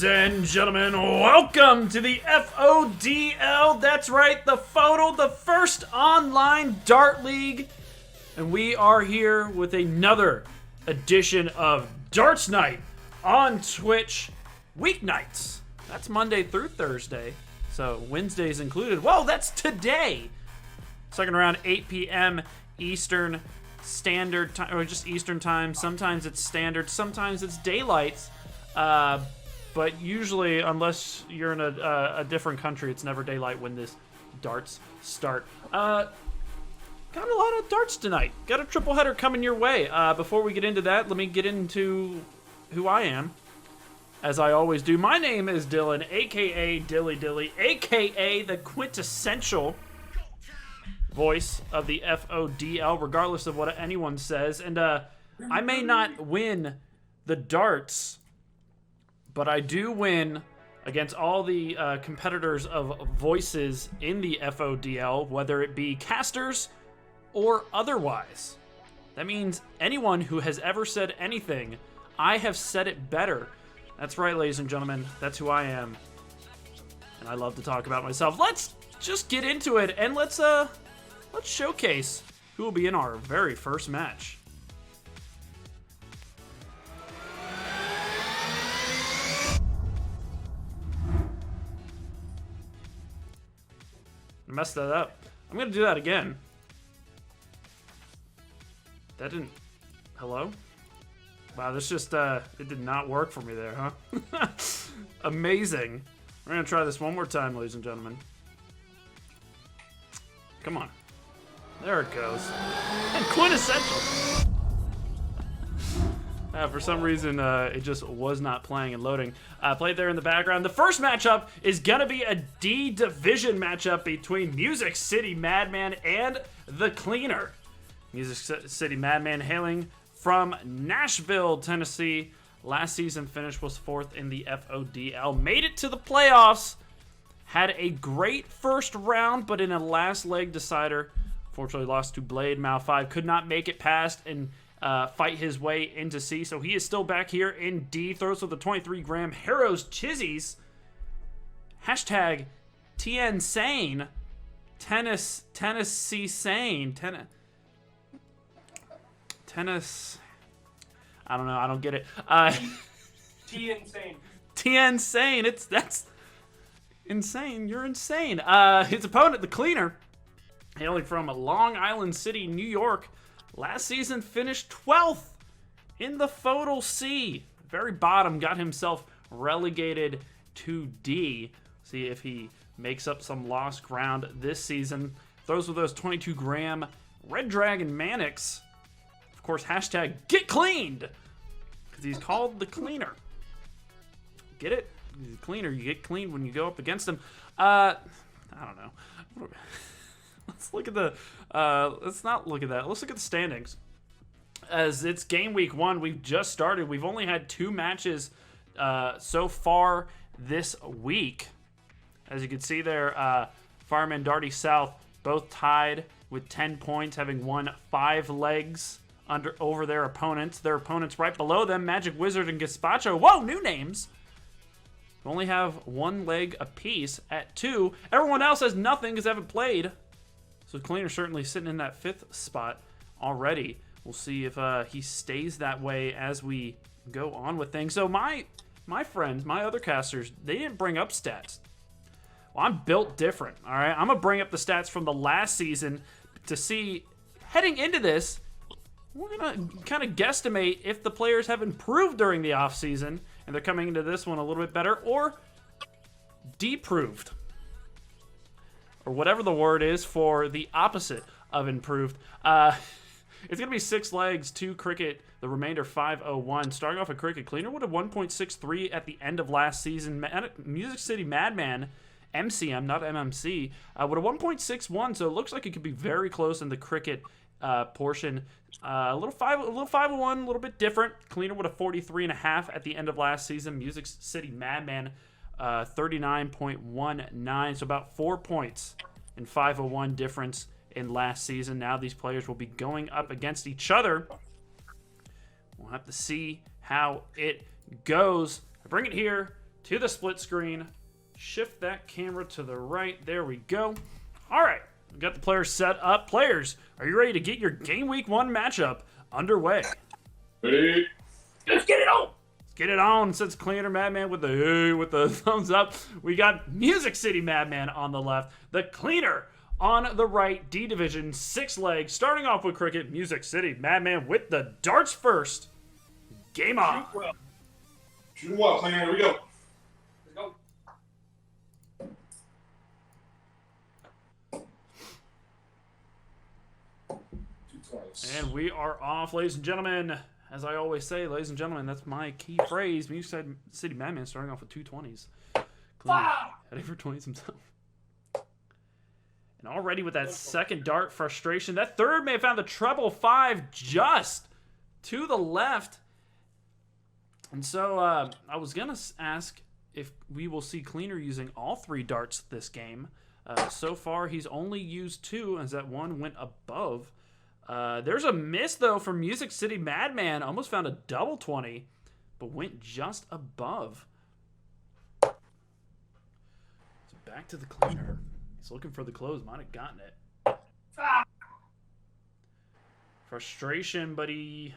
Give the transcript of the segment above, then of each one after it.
Ladies and gentlemen, welcome to the FODL. That's right, the FODL, the first online dart league. And we are here with another edition of Darts Night on Twitch weeknights. That's Monday through Thursday, so Wednesdays included. Whoa, that's today. Second round, 8 p.m. Eastern Standard Time, or just Eastern Time. Sometimes it's Standard, sometimes it's Daylight. But usually, unless you're in a different country, it's never daylight when this darts start. Got a lot of darts tonight. Got a triple header coming your way. Before we get into that, let me get into who I am, as I always do. My name is Dylan, aka Dilly Dilly, aka the quintessential voice of the FODL, regardless of what anyone says. And I may not win the darts, but I do win against all the competitors of voices in the FODL, whether it be casters or otherwise. That means anyone who has ever said anything, I have said it better. That's right, ladies and gentlemen. That's who I am. And I love to talk about myself. Let's just get into it, and let's showcase who will be in our very first match. I messed that up. I'm gonna do that again. That didn't... Hello? Wow, this just, it did not work for me there, huh? Amazing. We're gonna try this one more time, ladies and gentlemen. Come on. There it goes. And quintessential. For some reason, it just was not playing and loading. Played there in the background. The first matchup is gonna be a D division matchup between Music City Madman and The Cleaner. Music City Madman hailing from Nashville, Tennessee. Last season finish was 4th in the FODL. Made it to the playoffs. Had a great first round, but in a last leg decider, fortunately lost to Blade. Mal 5 could not make it past and fight his way into C. So he is still back here in D. Throws with a 23-gram Harrow's Chizzies. Hashtag TN Sane. Tennessee Sane. Tennis. I don't know. I don't get it. TN Sane. TN Sane. That's insane. You're insane. His opponent, The Cleaner, hailing from Long Island City, New York. Last season finished 12th in the FODL C. Very bottom, got himself relegated to D. See if he makes up some lost ground this season. Throws with those 22-gram Red Dragon Mannix. Of course, hashtag get cleaned, because he's called The Cleaner. Get it? He's a cleaner. You get cleaned when you go up against him. I don't know. Let's look at the, let's not look at that. Let's look at the standings. As it's game week 1, we've just started. We've only had 2 matches so far this week. As you can see there, Fireman Darty South both tied with 10 points, having won 5 legs over their opponents. Their opponents right below them, Magic Wizard and Gazpacho. Whoa, new names! Only have 1 leg apiece at 2. Everyone else has nothing because they haven't played. So Cleaner's certainly sitting in that 5th spot already. We'll see if he stays that way as we go on with things. So my friends, my other casters, they didn't bring up stats. Well, I'm built different, all right? I'm going to bring up the stats from the last season to see, heading into this, we're going to kind of guesstimate if the players have improved during the offseason and they're coming into this one a little bit better, or deproved. Or whatever the word is for the opposite of improved. It's going to be 6 legs, 2 cricket, the remainder 501. Starting off a cricket, Cleaner would have 1.63 at the end of last season. Music City Madman, MCM, not MMC, would have 1.61, so it looks like it could be very close in the cricket portion. A little 501, a little bit different. Cleaner would have 43.5 at the end of last season. Music City Madman, 39.19, so about 4 points in 501 difference in last season. Now these players will be going up against each other. We'll have to see how it goes. I bring it here to the split screen. Shift that camera to the right. There we go. All right. We've got the players set up. Players, are you ready to get your Game Week 1 matchup underway? Ready? Let's get it on! Let's get it on, says Cleaner Madman with the thumbs up. We got Music City Madman on the left. The Cleaner on the right. D Division, 6 legs. Starting off with cricket, Music City Madman with the darts first. Game on. Shoot well, Cleaner. Here we go. Let's go. And we are off, ladies and gentlemen. As I always say, ladies and gentlemen, that's my key phrase. Music City Madman starting off with 220s. Heading for 20s himself. And already with that second dart frustration, that third may have found the treble 5 just to the left. And so I was going to ask if we will see Cleaner using all 3 darts this game. So far, he's only used 2, as that one went above. There's a miss, though, from Music City Madman. Almost found a double 20, but went just above. So back to the Cleaner. He's looking for the close. Might have gotten it. Frustration, but he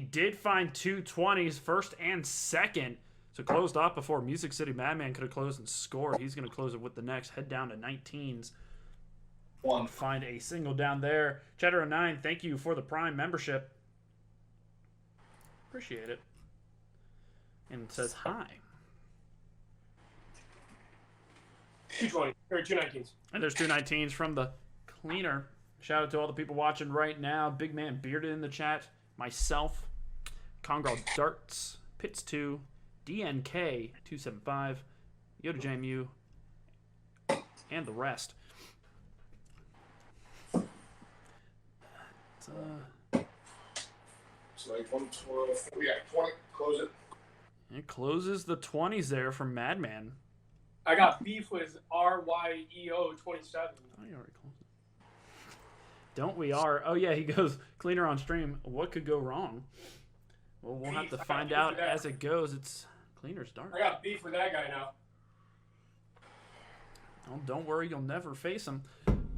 did find 2 20s, first and second. So closed off before Music City Madman could have closed and scored. He's going to close it with the next. Head down to 19s. Find a single down there. Cheddar09, thank you for the Prime membership. Appreciate it. And it says hi. 220 or 219s. And there's 219s from the Cleaner. Shout out to all the people watching right now. Big Man Bearded in the chat. Myself. Congrel Darts. Pits 2. DNK 275. Yoda JMU. And the rest. So like 112. Yeah, 20. Close it. It closes the 20s there from Madman. I got beef with RYEO 27. Oh, you already closed it. Don't we are? Oh, yeah, he goes, Cleaner on stream. What could go wrong? Well, we'll have to find out as it goes. It's Cleaner's dart. I got beef with that guy now. Oh, don't worry, you'll never face him.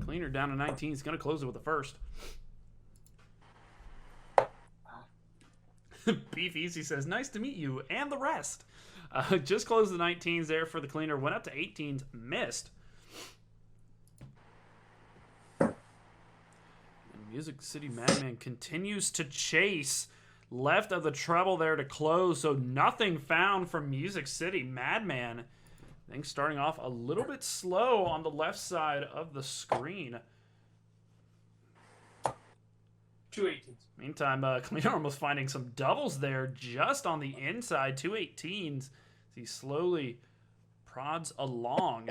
Cleaner down to 19. He's going to close it with the first. Beef Easy says, nice to meet you and the rest. Just closed the 19s there for the Cleaner. Went up to 18s. Missed. And Music City Madman continues to chase. Left of the treble there to close. So nothing found from Music City Madman. Things starting off a little bit slow on the left side of the screen. 218s. Meantime, Cleaner almost finding some doubles there just on the inside. 218s. As he slowly prods along.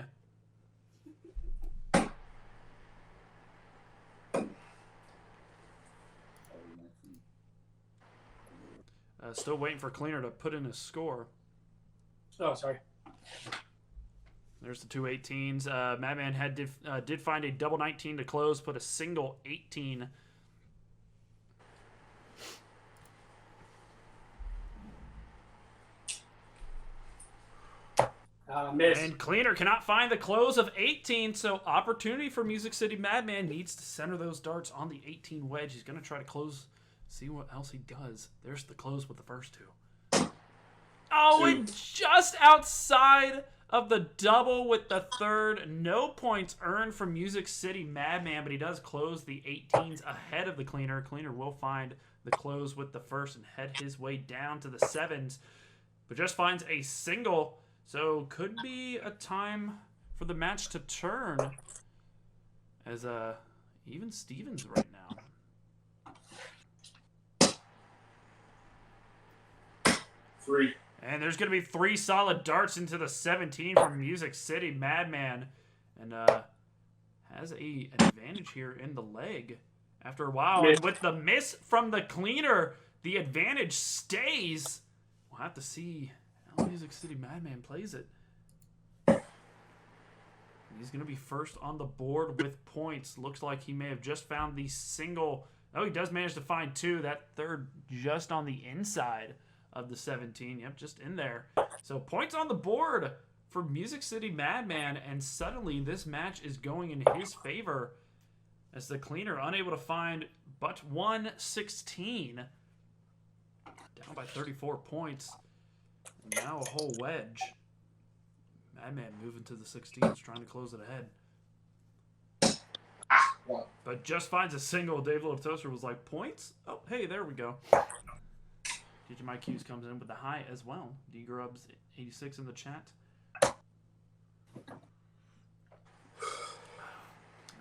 Still waiting for Cleaner to put in his score. Oh, sorry. There's the 218s. Madman did find a double 19 to close, put a single 18. Miss. And Cleaner cannot find the close of 18, so opportunity for Music City Madman. Needs to center those darts on the 18 wedge. He's going to try to close, see what else he does. There's the close with the first 2. Oh, and just outside of the double with the third. No points earned from Music City Madman, but he does close the 18s ahead of the Cleaner. Cleaner will find the close with the first and head his way down to the 7s, but just finds a single. So could be a time for the match to turn as even Stevens right now. 3. And there's going to be 3 solid darts into the 17 from Music City Madman. And has an advantage here in the leg after a while. And with the miss from the Cleaner, the advantage stays. We'll have to see how Music City Madman plays it. He's going to be first on the board with points. Looks like he may have just found the single. Oh, he does manage to find 2. That third just on the inside of the 17. Yep, just in there. So points on the board for Music City Madman, and suddenly this match is going in his favor as the cleaner unable to find but 116. Down by 34 points. And now a whole wedge. Madman moving to the 16s, trying to close it ahead. But just finds a single. Dave Love Toaster was like, points? Oh, hey, there we go. DJ Mike Hughes comes in with the high as well. D Grubs 86 in the chat.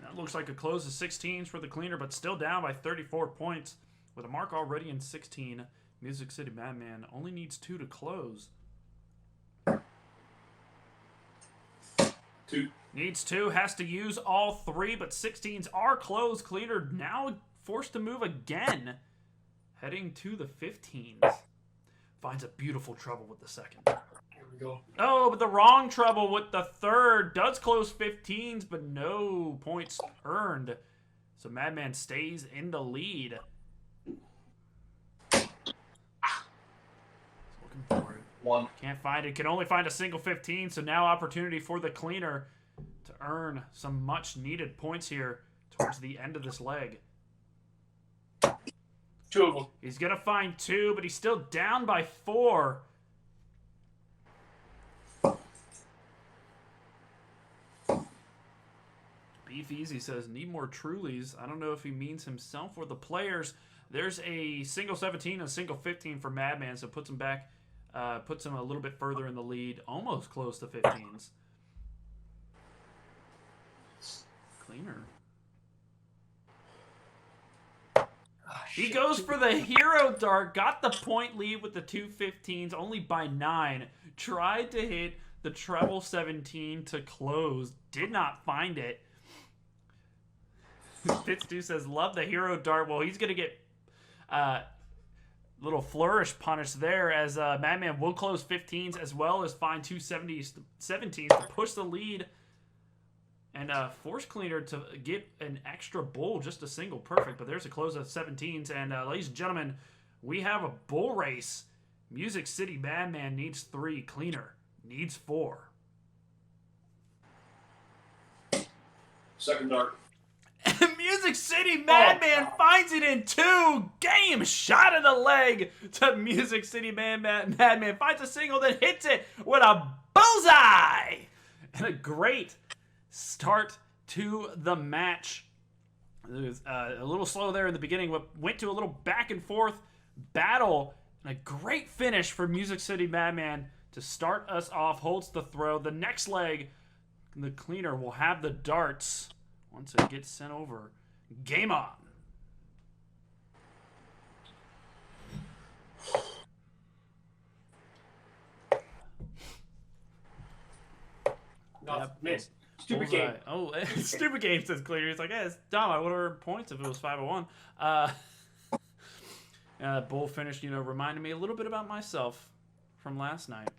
That looks like a close of 16s for the cleaner, but still down by 34 points. With a mark already in 16, Music City Madman only needs 2 to close. 2. Needs 2, has to use all 3, but 16s are closed. Cleaner now forced to move again. Heading to the 15s. Finds a beautiful treble with the second. Here we go. Oh, but the wrong treble with the third. Does close 15s, but no points earned. So Madman stays in the lead. Looking for it. 1. Can't find it. Can only find a single 15, so now opportunity for the cleaner to earn some much-needed points here towards the end of this leg. 2 of them. He's going to find 2, but he's still down by 4. Beef Easy says, need more Trulies. I don't know if he means himself or the players. There's a single 17 and a single 15 for Madman, so puts him back, puts him a little bit further in the lead, almost close to 15s. Cleaner. He goes for the hero dart, got the point lead with the 2 15s, only by 9. Tried to hit the treble 17 to close, did not find it. Fitz2 says, love the hero dart. Well, he's going to get little flourish punish there as Madman will close 15s as well as find 2 17s to push the lead. And force cleaner to get an extra bull, just a single perfect. But there's a close of 17s. And ladies and gentlemen, we have a bull race. Music City Madman needs 3. Cleaner needs 4. Second dart. Music City Madman finds it in 2. Game shot in the leg to Music City Madman. Finds a single, then hits it with a bullseye. And a great start to the match. It was a little slow there in the beginning, but went to a little back and forth battle. And a great finish for Music City Madman to start us off. Holds the throw. The next leg, the cleaner will have the darts once it gets sent over. Game on. Yep. Miss. Stupid Bullseye. game. Oh, stupid game, says Cleaner. He's like, hey, it's dumb. I would have earned points if it was 501. Bull finish, reminded me a little bit about myself from last night.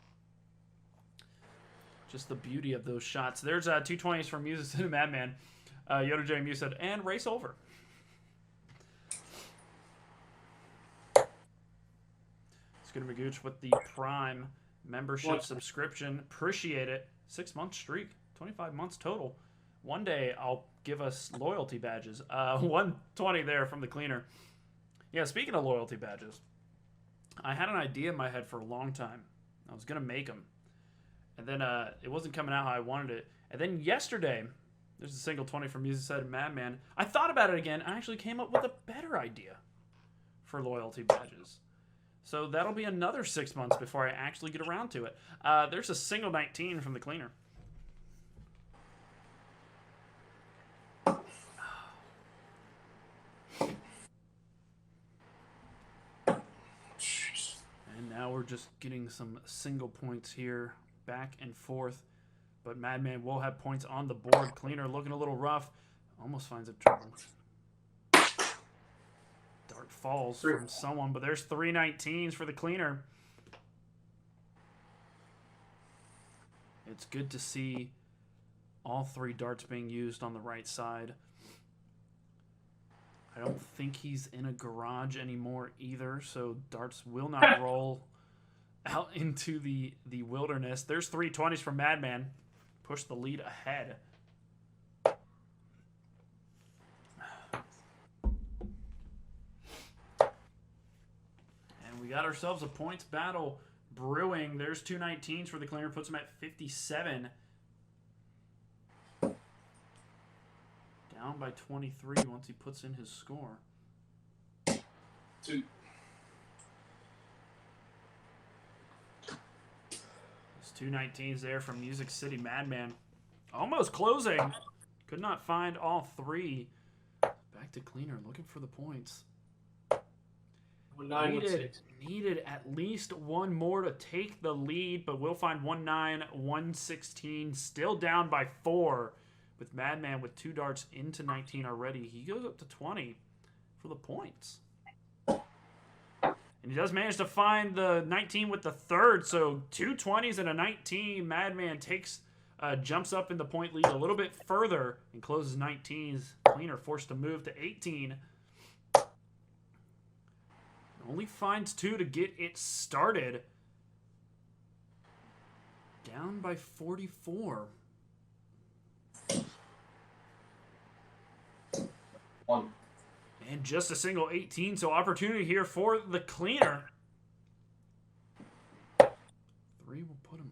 Just the beauty of those shots. There's 220s from Music City Madman. Yoda JMU said, and race over. Scooter McGooch with the Prime membership subscription. Appreciate it. 6-month streak. 25 months total. One day I'll give us loyalty badges. 120 there from the cleaner. Yeah, speaking of loyalty badges, I had an idea in my head for a long time. I was going to make them. And then it wasn't coming out how I wanted it. And then yesterday, there's a single 20 from Music City Madman. I thought about it again. I actually came up with a better idea for loyalty badges. So that'll be another 6 months before I actually get around to it. There's a single 19 from the cleaner. And now we're just getting some single points here, back and forth. But Madman will have points on the board. Cleaner looking a little rough. Almost finds a trouble. Dart falls from someone, but there's 3 19s for the cleaner. It's good to see all 3 darts being used on the right side. I don't think he's in a garage anymore either, so darts will not roll out into the wilderness. There's 3 20s from Madman. Push the lead ahead. And we got ourselves a points battle brewing. There's 2 19s for the cleaner. Puts him at 57. Down by 23 once he puts in his score. 2. There's 2 19s there from Music City Madman. Almost closing. Could not find all 3. Back to cleaner, looking for the points. 9 Needed at least 1 more to take the lead, but we'll find 1-9, 116. Still down by 4. With Madman with 2 darts into 19 already. He goes up to 20 for the points. And he does manage to find the 19 with the 3rd. So 2 20s and a 19. Madman jumps up in the point lead a little bit further and closes 19s. Cleaner forced to move to 18. Only finds 2 to get it started. Down by 44. 1. And just a single 18, so opportunity here for the cleaner. 3 will put him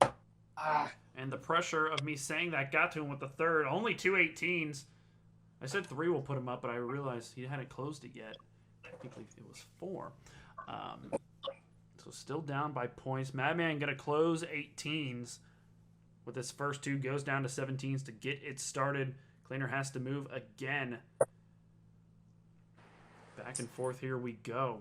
up. And the pressure of me saying that got to him with the 3rd. Only 2 18s. I said 3 will put him up, but I realized he hadn't closed it yet. Technically, it was 4. So still down by points. Madman going to close 18s with his first 2. Goes down to 17s to get it started. Cleaner has to move again. Back and forth here we go.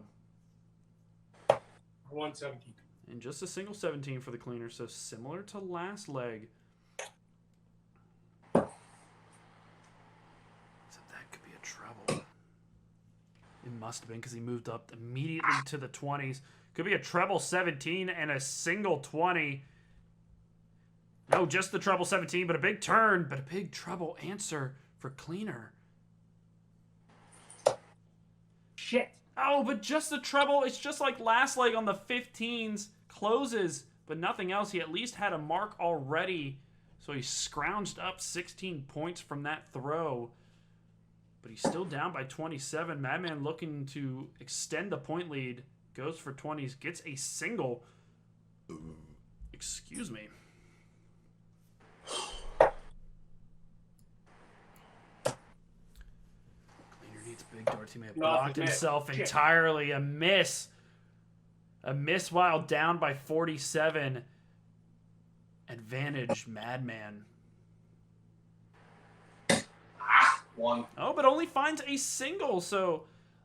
117. And just a single 17 for the cleaner, so similar to last leg. Except that could be a treble. It must have been because he moved up immediately to the 20s. Could be a treble 17 and a single 20. No, just the treble 17, but a big turn, but a big treble answer for cleaner. Shit. Oh, but just the treble. It's just like last leg on the 15s. Closes, but nothing else. He at least had a mark already. So he scrounged up 16 points from that throw. But he's still down by 27. Madman looking to extend the point lead. Goes for 20s. Gets a single. Excuse me. Big darts. He may have blocked himself entirely. A miss. A miss while down by 47. Advantage, Madman. 1. Oh, but only finds a single. So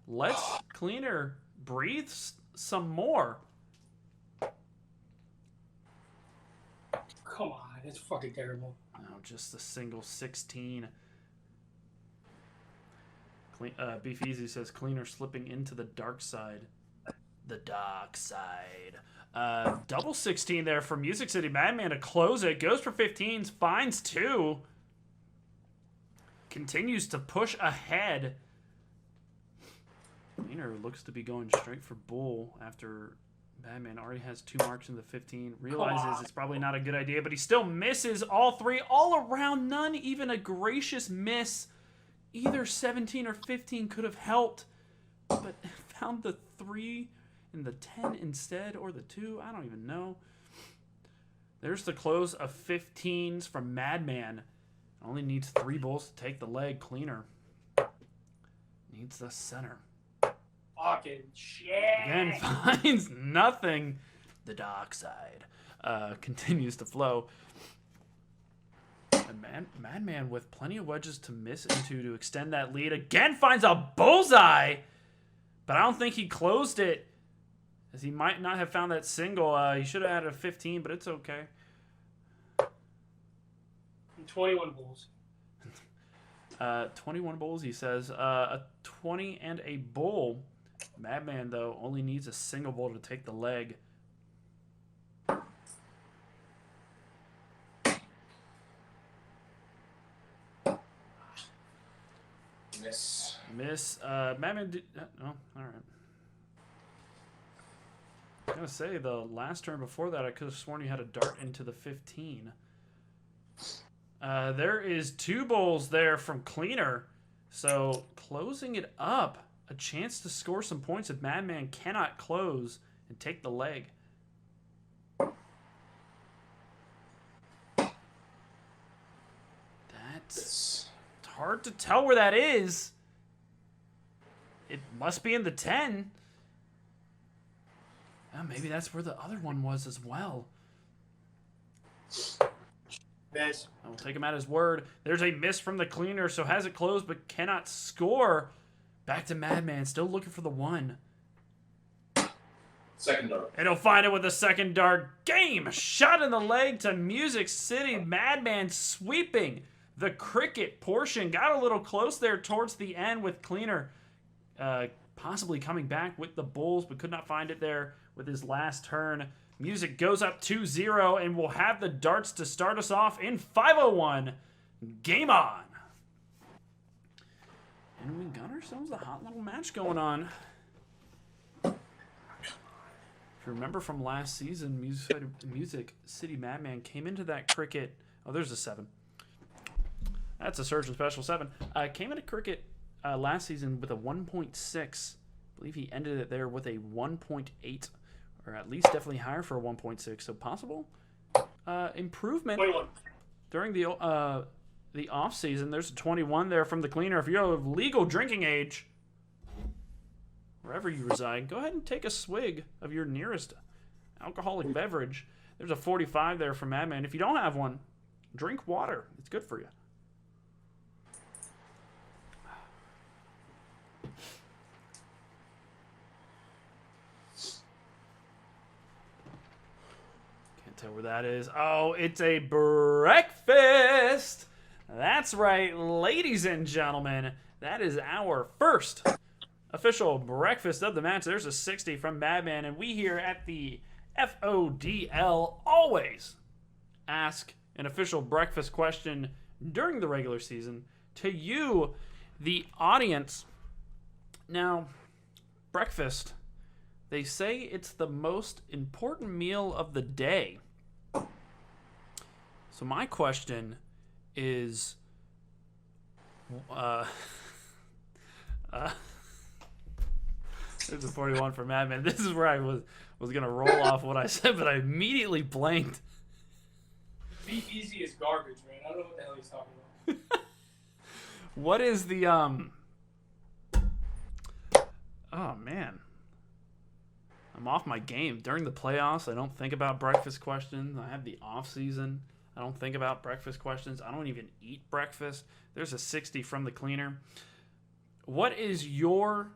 let's cleaner breathe some more. Come on, it's fucking terrible. No, just a single 16. Beef Easy says cleaner slipping into the dark side. The dark side. Double 16 there for Music City Madman to close it. Goes for 15s, finds 2. Continues to push ahead. Cleaner looks to be going straight for bull after Madman already has 2 marks in the 15. Realizes it's probably not a good idea, but he still misses all 3 all around. None even a gracious miss. Either 17 or 15 could have helped, but found the 3 and the 10 instead, or the 2. I don't even know. There's the close of 15s from Madman. Only needs 3 bulls to take the leg. Cleaner needs the center. Fucking shit. Again, finds nothing. The dark side continues to flow. Madman with plenty of wedges to miss into to extend that lead. Again finds a bullseye, but I don't think he closed it, as he might not have found that single. He should have had a 15, but it's okay. 21 bulls. 21 bulls, he says. A 20 and a bull. Madman, though, only needs a single bull to take the leg. Miss. Madman did... oh, all right. I gotta say, the last turn before that, I could have sworn you had a dart into the 15. There is 2 bowls there from Cleaner. So, closing it up. A chance to score some points if Madman cannot close and take the leg. It's hard to tell where that is. It must be in the 10. Oh, maybe that's where the other one was as well. Miss. I will take him at his word. There's a miss from the Cleaner, so has it closed but cannot score. Back to Madman, still looking for the 1. Second dart. And he'll find it with a second dart. Game! Shot in the leg to Music City. Madman sweeping the cricket portion. Got a little close there towards the end with Cleaner possibly coming back with the Bulls, but could not find it there with his last turn. Music goes up 2-0 and will have the darts to start us off in 501. Game on! And we got ourselves a hot little match going on. If you remember from last season, Music City Madman came into that cricket. Oh, there's a 7. That's a Surgeon Special 7. Came into cricket last season with a 1.6. I believe he ended it there with a 1.8, or at least definitely higher for a 1.6. So possible improvement 21. during the off season. There's a 21 there from the Cleaner. If you're of legal drinking age, wherever you reside, go ahead and take a swig of your nearest alcoholic beverage. There's a 45 there from Madman. If you don't have one, drink water. It's good for you. Can't tell where that is. Oh, it's a breakfast. That's right, ladies and gentlemen. That is our first official breakfast of the match. There's a 60 from Madman, and we here at the FODL always ask an official breakfast question during the regular season to you, the audience. Now, breakfast, they say it's the most important meal of the day. So my question is, there's a 41 for Madman. This is where I was going to roll off what I said, but I immediately blanked. Be easy is garbage, man. I don't know what the hell he's talking about. What is the, oh, man. I'm off my game. During the playoffs, I don't think about breakfast questions. I have the off season. I don't think about breakfast questions. I don't even eat breakfast. There's a 60 from the Cleaner. What is your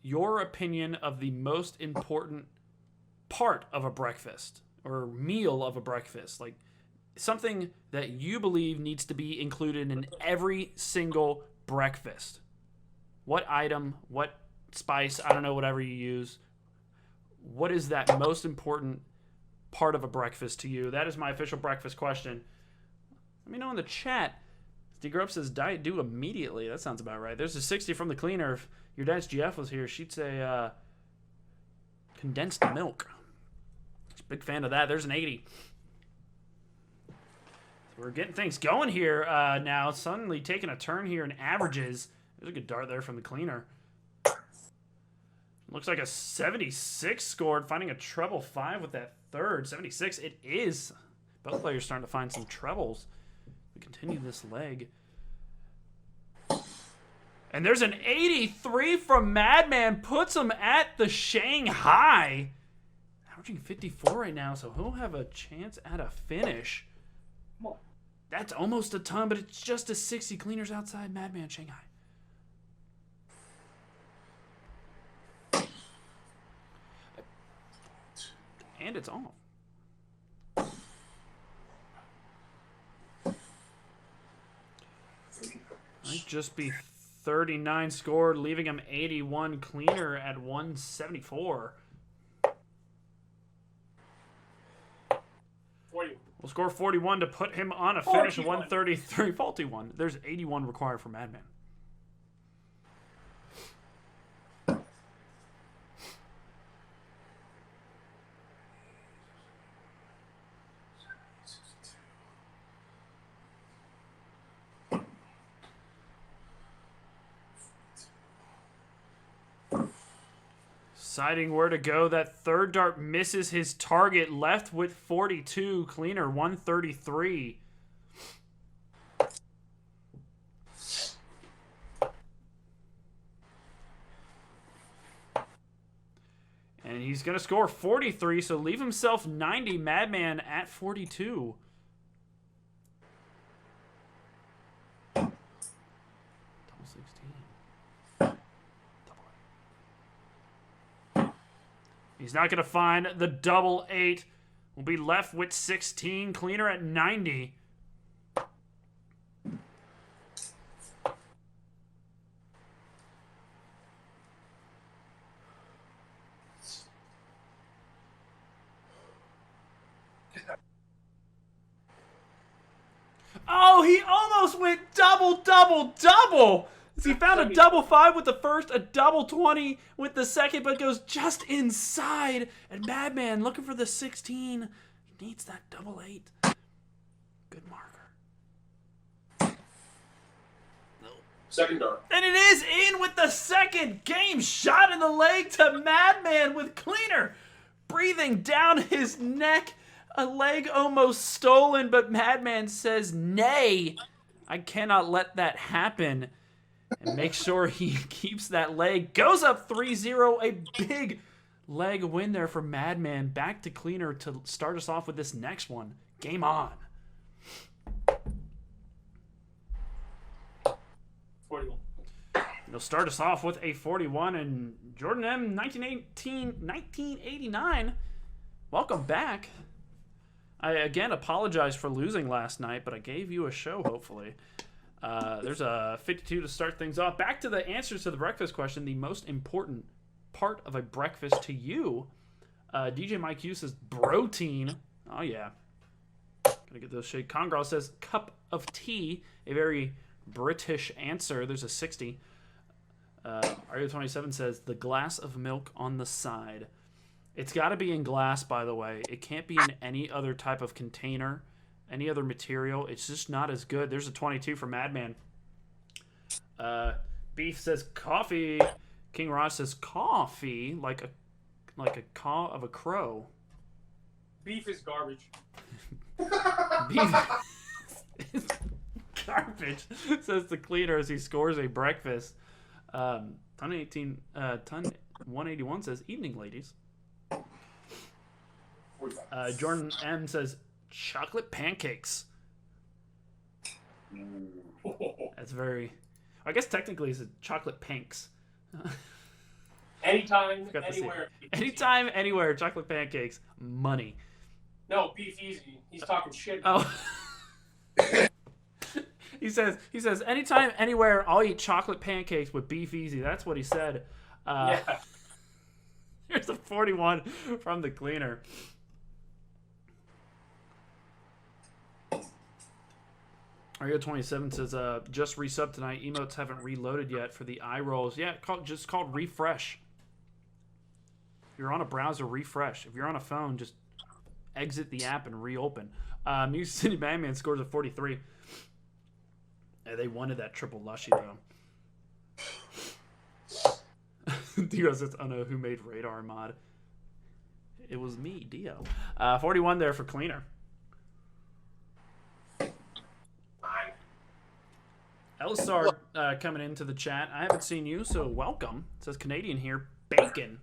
opinion of the most important part of a breakfast or meal of a breakfast? Like something that you believe needs to be included in every single breakfast. What item, what spice, I don't know, whatever you use. What is that most important part of a breakfast to you? That is my official breakfast question. Let me know in the chat. D-Grub says diet do immediately. That sounds about right. There's a 60 from the Cleaner. If your dad's GF was here, she'd say condensed milk. She's a big fan of that. There's an 80. So we're getting things going here now. Suddenly taking a turn here in averages. There's a good dart there from the Cleaner. Looks like a 76 scored, finding a treble 5 with that third. 76, it is. Both players starting to find some trebles. We continue this leg. And there's an 83 from Madman. Puts him at the Shanghai. Averaging 54 right now, so he'll have a chance at a finish. That's almost a ton, but it's just a 60. Cleaners outside Madman Shanghai. And it's off. Might just be 39 scored, leaving him 81. Cleaner at 174. 40. We'll score 41 to put him on a finish of 133. Faulty one. There's 81 required for Madman. Deciding where to go. That third dart misses his target. Left with 42. Cleaner 133. And he's going to score 43, so leave himself 90. Madman at 42. Double 16. Double 8. He's not going to find the double 8. We'll be left with 16. Cleaner at 90. Oh, he almost went double, double, double. He found a double 5 with the first, a double 20 with the second, but goes just inside. And Madman looking for the 16. He needs that double 8. Good marker. Second dart. And it is in with the second. Game shot in the leg to Madman with Cleaner breathing down his neck. A leg almost stolen, but Madman says, nay, I cannot let that happen. And make sure he keeps that leg. Goes up 3-0. A big leg win there for Madman. Back to Cleaner to start us off with this next one. Game on. 41. He'll start us off with a 41. And Jordan M, 1989. Welcome back. I, again, apologize for losing last night, but I gave you a show, hopefully. There's a 52 to start things off. Back to the answers to the breakfast question, the most important part of a breakfast to you. DJ Mike Hughes says, protein. Oh, yeah. Gotta get those shade. Congrau says, cup of tea. A very British answer. There's a 60. Ario27 says, the glass of milk on the side. It's got to be in glass, by the way. It can't be in any other type of container, any other material. It's just not as good. There's a 22 for Madman. Beef says coffee. King Raj says coffee, like a caw of a crow. Beef is garbage. Beef is garbage, says the Cleaner as he scores a breakfast. Ton 181 says evening, ladies. Jordan M says chocolate pancakes. That's very. I guess technically it's chocolate panks. Anytime, anywhere. Anytime, anywhere. Chocolate pancakes. Money. No, beef easy. He's talking shit. Oh. He says anytime, anywhere. I'll eat chocolate pancakes with beef easy. That's what he said. Yeah. Here's a 41 from the Cleaner. Ario27 says, just resub tonight. Emotes haven't reloaded yet for the eye rolls. Yeah, just called refresh. If you're on a browser, refresh. If you're on a phone, just exit the app and reopen. City Madman scores a 43. Yeah, they wanted that triple lushy, though. Dio says, I don't know who made radar mod. It was me, Dio. 41 there for Cleaner. Elisar coming into the chat. I haven't seen you, so welcome. It says Canadian here. Bacon.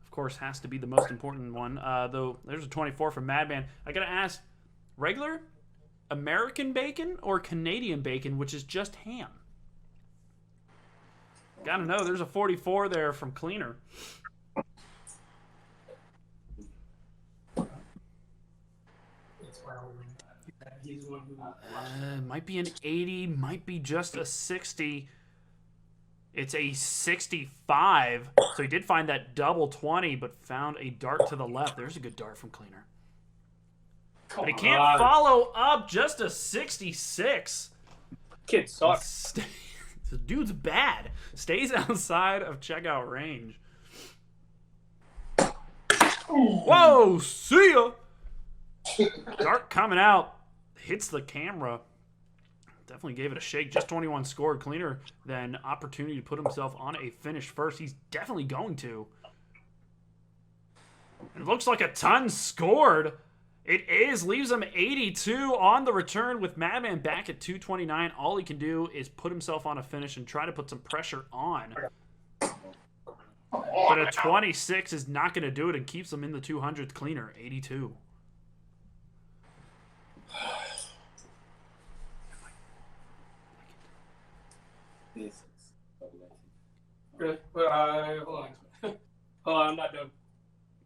Of course, has to be the most important one. Though there's a 24 from Madman. I gotta ask, regular American bacon or Canadian bacon, which is just ham? Gotta know. There's a 44 there from Cleaner. Might be an 80, might be just a 60. It's a 65. So he did find that double 20, but found a dart to the left. There's a good dart from Cleaner. But he can't follow up. Just a 66. Kid sucks. The dude's bad. Stays outside of checkout range. Whoa, see ya. Dart coming out. Hits the camera. Definitely gave it a shake. Just 21 scored. Cleaner then opportunity to put himself on a finish first. He's definitely going to. It looks like a ton scored. It is. Leaves him 82 on the return with Madman back at 229. All he can do is put himself on a finish and try to put some pressure on. But a 26 is not going to do it and keeps him in the 200th cleaner, 82. Really? Hold on. Hold on, I'm not done.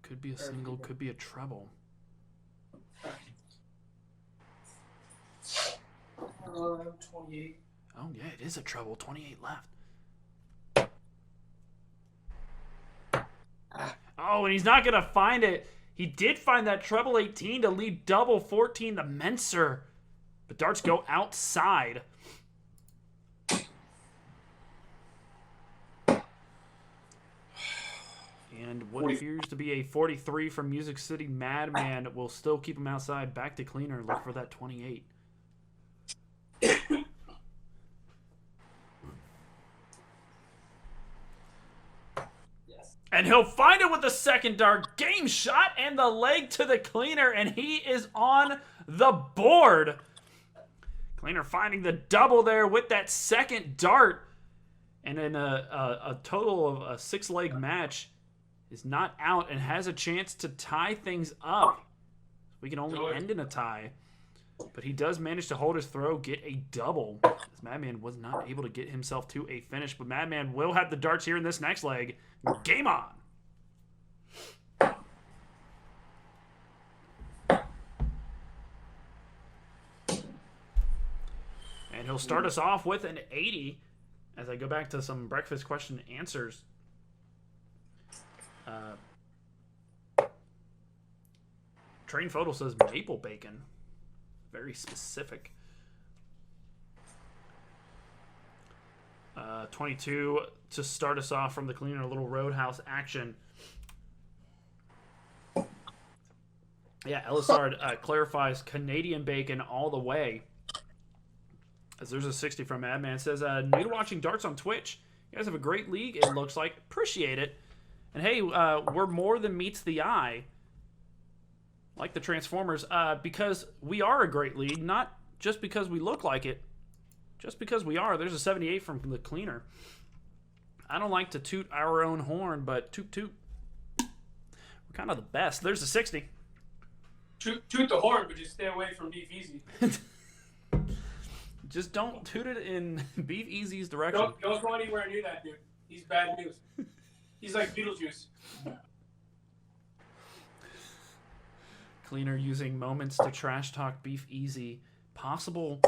Could be a single, could be a treble. 28. Oh, yeah, it is a treble. 28 left. Oh, and he's not going to find it. He did find that treble 18 to lead double 14, the Menser. But darts go outside. And what appears to be a 43 from Music City Madman will still keep him outside. Back to cleaner. Look for that 28. And he'll find it with the second dart. Game shot and the leg to the cleaner. And he is on the board. Cleaner finding the double there with that second dart. And in a total of a 6-leg match, is not out and has a chance to tie things up. We can only end in a tie. But he does manage to hold his throw, get a double. As Madman was not able to get himself to a finish. But Madman will have the darts here in this next leg. Game on. And he'll start us off with an 80. As I go back to some breakfast question answers. Train photo says maple bacon. Very specific. 22 to start us off from the cleaner, a little roadhouse action. Yeah, Elisard clarifies Canadian bacon all the way. As there's a 60 from Madman. Says, new to watching darts on Twitch. You guys have a great league, it looks like. Appreciate it. And hey, we're more than meets the eye. Like the Transformers. Because we are a great league, not just because we look like it. Just because we are. There's a 78 from the cleaner. I don't like to toot our own horn, but toot toot. We're kind of the best. There's a 60. Toot the horn, but just stay away from Beef Easy. Just don't toot it in Beef Easy's direction. Don't go anywhere near that dude. He's bad news. He's like Beetlejuice. Cleaner using moments to trash talk Beef Easy. Possible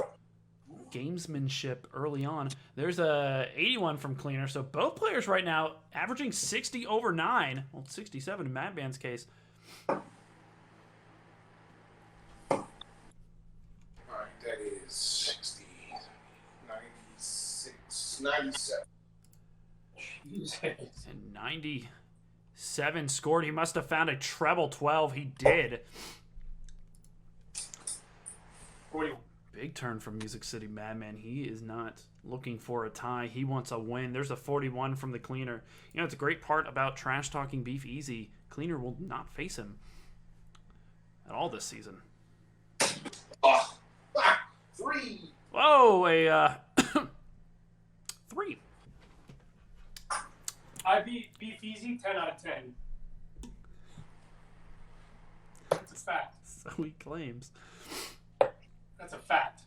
gamesmanship early on. There's a 81 from Cleaner. So both players right now averaging 60 over 9. Well, 67 in Madman's case. Alright, that is 60, 96, 97. Jesus. And 97 scored. He must have found a treble 12. He did. 41. Big turn from Music City Madman. He is not looking for a tie. He wants a win. There's a 41 from the cleaner. You know, it's a great part about trash talking Beef Easy. Cleaner will not face him at all this season. Oh, 3. Whoa, a 3. I beat Beef Easy 10 out of 10. That's a fact. So he claims. That's a fact.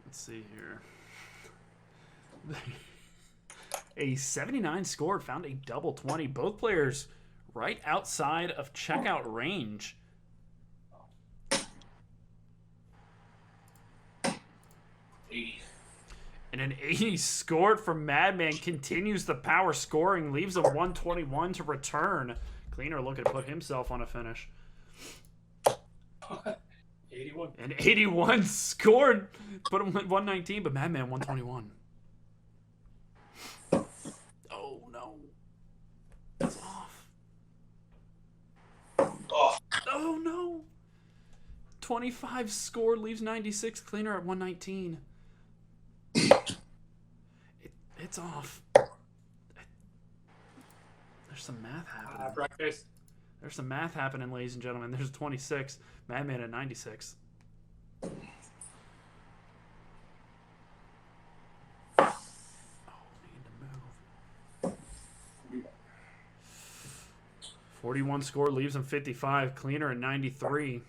Let's see here. A 79 scored, found a double 20. Both players right outside of checkout range. 80. And an 80 scored from Madman continues the power scoring, leaves a 121 to return. Cleaner looking to put himself on a finish. 81. And 81 scored, put him at 119, but Madman 121. Oh no. It's off. Oh. Oh no. 25 scored, leaves 96, Cleaner at 119. It's off. There's some math happening. Breakfast. There's some math happening, ladies and gentlemen. There's 26. Madman at 96. Oh, need to move. 41 score leaves him 55. Cleaner at 93.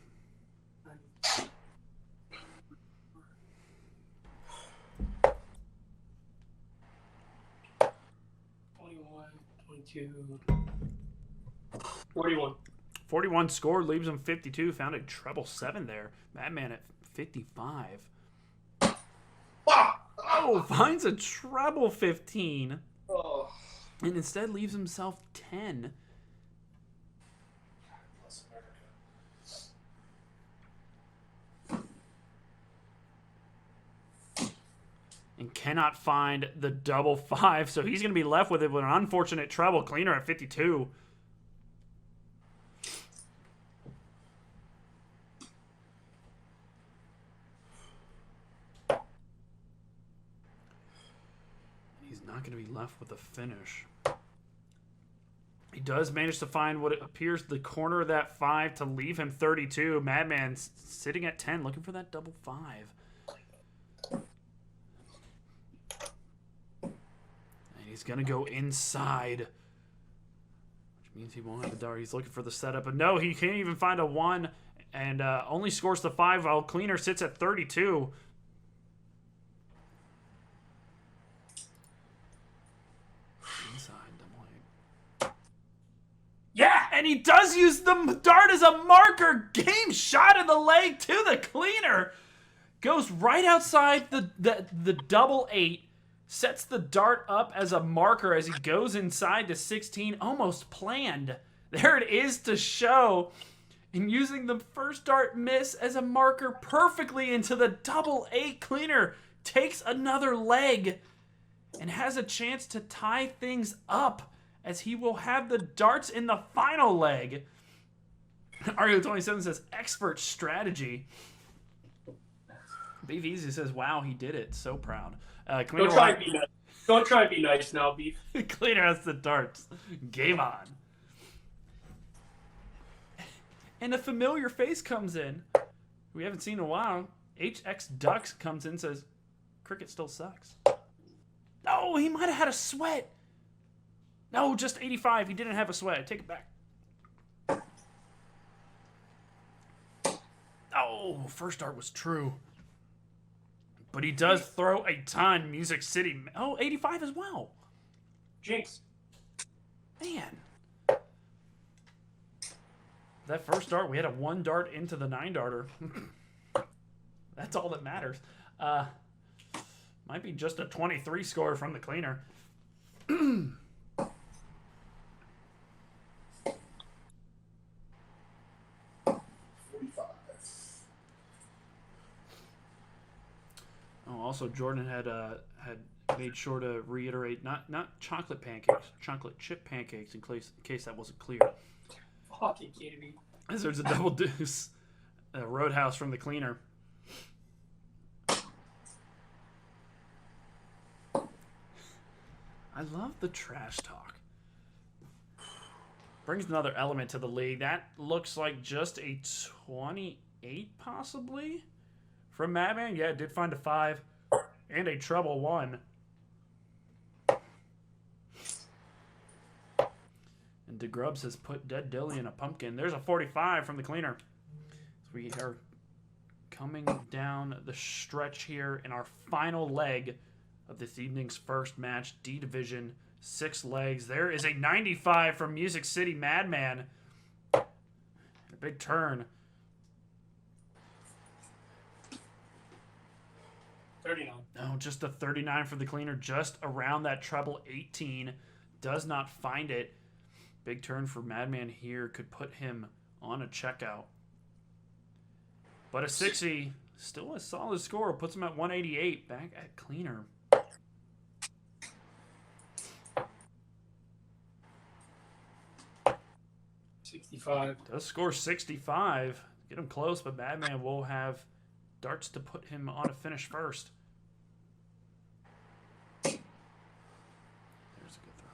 41. 41 score leaves him 52. Found a treble 7 there. Madman at 55. Oh, finds a treble 15. Oh. And instead leaves himself 10. Bless America. And cannot find the double 5. So he's going to be left with it with an unfortunate treble. Cleaner at 52. Not going to be left with a finish. He does manage to find what it appears the corner of that 5 to leave him 32. Madman sitting at 10, looking for that double 5. And he's going to go inside, which means he won't have the dart. He's looking for the setup, but no, he can't even find a 1 and only scores the 5 while Cleaner sits at 32. Yeah! And he does use the dart as a marker. Game shot in the leg to the Cleaner. Goes right outside the double 8. Sets the dart up as a marker as he goes inside to 16. Almost planned. There it is to show. And using the first dart miss as a marker perfectly into the double 8. Cleaner takes another leg and has a chance to tie things up, as he will have the darts in the final leg. Ario27 says, expert strategy. Beef Easy says, wow, he did it. So proud. Don't try and be nice. Don't try and be nice now, Beef. Cleaner has the darts. Game on. And a familiar face comes in. We haven't seen in a while. HX Ducks comes in and says, cricket still sucks. Oh, he might have had a sweat. No, just 85. He didn't have a sweat. I take it back. Oh, first dart was true. But he does throw a ton. Music City. Oh, 85 as well. Jinx. Man. That first dart, we had a 1 dart into the 9 darter. That's all that matters. Might be just a 23 score from the Cleaner. 45. Oh, also Jordan had made sure to reiterate not chocolate pancakes, chocolate chip pancakes in case that wasn't clear. Fucking kidding me. As there's a double deuce, a roadhouse from the Cleaner. I love the trash talk. Brings another element to the league. That looks like just a 28, possibly, from Madman. Yeah, it did find a 5 and a treble 1. And DeGrubs has put Dead Dilly in a pumpkin. There's a 45 from the Cleaner. So we are coming down the stretch here in our final leg of this evening's first match, D Division, 6 legs. There is a 95 from Music City Madman. A big turn. 39. No, just a 39 for the Cleaner, just around that treble 18. Does not find it. Big turn for Madman here could put him on a checkout. But a 60, still a solid score, puts him at 188, back at Cleaner. 65. Does score 65. Get him close, but Madman will have darts to put him on a finish first. There's a good throw.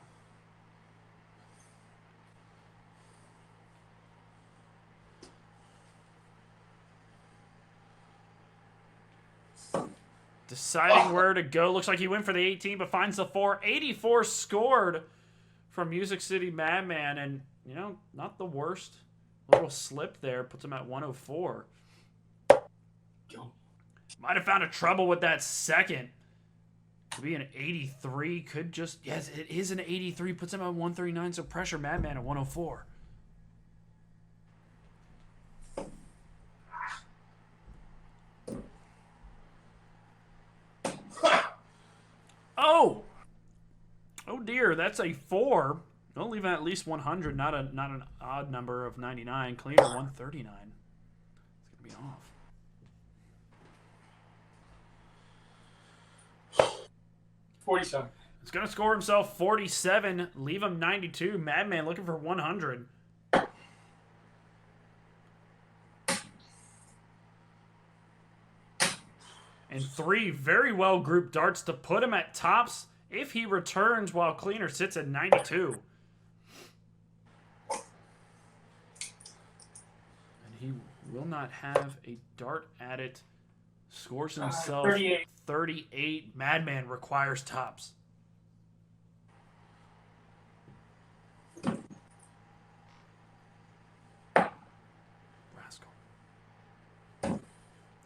Deciding where to go. Looks like he went for the 18, but finds the 4. 84 scored from Music City Madman. And, you know, not the worst. Little slip there. Puts him at 104. Might have found a trouble with that second. Could be an 83. Could just... Yes, it is an 83. Puts him at 139. So pressure Madman at 104. Oh! Oh dear, that's a 4. Don't leave at least 100, not an odd number of 99. Cleaner 139. It's gonna be off. 47. It's gonna score himself 47. Leave him 92. Madman looking for 100. And 3 very well grouped darts to put him at tops if he returns while Cleaner sits at 92. And he will not have a dart at it. Scores himself 38. 38. Madman requires tops.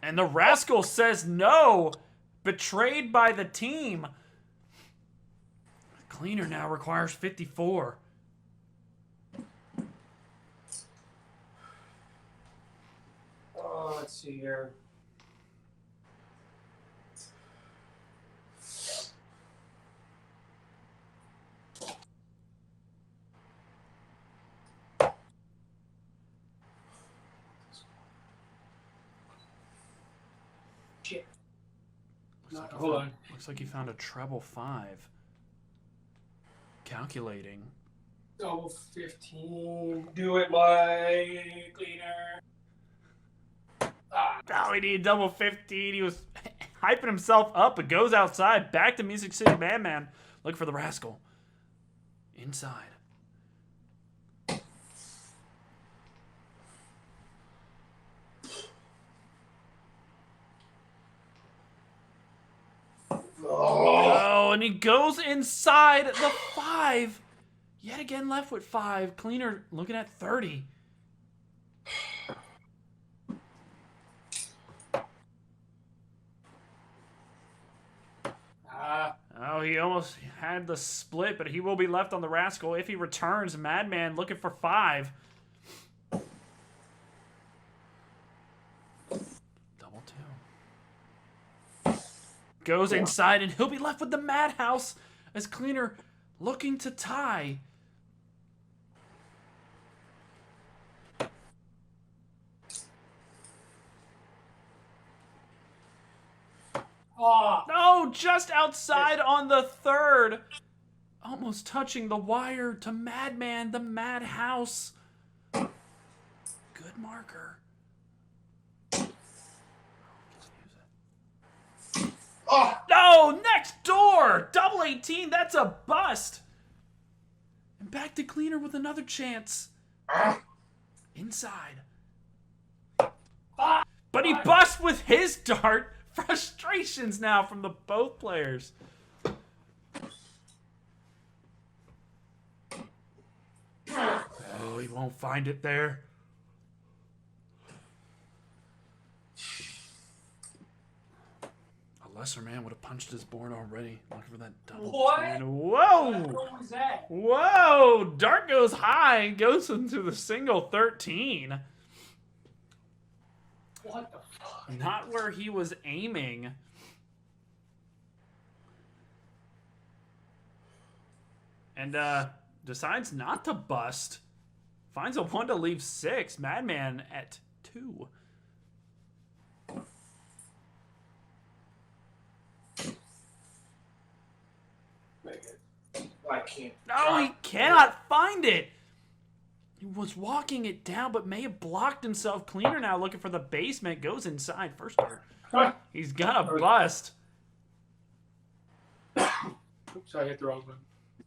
And the Rascal says no. Betrayed by the team. Cleaner now requires 54. Oh, let's see here. Hold on. Looks like he found a treble 5. Calculating. Double 15. Do it, my Cleaner. Oh, he needed double 15. He was hyping himself up, but goes outside. Back to Music City Madman. Look for the Rascal. Inside. Oh, and he goes inside the 5. Yet again left with 5. Cleaner looking at 30. Oh, he almost had the split, but he will be left on the Rascal if he returns. Madman looking for 5. Double 2. Goes inside, and he'll be left with the Madhouse as Cleaner looking to tie. Oh. No, just outside on the 3rd. Almost touching the wire to Madman, the Madhouse. Good marker. Oh, No, next door. Double 18, that's a bust. And back to Cleaner with another chance. Inside. But he busts with his dart. Frustrations now from the both players. Oh, he won't find it there. A lesser man would have punched his board already. Looking for that double. What? 10. Whoa! What was that? Whoa! Dart goes high, goes into the single 13. What the fuck? Not where he was aiming. And decides not to bust. Finds a 1 to leave 6. Madman at 2. I can't. No, he cannot find it. He was walking it down, but may have blocked himself. Cleaner now looking for the basement. Goes inside. First dart. He's gonna bust. Oops, I hit the wrong one.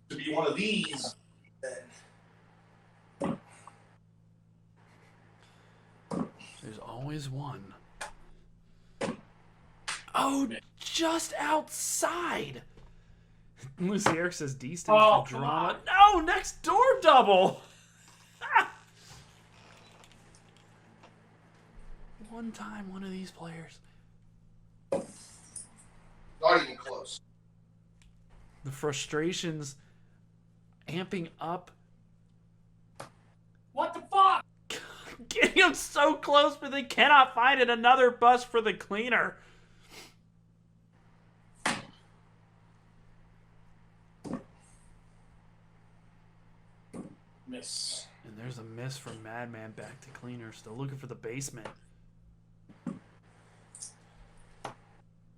To be one of these, then. There's always one. Oh, just outside. Lucy Eric says D stands Oh, for come drama. No, next door double. One time, one of these players. Not even close. The frustrations amping up. What the fuck? Getting them so close, but they cannot find it. Another bust for the cleaner. Miss. And there's a miss from Madman back to cleaner. Still looking for the basement.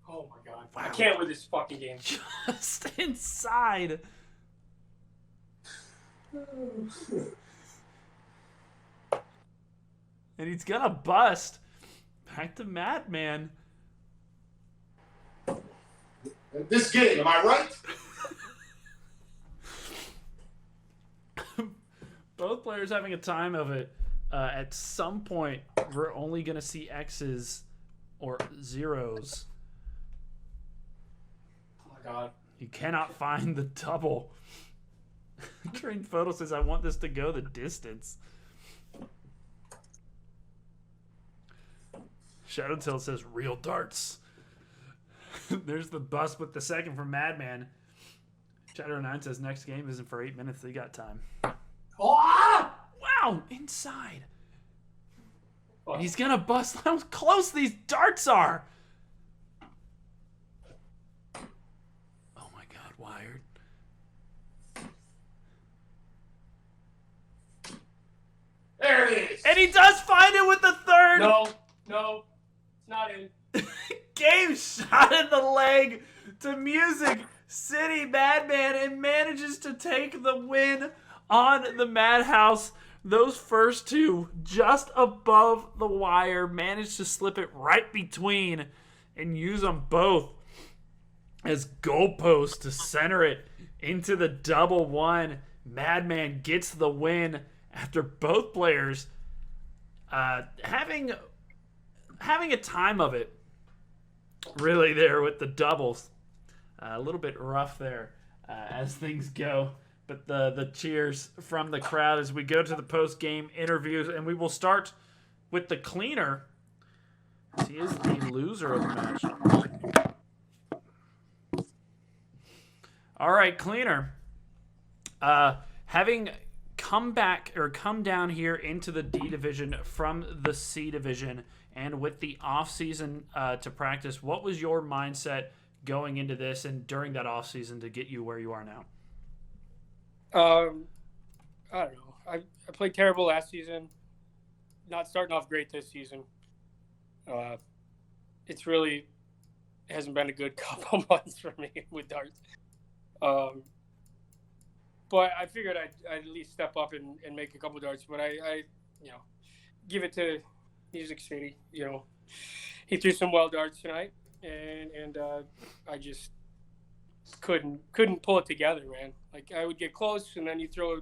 Oh my god. Wow. I can't win this fucking game. Just inside. And he's gonna bust. Back to Madman. In this game, am I right? Both players having a time of it. At some point, we're only gonna see X's or zeros. Oh my god. You cannot find the double. Trained Photo says, I want this to go the distance. Shadowtail says, real darts. There's the bust with the second from Madman. Shadow9 says, next game isn't for 8 minutes. They got time. Oh! Wow, inside. And he's going to bust. How close these darts are. Oh my god, wired. There it is. And he does find it with the third. No, it's not in. Game shot in the leg to music. City Madman and manages to take the win on the Madhouse. Those first two just above the wire, managed to slip it right between and use them both as goalposts to center it into the double one. Madman gets the win after both players having a time of it. Really there with the doubles. A little bit rough there as things go. But the cheers from the crowd as we go to the post-game interviews. And we will start with the cleaner. He is the loser of the match. All right, cleaner. Having come back or come down here into the D division from the C division and with the off-season to practice, what was your mindset going into this and during that off-season to get you where you are now? I don't know. I played terrible last season. Not starting off great this season. It's really hasn't been a good couple months for me with darts. But I figured I'd at least step up and make a couple darts. But I give it to Music City. He threw some wild darts tonight, and I just couldn't pull it together, man. Like I would get close, and then you throw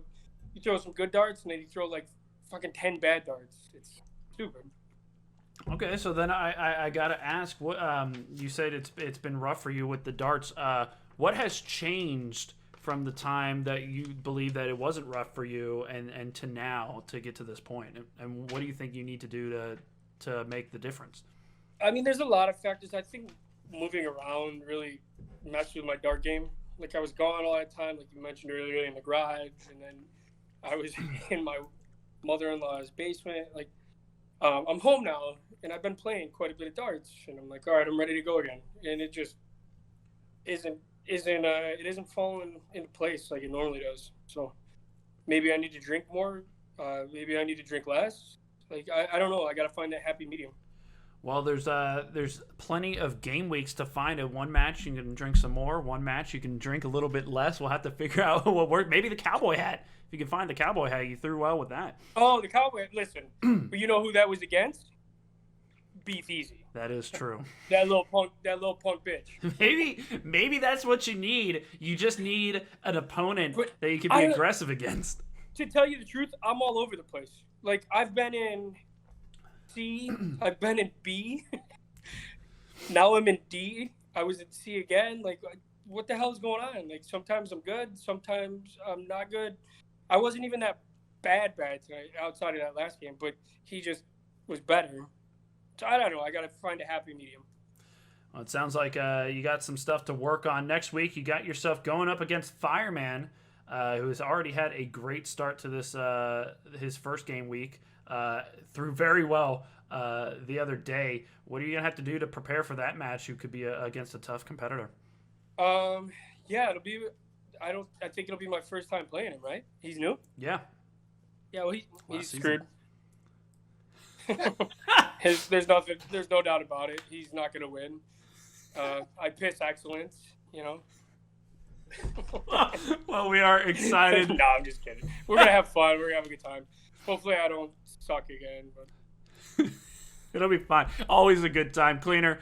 some good darts, and then you throw like fucking 10 bad darts. It's stupid. Okay, so then I gotta ask, what you said it's been rough for you with the darts. What has changed from the time that you believe that it wasn't rough for you and to now to get to this point? And what do you think you need to do to make the difference? I mean, there's a lot of factors. I think moving around really messed with my dart game. Like I was gone all that time, like you mentioned earlier, in the garage, and then I was in my mother-in-law's basement. Like I'm home now, and I've been playing quite a bit of darts, and I'm like, all right, I'm ready to go again. And it just isn't falling into place like it normally does. So maybe I need to drink more. Maybe I need to drink less. Like I don't know. I got to find that happy medium. Well, there's plenty of game weeks to find it. One match you can drink some more. One match you can drink a little bit less. We'll have to figure out what works. Maybe the cowboy hat. If you can find the cowboy hat, you threw well with that. Oh, the cowboy. Listen, but you know who that was against? Beef Easy. That is true. That little punk bitch. Maybe that's what you need. You just need an opponent that you can be aggressive against. To tell you the truth, I'm all over the place. Like I've been in C, I've been in B. Now I'm in D, I was at C again. Like, what the hell is going on? Like, sometimes I'm good, sometimes I'm not good. I wasn't even that bad tonight outside of that last game, but he just was better. So I don't know. I got to find a happy medium. Well, it sounds like you got some stuff to work on next week. You got yourself going up against Fireman, who has already had a great start to this his first game week. Threw very well the other day. What are you gonna have to do to prepare for that match? Who could be against a tough competitor? Yeah, it'll be. I think it'll be my first time playing him. Right? He's new. Yeah. Yeah. Well, he's season. screwed. There's no doubt about it. He's not gonna win. I piss excellence. You know. Well, we are excited. No, I'm just kidding. We're gonna have fun. We're gonna have a good time. Hopefully, I don't suck again. But it'll be fine. Always a good time. Cleaner.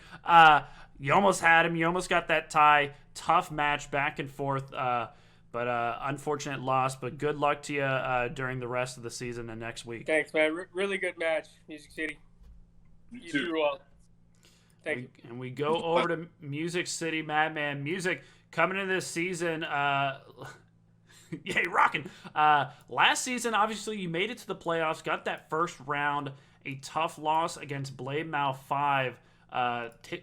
You almost had him. You almost got that tie. Tough match back and forth. But unfortunate loss. But good luck to you during the rest of the season and next week. Thanks, man. Really good match, Music City. You threw well. Thank you. And we go over to Music City Madman. Music coming into this season. Yay, rocking. Last season, obviously, you made it to the playoffs. Got that first round. A tough loss against Blade Mal 5.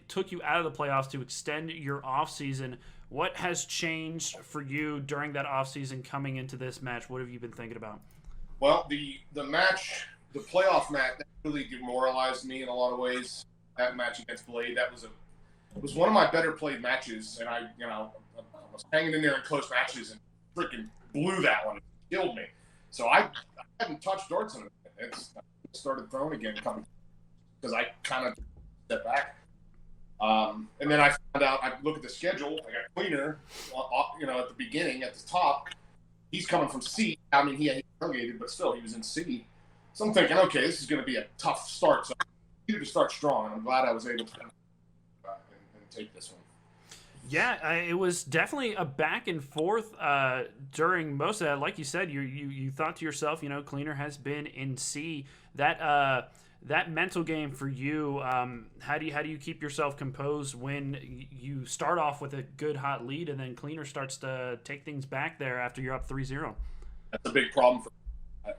Took you out of the playoffs to extend your offseason. What has changed for you during that offseason coming into this match? What have you been thinking about? Well, the match, the playoff match, that really demoralized me in a lot of ways. That match against Blade, it was one of my better played matches, and I was hanging in there in close matches and freaking blew that one. It killed me. So I hadn't touched darts in it. I started throwing again because I kind of stepped back. And then I found out, I look at the schedule, I got Cleaner, at the beginning, at the top. He's coming from C. I mean, he relegated, but still, he was in C. So I'm thinking, okay, this is going to be a tough start. So I needed to start strong, and I'm glad I was able to and take this one. Yeah, it was definitely a back and forth during most of that. Like you said, you thought to yourself, Cleaner has been in C. That mental game for you, how do you keep yourself composed when you start off with a good hot lead and then Cleaner starts to take things back there after you're up 3-0? That's a big problem for me.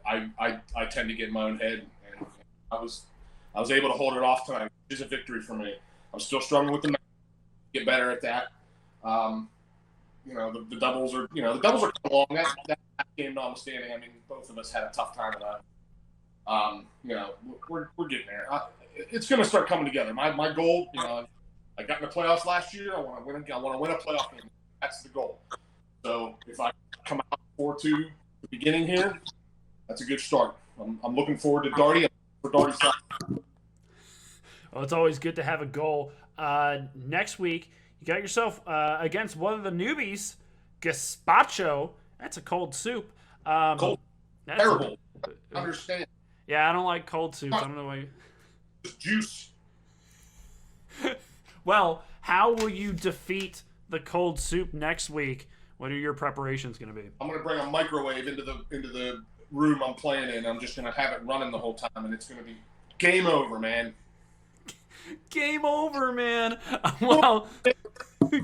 I tend to get in my own head, and I was able to hold it off tonight, which is a victory for me. I'm still struggling with the match, get better at that. The doubles are coming along. That game notwithstanding, I mean, both of us had a tough time with that. We're getting there. It's going to start coming together. My goal, I got in the playoffs last year. I want to win. I want to win a playoff game. That's the goal. So if I come out 4-2 at the beginning here, that's a good start. I'm looking forward to Darty. For Darty's side. Well, it's always good to have a goal. Next week, you got yourself against one of the newbies, Gazpacho. That's a cold soup. Cold. That's Terrible. Understand. Yeah, I don't like cold soups. I don't know why. Just juice. Well, how will you defeat the cold soup next week? What are your preparations going to be? I'm going to bring a microwave into the room I'm playing in. I'm just going to have it running the whole time, and it's going to be game over, man. Game over, man. Well,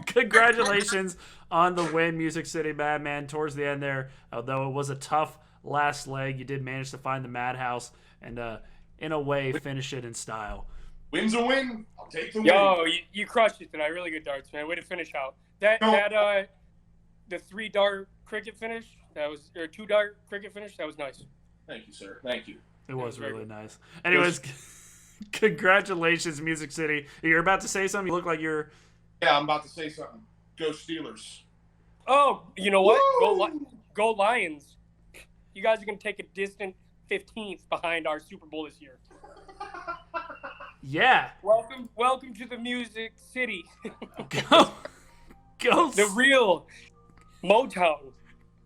congratulations on the win, Music City Madman. Towards the end there, although it was a tough last leg, you did manage to find the madhouse and, in a way, finish it in style. Win's a win. I'll take the win. Yo, you crushed it tonight. Really good darts, man. Way to finish out. The 3-dart cricket finish, or 2-dart cricket finish, that was nice. Thank you, sir. Thank you. It was really nice. Anyways, congratulations, Music City. You're about to say something? You look like you're... Yeah, I'm about to say something. Go Steelers. Oh, you know what? Go Lions. You guys are going to take a distant 15th behind our Super Bowl this year. Yeah. Welcome to the Music City. Go. The real Motown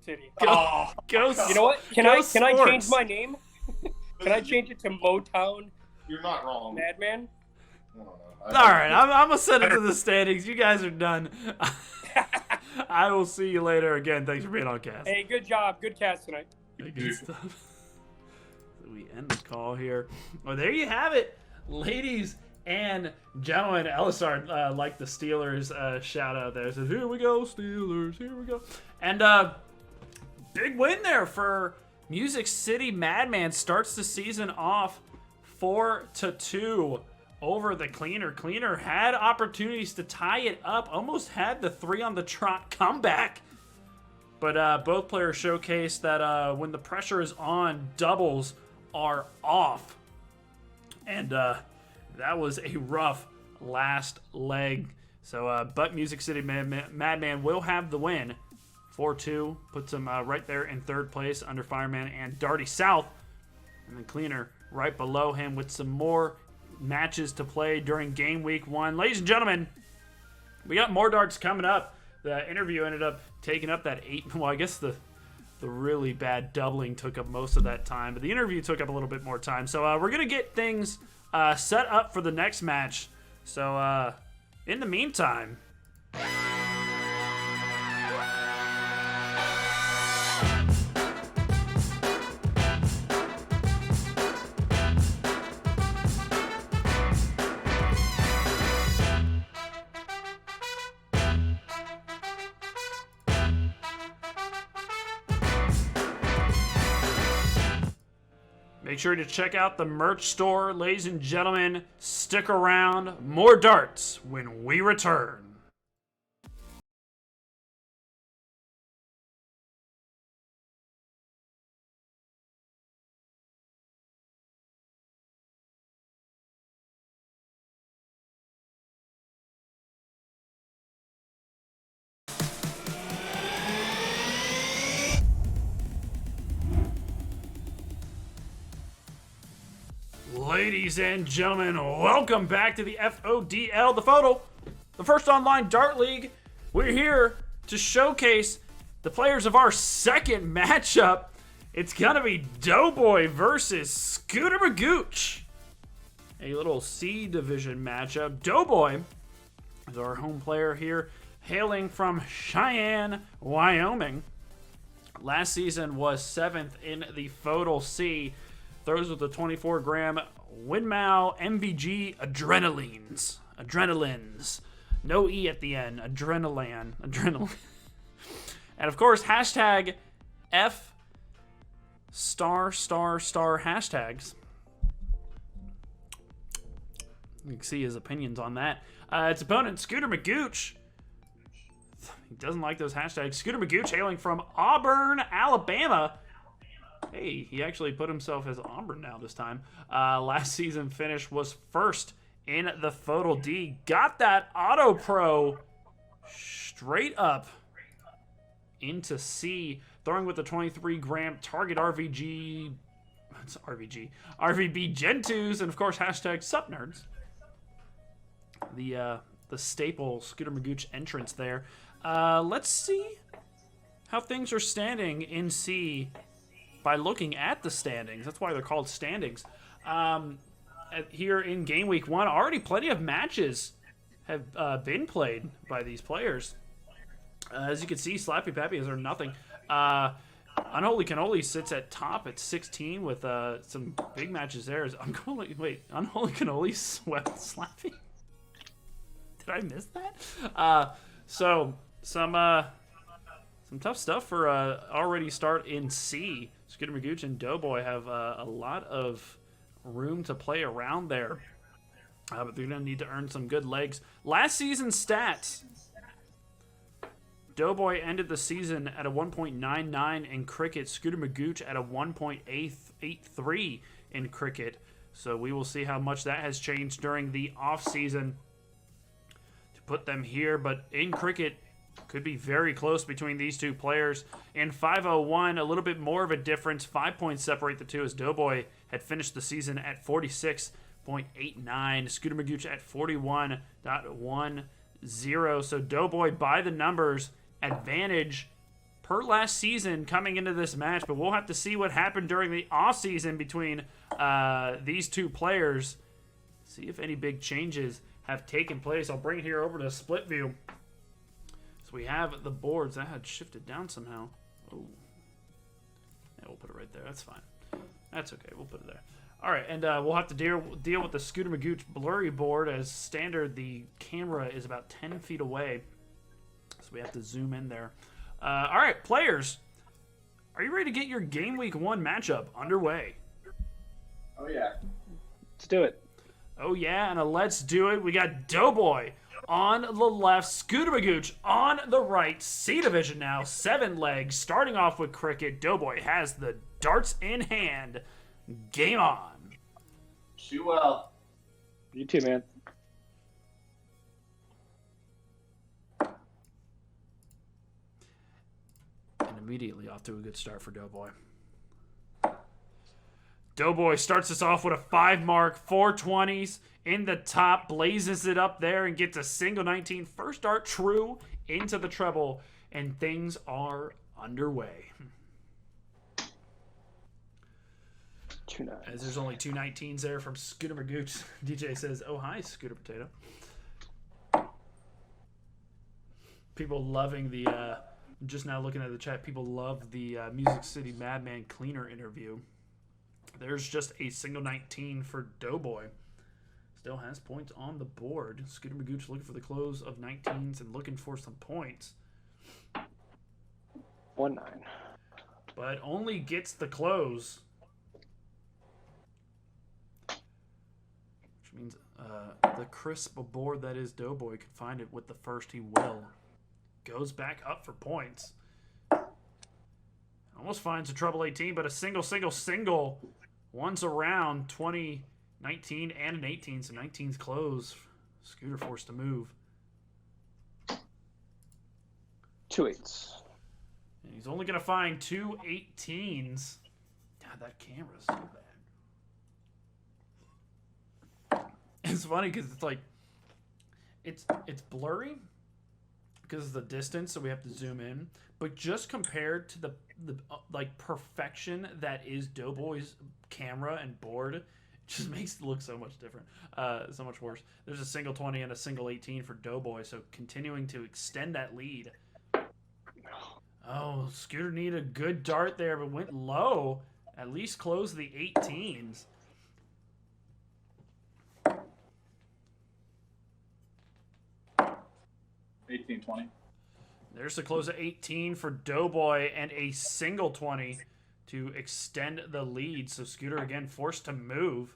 City. Go. You know what? Can I change my name? Can I change it to Motown? You're not wrong. Madman? All right, I'm going to send it to the standings. You guys are done. I will see you later. Again, thanks for being on cast. Hey, good job. Good cast tonight. Good stuff. So we end the call here. Well, there you have it, ladies and gentlemen, Elisard liked the Steelers shout out there. Says, "Here we go, Steelers, here we go." And big win there for Music City Madman. Starts the season off 4-2 over the Cleaner. Cleaner had opportunities to tie it up, almost had the 3 on the trot comeback. But both players showcased that when the pressure is on, doubles are off. And that was a rough last leg. So, but Music City Madman will have the win. 4-2 puts them right there in third place under Fireman and Darty South. And then Cleaner right below him with some more matches to play during game week 1. Ladies and gentlemen, we got more darts coming up. The interview ended up taking up that 8. Well, I guess the really bad doubling took up most of that time, but the interview took up a little bit more time. So we're going to get things set up for the next match. So in the meantime, make sure to check out the merch store, ladies and gentlemen. Stick around. More darts when we return. Ladies and gentlemen, welcome back to the FODL, the FODL, the first online dart league. We're here to showcase the players of our second matchup. It's gonna be Doughboy versus Scooter McGooch. A little C division matchup. Doughboy is our home player here, hailing from Cheyenne, Wyoming. Last season was 7th in the FODL C. Throws with the 24-gram Windmow MVG Adrenalines. No E at the end. Adrenaline. And of course, hashtag F star hashtags. You can see his opinions on that. Its opponent, Scooter McGooch. He doesn't like those hashtags. Scooter McGooch hailing from Auburn, Alabama. Hey, he actually put himself as Auburn now this time. Last season finish was first in the FODL D. Got that Auto Pro straight up into C. Throwing with the 23-gram Target RVB Gen 2s, and of course, hashtag SupNerds. The staple Scooter McGooch entrance there. Let's see how things are standing in C by looking at the standings. That's why they're called standings. Here in game week 1, already plenty of matches have been played by these players. As you can see, Slappy Pappy has earned nothing. Unholy Cannoli sits at top at 16 with some big matches there. Unholy Cannoli swept Slappy? Did I miss that? So some tough stuff for already start in C. Scooter McGooch and Doughboy have a lot of room to play around there. But they're going to need to earn some good legs. Last season's stats. Doughboy ended the season at a 1.99 in cricket. Scooter McGooch at a 1.883 in cricket. So we will see how much that has changed during the offseason to put them here. But in cricket, could be very close between these two players. In 501, a little bit more of a difference. 5 points separate the two as Doughboy had finished the season at 46.89. Scooter McGooch at 41.10. So Doughboy, by the numbers, advantage per last season coming into this match. But we'll have to see what happened during the offseason between these two players. See if any big changes have taken place. I'll bring it here over to split view. So we have the boards. That had shifted down somehow. Oh. Yeah, we'll put it right there. That's fine. That's okay. We'll put it there. All right, and we'll have to deal with the Scooter McGooch blurry board. As standard, the camera is about 10 feet away, so we have to zoom in there. All right, players, are you ready to get your Game Week 1 matchup underway? Oh, yeah. Let's do it. Oh, yeah, and let's do it. We got Doughboy on the left, Scooter McGooch on the right. C division now, 7 legs. Starting off with cricket, Doughboy has the darts in hand. Game on. Shoot well. You too, man. And immediately off to a good start for Doughboy. Doughboy starts us off with a 5 mark, 420s in the top, blazes it up there and gets a single 19. First dart true into the treble, and things are underway. 2 9. As there's only 2 19s there from Scooter McGooch. DJ says, oh, hi, Scooter Potato. People loving the, just now looking at the chat, people love the Music City Madman cleaner interview. There's just a single 19 for Doughboy. Still has points on the board. Scooter McGooch looking for the close of 19s and looking for some points. 1 9. But only gets the close. Which means the crisp board that is Doughboy can find it with the first he will. Goes back up for points. Almost finds a treble 18, but a single. One's around 20, 19, and an 18, so 19's close. Scooter forced to move. 2 8s. And he's only going to find 2 18s. God, that camera's so bad. It's funny because it's like, it's blurry because of the distance, so we have to zoom in. But just compared to the like perfection that is Doughboy's camera and board, it just makes it look so much different, so much worse. There's a single 20 and a single 18 for Doughboy, so continuing to extend that lead. Oh, Scooter needed a good dart there, but went low. At least close the 18s. $18, $20. There's the close of 18 for Doughboy and a single 20 to extend the lead. So Scooter again forced to move.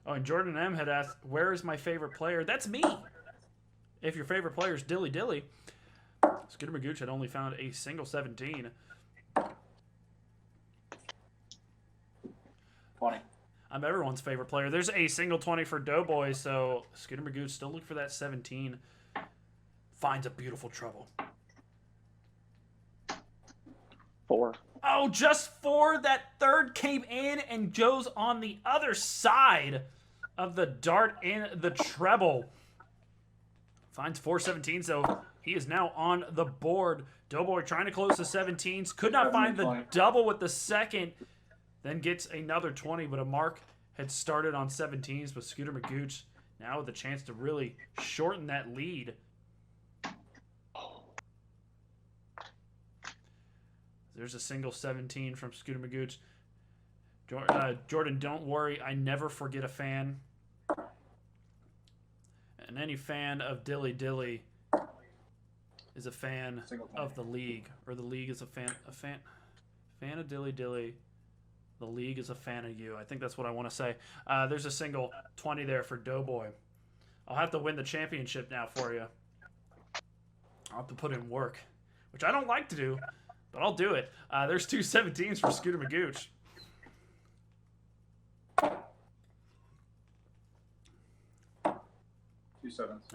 Oh, and Jordan M had asked, where is my favorite player? That's me. If your favorite player is Dilly Dilly. Scooter McGooch had only found a single 17. 20. I'm everyone's favorite player. There's a single 20 for Doughboy, so Scooter McGooch still looking for that 17. Finds a beautiful treble. 4. Oh, just 4. That third came in and Joe's on the other side of the dart in the treble. Finds 417, so he is now on the board. Doughboy trying to close the 17s. Could not find the double with the second. Then gets another 20, but a mark had started on 17s with Scooter McGooch. Now with a chance to really shorten that lead. There's a single 17 from Scooter McGooch. Jordan, don't worry. I never forget a fan. And any fan of Dilly Dilly is a fan of the league. Or the league is a fan of Dilly Dilly. The league is a fan of you. I think that's what I want to say. There's a single 20 there for Doughboy. I'll have to win the championship now for you. I'll have to put in work, which I don't like to do, but I'll do it. There's 2 17s for Scooter McGooch.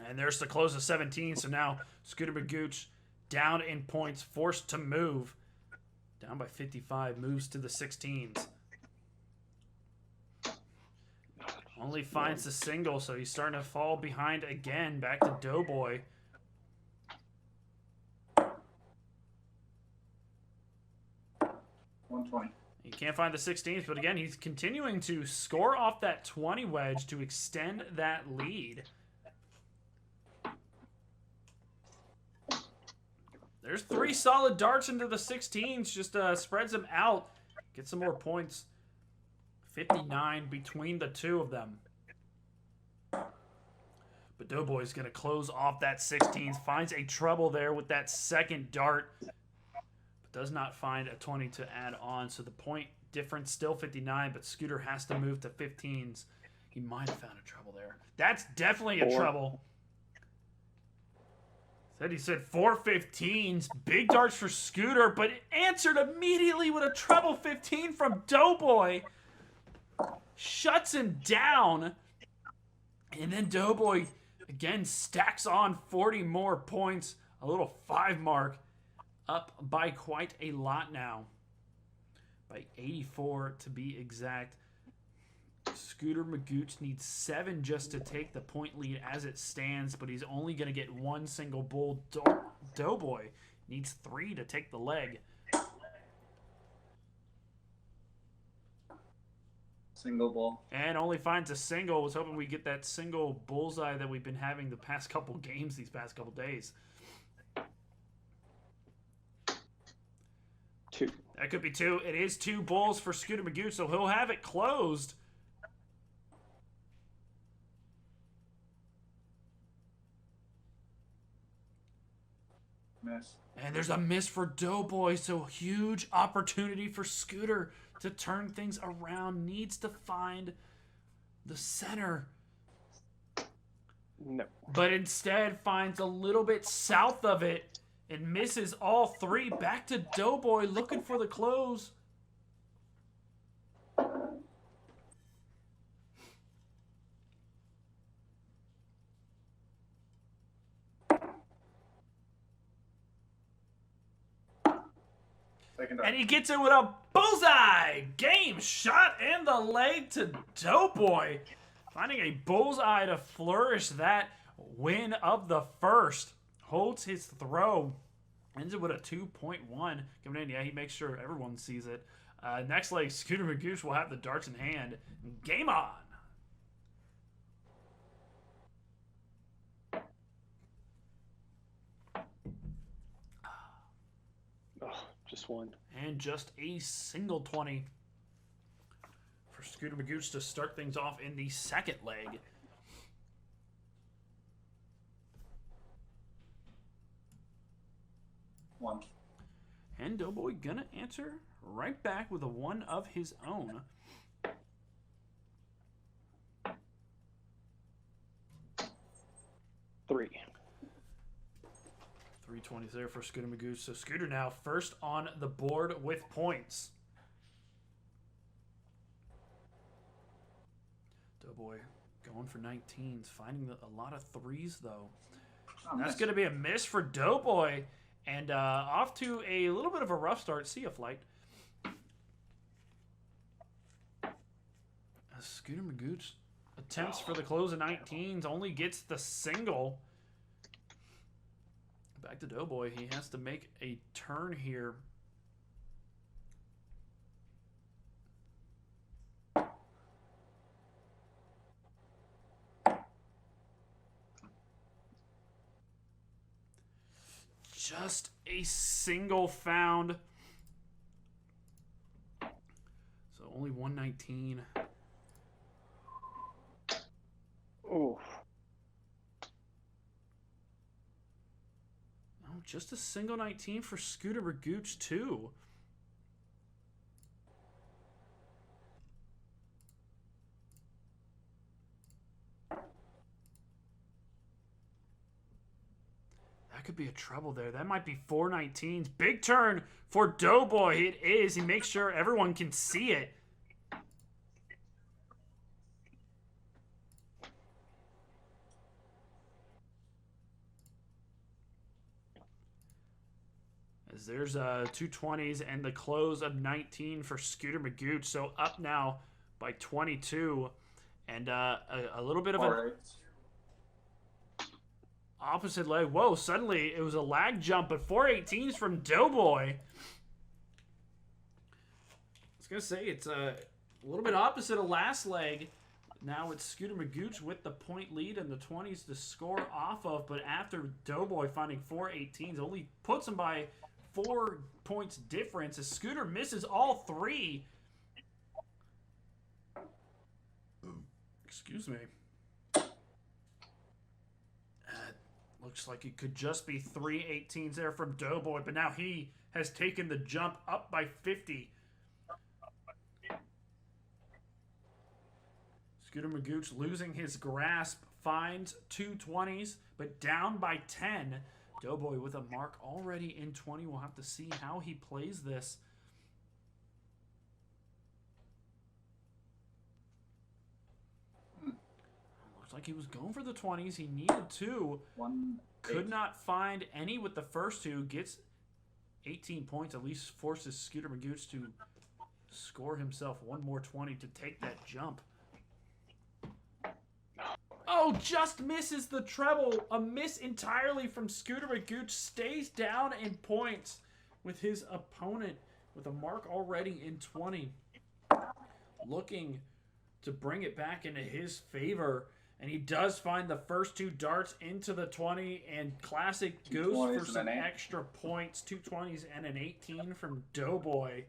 And there's the close of 17, so now Scooter McGooch down in points, forced to move. Down by 55, moves to the 16s. Only finds the single, so he's starting to fall behind again. Back to Doughboy. $120. He can't find the 16s, but again, he's continuing to score off that 20 wedge to extend that lead. There's 3 solid darts into the 16s. Just spreads them out. Get some more points. 59 between the two of them. But Doughboy's going to close off that 16s. Finds a trouble there with that second dart. But does not find a 20 to add on. So the point difference still 59. But Scooter has to move to 15s. He might have found a trouble there. That's definitely a trouble. He said 4 15s. Big darts for Scooter. But it answered immediately with a treble 15 from Doughboy. Shuts him down. And then Doughboy again stacks on 40 more points. A little 5 mark. Up by quite a lot now. By 84 to be exact. Scooter McGooch needs 7 just to take the point lead as it stands. But he's only going to get 1 single bull. Doughboy needs 3 to take the leg. Single bull. And only finds a single. Was hoping we get that single bullseye that we've been having the past couple games, these past couple days. 2. That could be 2. It is 2 bulls for Scooter McGooch, so he'll have it closed. Miss. And there's a miss for Doughboy, so huge opportunity for Scooter to turn things around. Needs to find the center. No. But instead finds a little bit south of it and misses all 3. Back to Doughboy looking for the close. And he gets it with a bullseye! Game shot in the leg to Doughboy. Finding a bullseye to flourish that win of the first. Holds his throw. Ends it with a 2.1. Coming in, yeah, he makes sure everyone sees it. Next leg, Scooter McGooch will have the darts in hand. Game on! Just 1. And just a single 20 for Scooter McGooch to start things off in the second leg. One. And Doughboy gonna answer right back with a 1 of his own. Three. 320s there for Scooter McGooch. So Scooter now first on the board with points. Doughboy going for 19s. Finding a lot of 3s, though. That's going to be a miss for Doughboy. And off to a little bit of a rough start. See ya, Flight. Scooter McGooch attempts for the close of 19s. Only gets the single. Back to Doughboy. He has to make a turn here. Just a single found. So only 119. Oh. Just a single 19 for Scooter McGooch, too. That could be a trouble there. That might be 4 19s. Big turn for Doughboy. It is. He makes sure everyone can see it. There's 220s and the close of 19 for Scooter McGooch. So up now by 22. And a little bit of an opposite leg. Whoa, suddenly it was a lag jump, but 4 18s from Doughboy. I was going to say it's a little bit opposite of last leg. Now it's Scooter McGooch with the point lead and the 20s to score off of, but after Doughboy finding 4 18s, only puts him by 4 points difference as Scooter misses all 3. Excuse me. Looks like it could just be 3 18s there from Doughboy, but now he has taken the jump up by 50. Scooter McGooch losing his grasp, finds 2 20s, but down by 10. Doughboy with a mark already in 20. We'll have to see how he plays this. Looks like he was going for the 20s. He needed 2. Could not find any with the first 2. Gets 18 points, at least forces Scooter McGooch to score himself one more 20 to take that jump. Oh, just misses the treble. A miss entirely from Scooter McGooch. Stays down in points with his opponent with a mark already in 20. Looking to bring it back into his favor. And he does find the first 2 darts into the 20. And Classic goes for some extra points. 2 20s and an 18 from Doughboy.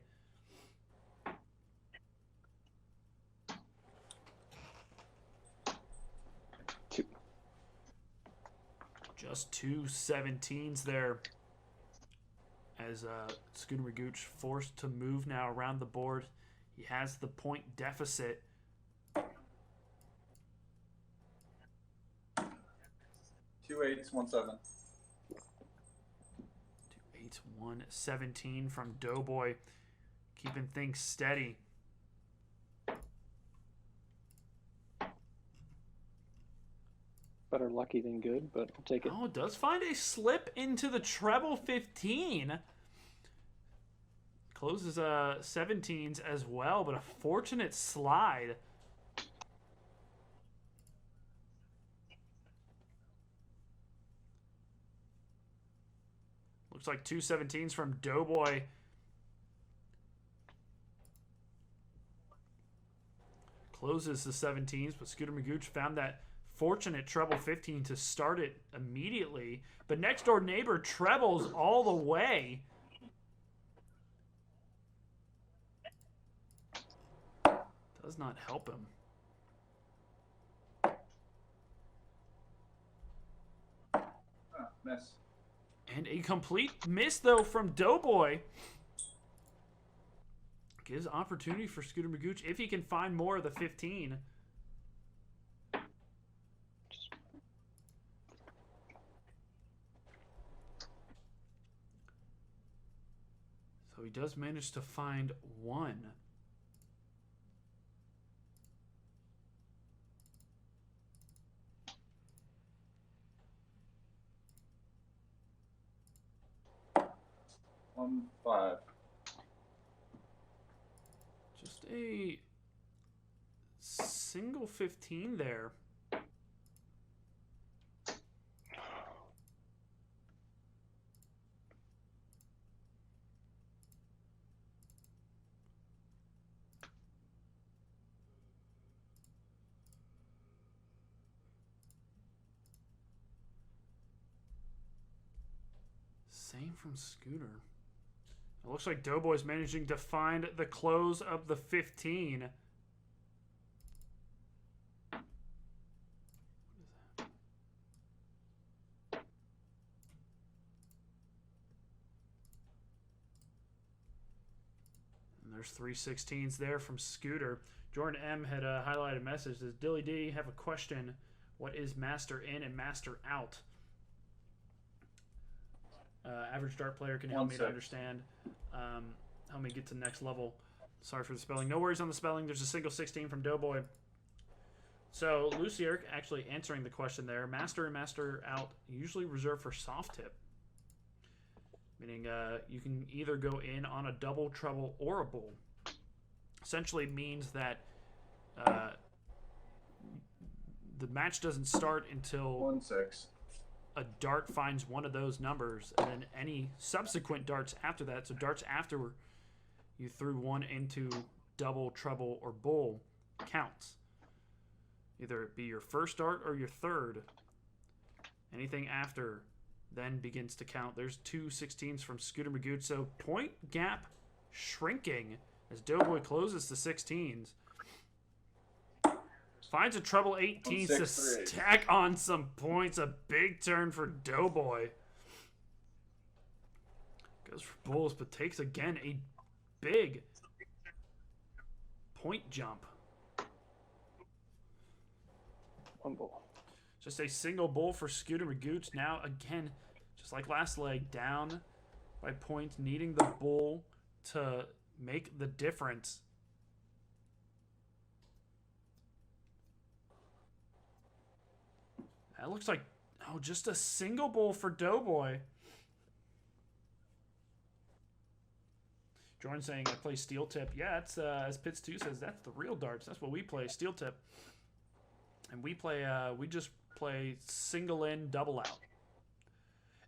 Just 2 17s there as Scooter McGooch forced to move now around the board. He has the point deficit. 2 8s, 1 7. 2 8s, 1 17 from Doughboy, keeping things steady. Better lucky than good, but I'll take it. Oh, it does find a slip into the treble 15. Closes 17s as well, but a fortunate slide. Looks like 2 17s from Doughboy. Closes the 17s, but Scooter McGooch found that fortunate treble 15 to start it immediately. But next door neighbor trebles all the way. Does not help him. Miss. And a complete miss, though, from Doughboy. Gives opportunity for Scooter McGooch if he can find more of the 15. So he does manage to find 1. One 5. Just a single 15 there. Same from Scooter. It looks like Doughboy's managing to find the close of the 15. And there's 3 16s there from Scooter. Jordan M had highlighted a message. Does Dilly D have a question? What is master in and master out? Average dart player can help me to understand. Help me get to the next level. Sorry for the spelling. No worries on the spelling. There's a single 16 from Doughboy. So Lucier actually answering the question there. Master and master out usually reserved for soft tip. Meaning you can either go in on a double, treble, or a bull. Essentially means that the match doesn't start until 1 6. a dart finds one of those numbers, and then any subsequent darts after that, so darts after you threw one into double, treble, or bull, counts. Either it be your first dart or your third. Anything after then begins to count. There's 2 16s from Scooter McGooch. So point gap shrinking as Doughboy closes the 16s. Finds a treble 18s to stack on some points. A big turn for Doughboy. Goes for bulls, but takes again a big point jump. One bull. Just a single bull for Scooter McGooch. Now, again, just like last leg, down by points, needing the bull to make the difference. That looks like, oh, just a single bull for Doughboy. Jordan saying, I play steel tip. Yeah, it's as Pitts 2 says, that's the real darts. That's what we play, steel tip. And we play, we just play single in, double out.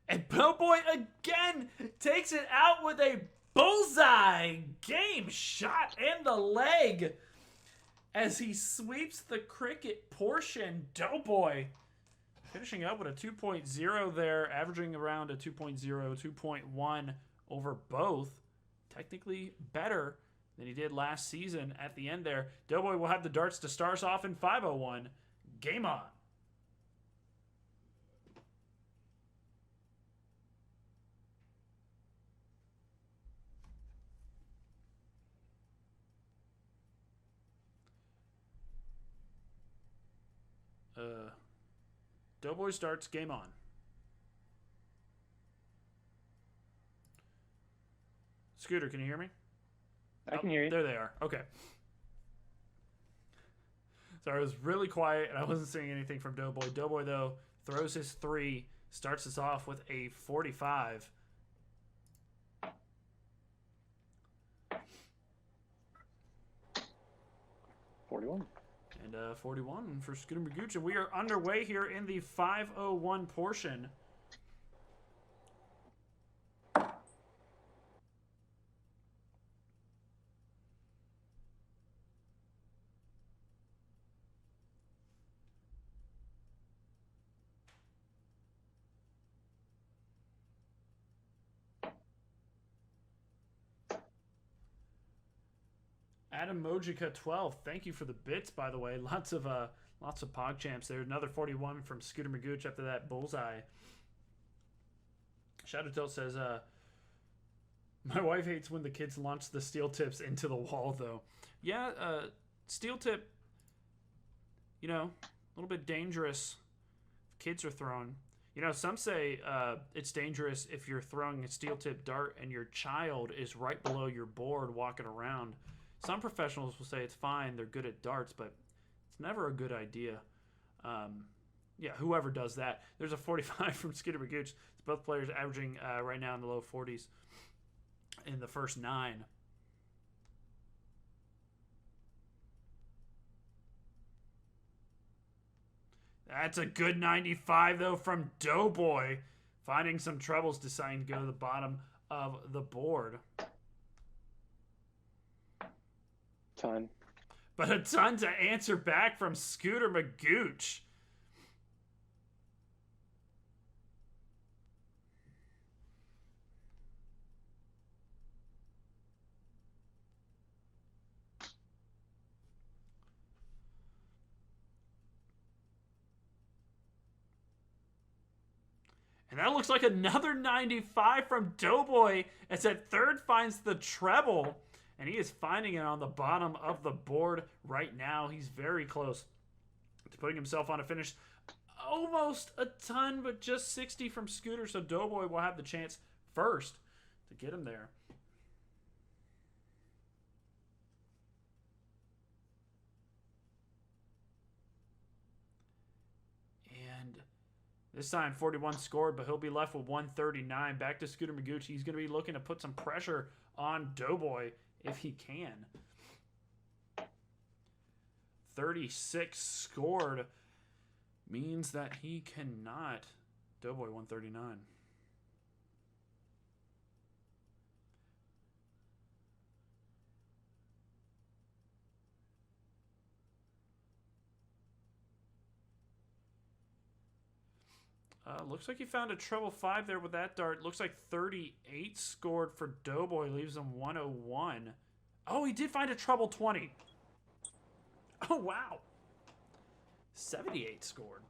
And Doughboy again takes it out with a bullseye game shot in the leg as he sweeps the cricket portion. Doughboy finishing up with a 2.0 there, averaging around a 2.0, 2.1 over both. Technically better than he did last season at the end there. Doughboy will have the darts to start us off in 501. Game on. Doughboy starts, game on. Scooter, can you hear me? I can hear you. There they are. Okay. Sorry, it was really quiet, and I wasn't seeing anything from Doughboy. Doughboy, though, throws his 3, starts us off with a 45. 41. And 41 for Scooter McGooch. And we are underway here in the 501 portion. Adam Mojica 12, thank you for the bits, by the way. Lots of pog champs there. Another 41 from Scooter McGooch after that bullseye. Shadowtail says, my wife hates when the kids launch the steel tips into the wall, though. Yeah, steel tip, you know, a little bit dangerous if kids are throwing. You know, some say it's dangerous if you're throwing a steel tip dart and your child is right below your board walking around. Some professionals will say it's fine, they're good at darts, but it's never a good idea. Yeah, whoever does that. There's a 45 from Scooter McGooch. It's both players averaging right now in the low 40s in the first 9. That's a good 95, though, from Doughboy. Finding some trebles, deciding to go to the bottom of the board. Ton. But a ton to answer back from Scooter McGooch. And that looks like another 95 from Doughboy as that third finds the treble. And he is finding it on the bottom of the board right now. He's very close to putting himself on a finish. Almost a ton, but just 60 from Scooter. So Doughboy will have the chance first to get him there. And this time 41 scored, but he'll be left with 139. Back to Scooter McGooch. He's going to be looking to put some pressure on Doughboy if he can. 36 scored means that he cannot. Doughboy 139. Looks like he found a treble 5 there with that dart. Looks like 38 scored for Doughboy. Leaves him 101. Oh, he did find a treble 20. Oh, wow. 78 scored.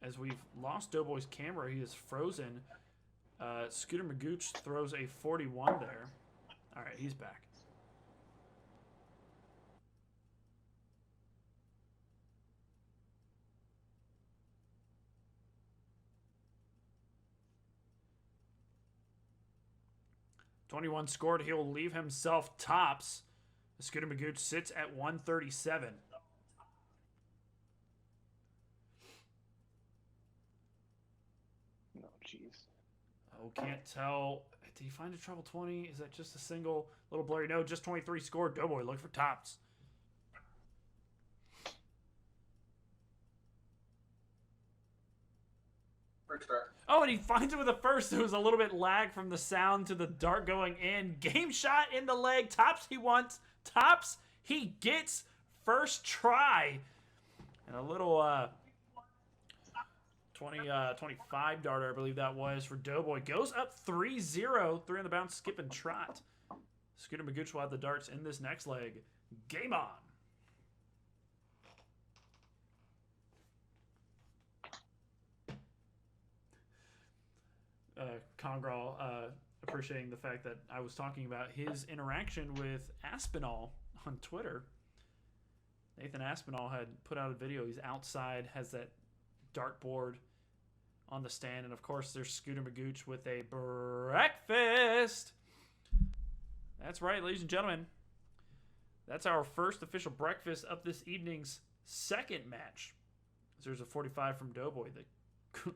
As we've lost Doughboy's camera, he is frozen. Scooter McGooch throws a 41 there. All right, he's back. $21 scored. He'll leave himself tops. Scooter McGooch sits at 137. No, jeez. Oh, can't tell. Did he find a treble 20? Is that just a single? Little blurry. No, just 23 scored. Doughboy, look for tops. First start. Oh, and he finds it with a first. There was a little bit lag from the sound to the dart going in. Game shot in the leg. Tops he wants. Tops he gets. First try. And a little 25 darter, I believe that was, for Doughboy. Goes up 3-0. 3 on the bounce, skip and trot. Scooter McGooch will have the darts in this next leg. Game on. Congraw appreciating the fact that I was talking about his interaction with Aspinall on Twitter. Nathan Aspinall had put out a video. He's outside, has that dartboard on the stand, and of course there's Scooter McGooch with a breakfast. That's right, ladies and gentlemen. That's our first official breakfast of this evening's second match. There's a 45 from Doughboy.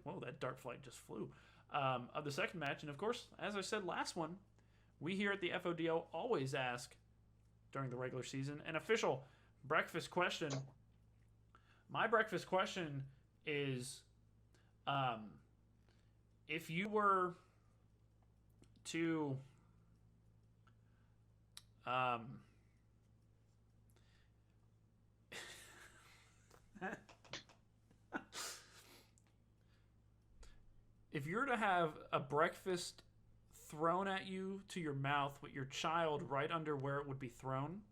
Whoa, that dart flight just flew. Of the second match, and of course, as I said last one, we here at the FODL always ask during the regular season an official breakfast question. My breakfast question is, if you were to if you're to have a breakfast thrown at you to your mouth with your child right under where it would be thrown,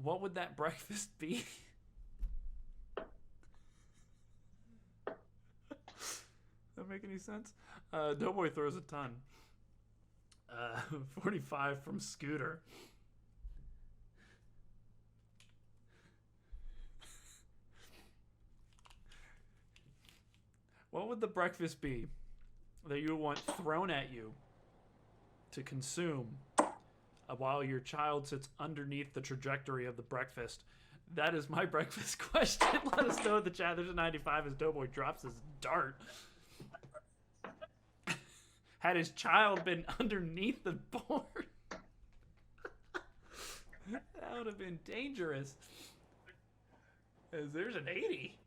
what would that breakfast be? Does that make any sense? Doughboy throws a ton. 45 from Scooter. What would the breakfast be that you would want thrown at you to consume while your child sits underneath the trajectory of the breakfast? That is my breakfast question. Let us know in the chat. There's a 95 as Doughboy drops his dart. Had his child been underneath the board, that would have been dangerous. As there's an 80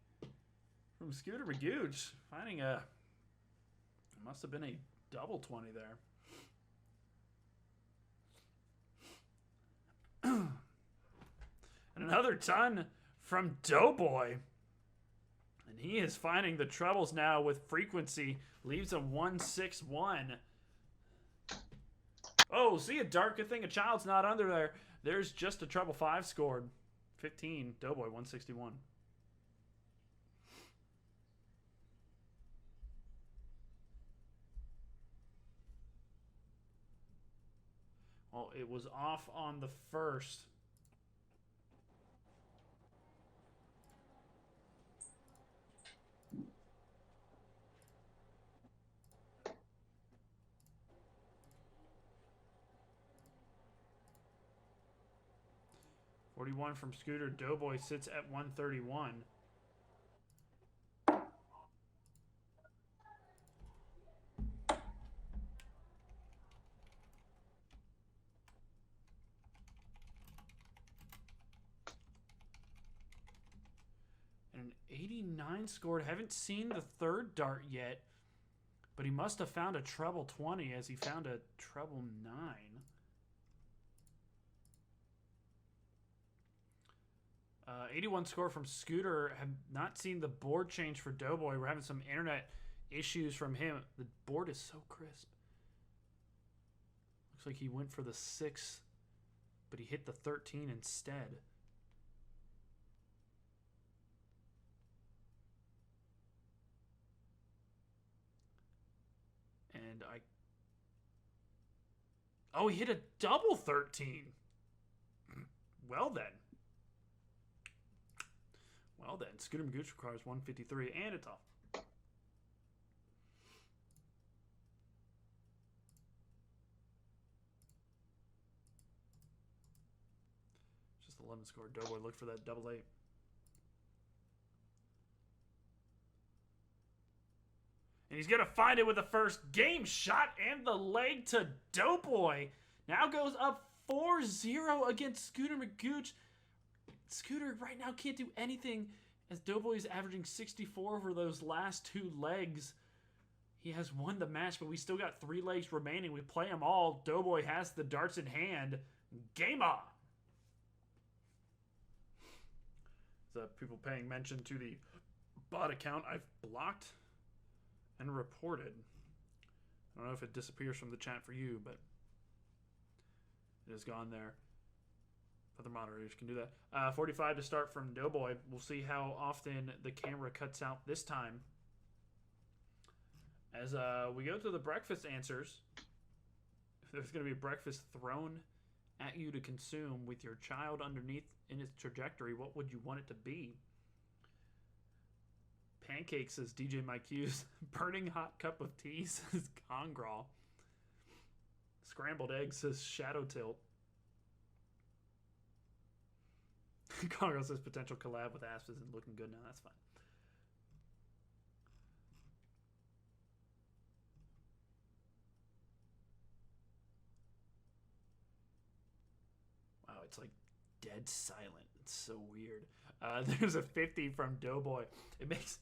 from Scooter McGooch, finding a, must have been a double 20 there. And another ton from Doughboy. And he is finding the troubles now with frequency. Leaves him 161. Oh, see a dart. Good thing a child's not under there. There's just a treble 5 scored. 15. Doughboy 161. Well, it was off on the first. $41 from Scooter. Doughboy sits at 131. And an 89 scored. Haven't seen the third dart yet, but he must have found a treble 20 as he found a treble 9. 81 score from Scooter. Have not seen the board change for Doughboy. We're having some internet issues from him. The board is so crisp. Looks like he went for the 6, but he hit the 13 instead. And oh, he hit a double 13. Well then. Well then, Scooter McGooch requires 153 and it's off. Just 11 score. Doughboy look for that double 8. And he's going to find it with the first game shot and the leg to Doughboy. Now goes up 4-0 against Scooter McGooch. Scooter right now can't do anything as Doughboy is averaging 64 over those last 2 legs. He has won the match, but we still got 3 legs remaining. We play them all. Doughboy has the darts in hand. Game on. The people paying mention to the bot account I've blocked and reported. I don't know if it disappears from the chat for you, but it has gone there. Other moderators can do that. 45 to start from Doughboy. We'll see how often the camera cuts out this time. As we go to the breakfast answers, if there's going to be breakfast thrown at you to consume with your child underneath in its trajectory, what would you want it to be? Pancakes, says DJ Mike Hughes. Burning hot cup of tea, says Congraw. Scrambled eggs, says Shadow Tilt. Congraw says potential collab with Asp isn't looking good now. That's fine. Wow, it's like dead silent. It's so weird. There's a 50 from Doughboy. It makes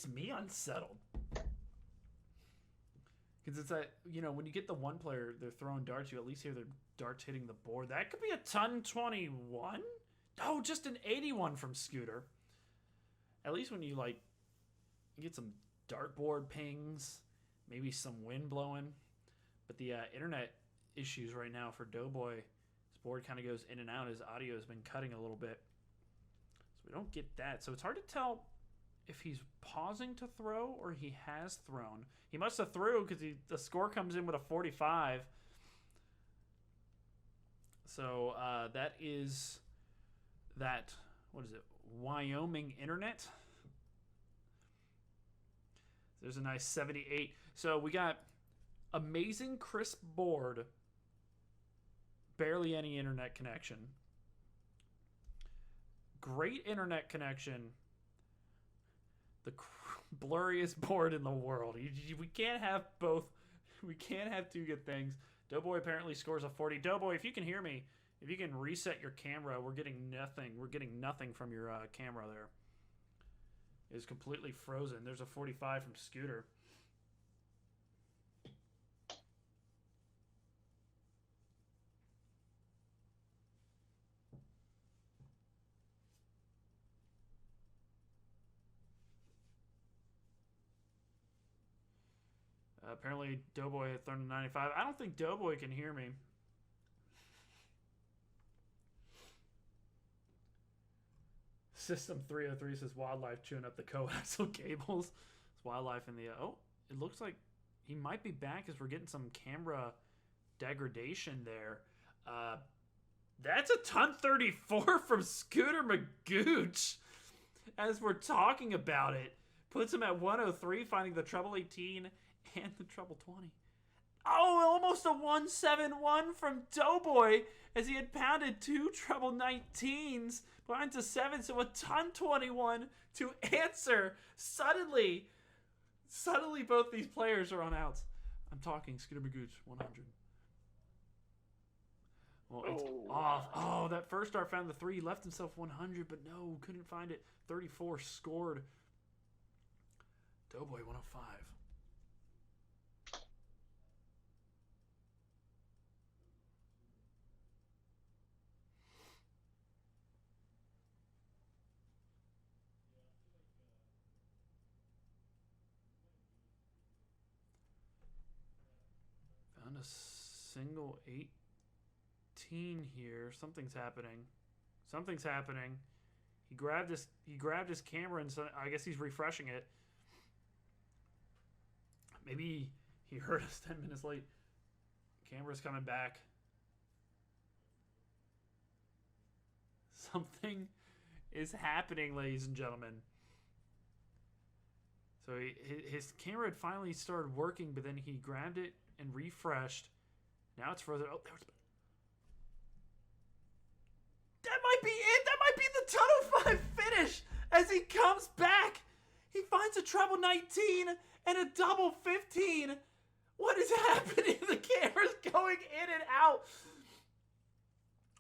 me unsettled. Because it's that, you know, when you get the one player, they're throwing darts, you at least hear their darts hitting the board. That could be a ton 21? Oh, just an 81 from Scooter. At least when you, like, you get some dartboard pings, maybe some wind blowing. But the internet issues right now for Doughboy, his board kind of goes in and out. His audio has been cutting a little bit. So we don't get that. So it's hard to tell if he's pausing to throw or he has thrown. He must have threw because the score comes in with a 45. So that is that, what is it, Wyoming internet. There's a nice 78. So we got amazing crisp board, barely any internet connection. Great internet connection. The blurriest board in the world. We can't have both. We can't have two good things. Doughboy apparently scores a 40. Doughboy, if you can hear me, if you can reset your camera, we're getting nothing. We're getting nothing from your camera there. It is completely frozen. There's a 45 from Scooter. Apparently, Doughboy had thrown a 95. I don't think Doughboy can hear me. System 303 says Wildlife chewing up the coaxial cables. It's Wildlife in the... oh, it looks like he might be back as we're getting some camera degradation there. That's a ton 34 from Scooter McGooch as we're talking about it. Puts him at 103, finding the treble 18 and the treble 20. Oh, almost a 171 from Doughboy as he had pounded 2 treble 19s behind to 7, so a ton 21 to answer. Suddenly both these players are on outs. I'm talking Scooter McGooch, 100. Well, it's off. Oh, that first dart found the 3, left himself 100, but no, couldn't find it. 34 scored. Doughboy 105. On a single 18 here. Something's happening. Something's happening. He grabbed his camera and so I guess he's refreshing it. Maybe he heard us 10 minutes late. Camera's coming back. Something is happening, ladies and gentlemen. So his camera had finally started working, but then he grabbed it and refreshed. Now it's further. Oh, there's. That might be it. That might be the Tunnel 5 finish. As he comes back, he finds a treble 19 and a double 15. What is happening? The camera's going in and out.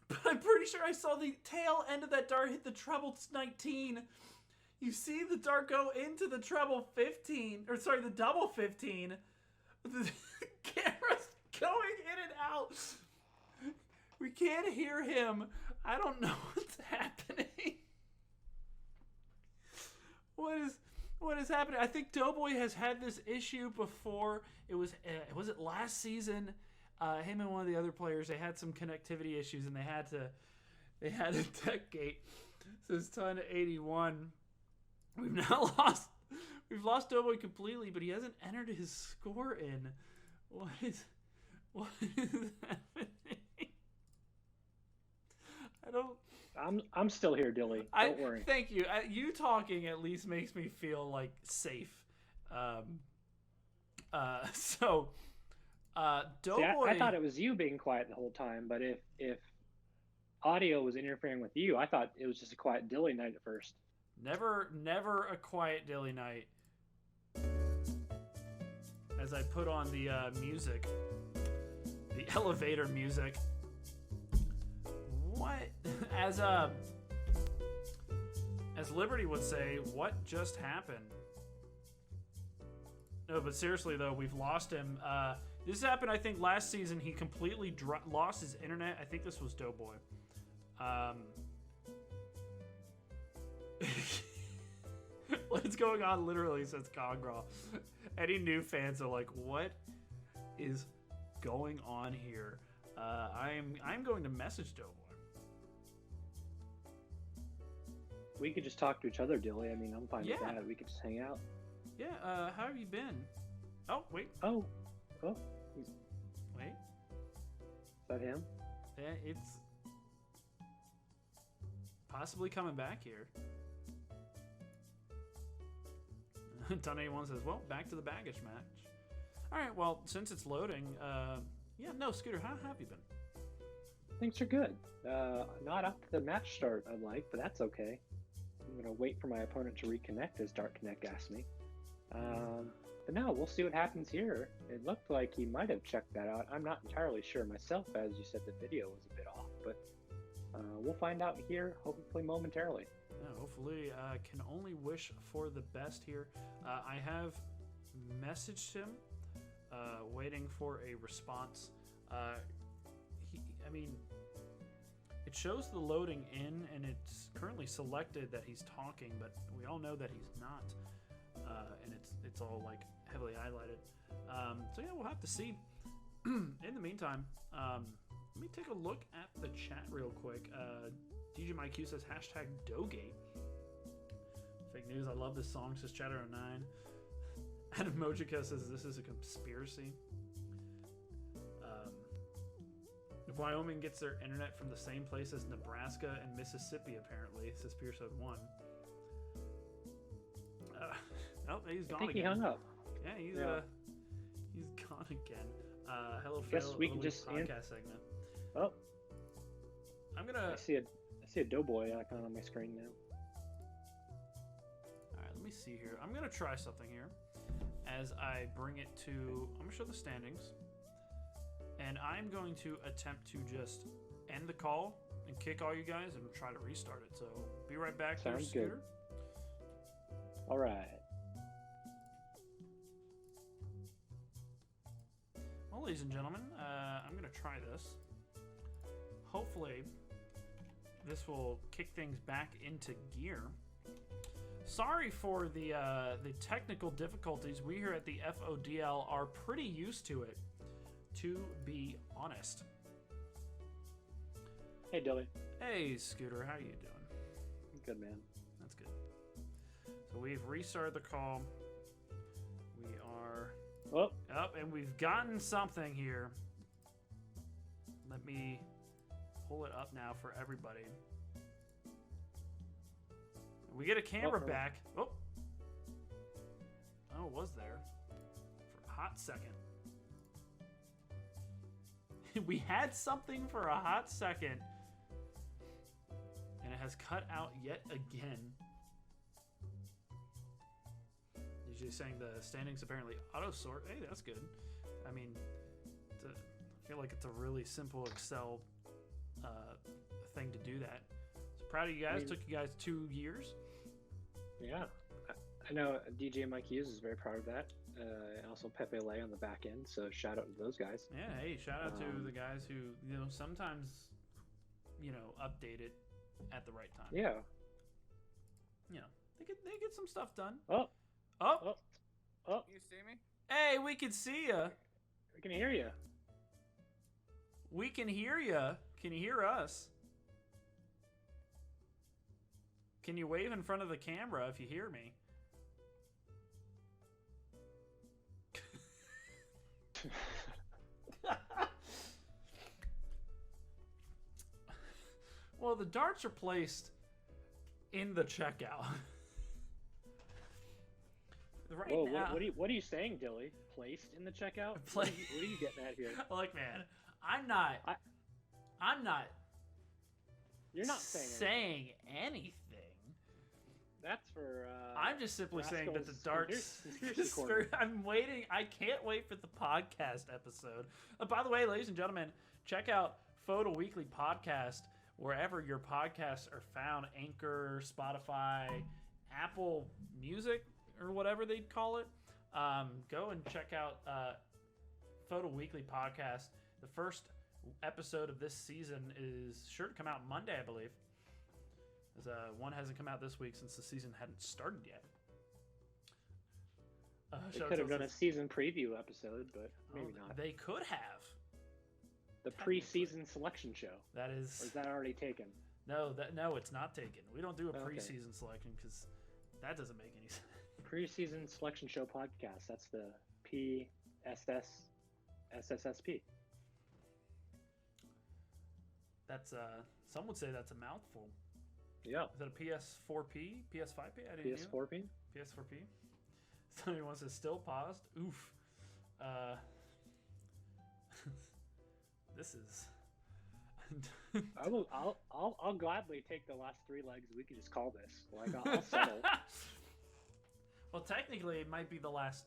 But I'm pretty sure I saw the tail end of that dart hit the treble 19. You see the dart go into the treble 15, or sorry, the double 15. The camera's going in and out. We can't hear him. I don't know what's happening. What is happening? I think Doughboy has had this issue before. Was it last season? Him and one of the other players, they had some connectivity issues and they had a tech gate. Says ton 81. We've now lost Doughboy completely, but he hasn't entered his score in. What is happening? I'm still here, Dilly. Don't worry. Thank you. You talking at least makes me feel like safe. Doughboy. See, I thought it was you being quiet the whole time, but if audio was interfering with you, I thought it was just a quiet Dilly night at first. Never a quiet Dilly night. As I put on the music, the elevator music. What? As Liberty would say, what just happened? No, but seriously though, we've lost him. This happened, I think, last season. He completely lost his internet. I think this was Doughboy. What's going on? Literally says Congraw. Any new fans are like, what is going on here? I'm going to message Doughboy. We could just talk to each other, Dilly. I mean, I'm fine with that. We could just hang out. Yeah, how have you been? Oh, wait. Oh. Wait. Is that him? Yeah, it's possibly coming back here. Ton 81 says, well, back to the baggage match. All right, well, since it's loading, Scooter, how have you been? Things are good. Not up to the match start I'd like, but that's okay. I'm going to wait for my opponent to reconnect, as Dark Connect asked me. But no, we'll see what happens here. It looked like he might have checked that out. I'm not entirely sure myself, as you said the video was a bit off, but we'll find out here, hopefully momentarily. Yeah, hopefully. Can only wish for the best here. I have messaged him, waiting for a response. It shows the loading in, and it's currently selected that he's talking, but we all know that he's not. And it's all like heavily highlighted. So yeah, we'll have to see. In the meantime, let me take a look at the chat real quick. DJ MyQ says #Doughgate. Fake news. I love this song. Says Chatter09. Adam Mojica says this is a conspiracy. Wyoming gets their internet from the same place as Nebraska and Mississippi, apparently. Says Pierce01. He's gone again. I think he hung up. Yeah, he's gone again. Hello, Phil. Guess we can just podcast segment. Oh, I'm gonna. I see a Doughboy icon on my screen now. All right, let me see here. I'm gonna try something here. As I bring it to, I'm gonna show the standings, and I'm going to attempt to just end the call and kick all you guys and try to restart it. So be right back. Sounds Scooter. Good. All right. Well, ladies and gentlemen, I'm going to try this. Hopefully, this will kick things back into gear. Sorry for the technical difficulties. We here at the FODL are pretty used to it. to be honest. Hey, Dilly. Hey, Scooter, how you doing? Good, man. That's good. So we've restarted the call. We are Oh, up, and we've gotten something here. Let me pull it up now for everybody. We get a camera back. Oh, it was there for a hot second. We had something for a hot second, and it has cut out yet again. Usually saying the standings apparently auto sort. Hey, that's good. I mean, I feel like it's a really simple Excel thing to do that. So proud of you guys. Took you guys 2 years. yeah. I know DJ Mike Hughes is very proud of that. And also Pepe Lay on the back end. So shout out to those guys. Yeah. Hey, shout out to the guys who sometimes update it at the right time. Yeah. They get some stuff done. Oh. Oh. You see me? Hey, we can see ya. We can hear you. We can hear ya. Can you hear us? Can you wave in front of the camera if you hear me? Well, the darts are placed in the checkout. Right Whoa, now, what are you saying, Dilly? Placed in the checkout? What are you getting at here? Look, man, I'm not You're not saying anything. That's for. I'm just simply saying that the Rascal's darts. conspiracy corner. I'm waiting. I can't wait for the podcast episode. By the way, ladies and gentlemen, check out FODL Weekly Podcast wherever your podcasts are found. Anchor, Spotify, Apple Music, or whatever they'd call it. Go and check out FODL Weekly Podcast. The first episode of this season is sure to come out Monday, I believe. One hasn't come out this week since the season hadn't started yet. They could have done a season preview episode, but maybe not. They could have. The preseason selection show. That is. Or is that already taken? No, it's not taken. We don't do a preseason selection because that doesn't make any sense. Preseason selection show podcast. That's the PSSSP. That's some would say that's a mouthful. Yeah. Is that a PS4P? PS5P? I didn't PS4P? PS4P? Somebody wants to still paused. Oof. This is. I'll gladly take the last 3 legs. We could just call this. Like I'll settle. Well, technically, it might be the last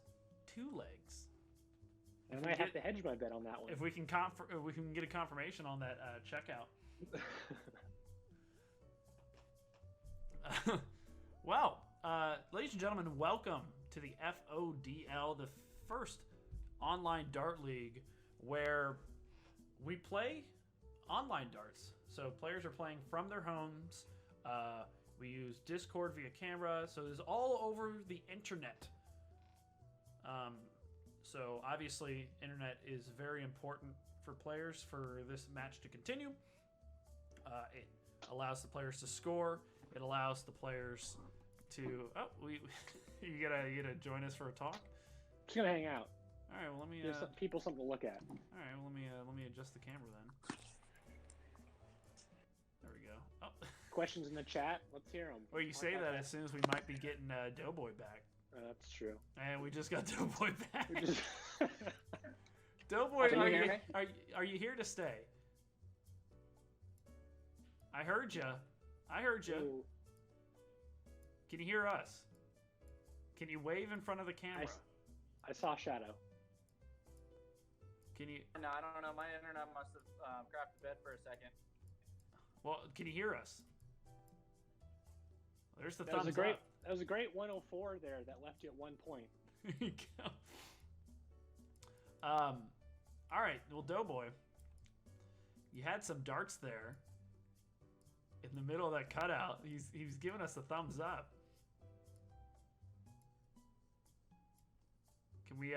2 legs. I might have to hedge my bet on that one. If we can we can get a confirmation on that checkout. Well, ladies and gentlemen, welcome to the FODL, the first online dart league where we play online darts. So players are playing from their homes. We use Discord via camera, so it's all over the internet. So obviously, internet is very important for players for this match to continue. It allows the players to score. It allows the players to. Oh, you gotta join us for a talk. Just gonna hang out. All right. Well, let me. Give some people something to look at. All right. Well, let me adjust the camera then. There we go. Oh. Questions in the chat. Let's hear them. Well, you say that as soon as we might be getting Doughboy back. That's true. And we just got Doughboy back. Just... Doughboy, Can you hear me? are you here to stay? I heard you. I heard you. Ooh. Can you hear us? Can you wave in front of the camera? I saw Shadow. Can you? No, I don't know. My internet must have crapped the bed for a second. Well, can you hear us? There's the That thumbs was a great. up. That was a great 104 there. That left you at 1 point. There you go. All right. Well, Doughboy, you had some darts there. In the middle of that cutout, he's giving us a thumbs up. Can we?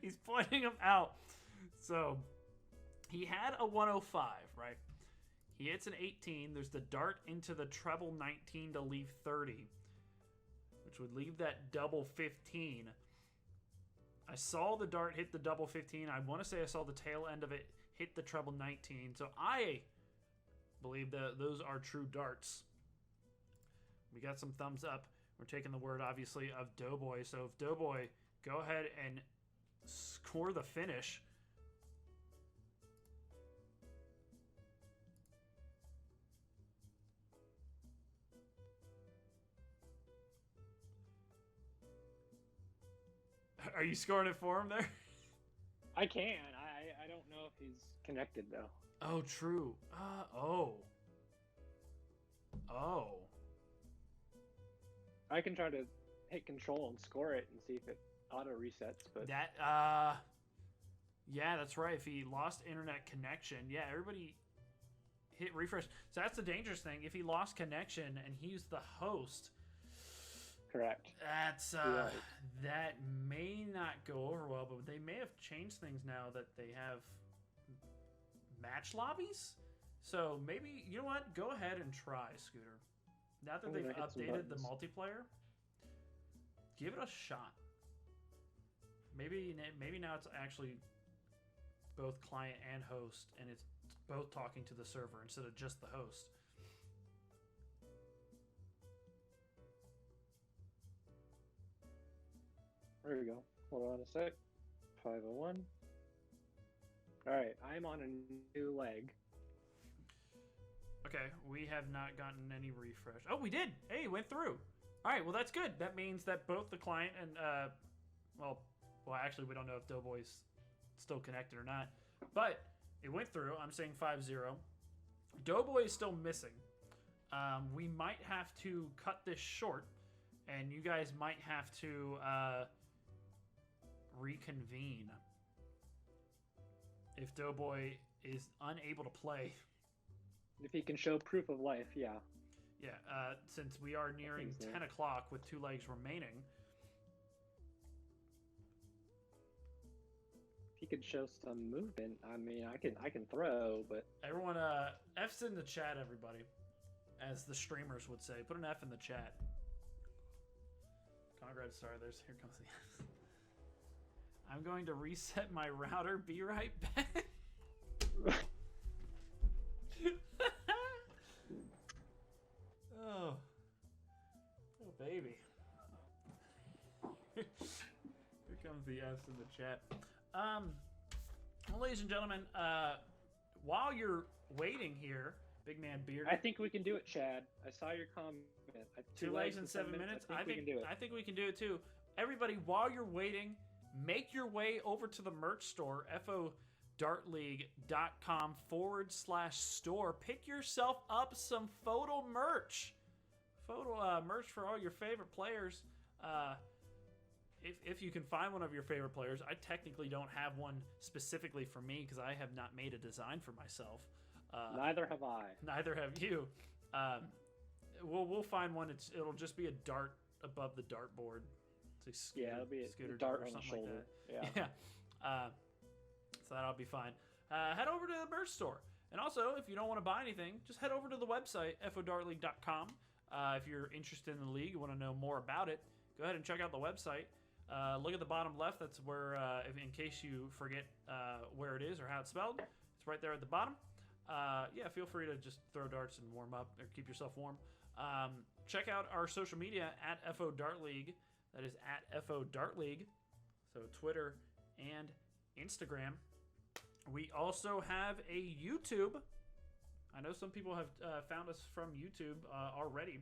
He's pointing him out. So he had a 105, right? He hits an 18. There's the dart into the treble 19 to leave 30, which would leave that double 15. I saw the dart hit the double 15. I want to say I saw the tail end of it hit the treble 19. So I believe that those are true darts. We got some thumbs up. We're taking the word, obviously, of Doughboy. So if Doughboy, go ahead and score the finish. Are you scoring it for him there? I can. I don't know if he's connected though. Oh, true. Oh. I can try to hit control and score it and see if it auto resets, but That, yeah, that's right. If he lost internet connection, yeah, everybody hit refresh. So that's the dangerous thing. If he lost connection and he's the host, correct. that's, Right. that may not go over well, but they may have changed things now that they have match lobbies. So maybe, you know what? Go ahead and try, Scooter. Now that I'm they've gonna hit some updated the buttons. multiplayer, give it a shot. Maybe now it's actually both client and host, and it's both talking to the server instead of just the host. There we go. Hold on a sec. 501. Alright, I'm on a new leg. Okay, we have not gotten any refresh. Oh, we did. Hey, it went through. All right, well, that's good. That means that both the client and, well, actually, we don't know if Doughboy's still connected or not. But it went through. I'm saying 5-0. Doughboy is still missing. We might have to cut this short, and you guys might have to reconvene if Doughboy is unable to play. If he can show proof of life, yeah. Yeah, since we are nearing Thanks, 10 o'clock with 2 legs remaining. If he could show some movement, I mean, I can throw, but Everyone, F's in the chat, everybody. As the streamers would say. Put an F in the chat. Congrats, sorry, here comes the F. I'm going to reset my router. Be right back. Oh baby. Here comes the F's in the chat. Well, ladies and gentlemen, while you're waiting here, Big Man Beard. I think we can do it, Chad. I saw your comment. 2 legs in 7 minutes. I think we can do it. I think we can do it too. Everybody, while you're waiting, make your way over to the merch store, FODLleague.com/store. Pick yourself up some photo merch. Merch for all your favorite players. If you can find one of your favorite players. I technically don't have one specifically for me because I have not made a design for myself. Neither have I. Neither have you. We'll find one. It'll just be a dart above the dartboard. Yeah, it'll be a Scooter dart or on the something shoulder. like that. Yeah. So that'll be fine. Head over to the merch store. And also, if you don't want to buy anything, just head over to the website, FODLleague.com. If you're interested in the league, you want to know more about it, go ahead and check out the website. Look at the bottom left. That's where, in case you forget where it is or how it's spelled, it's right there at the bottom. Yeah, feel free to just throw darts and warm up or keep yourself warm. Check out our social media at FODLleague. That is at FODLleague. So Twitter and Instagram. We also have a YouTube. I know some people have found us from YouTube already.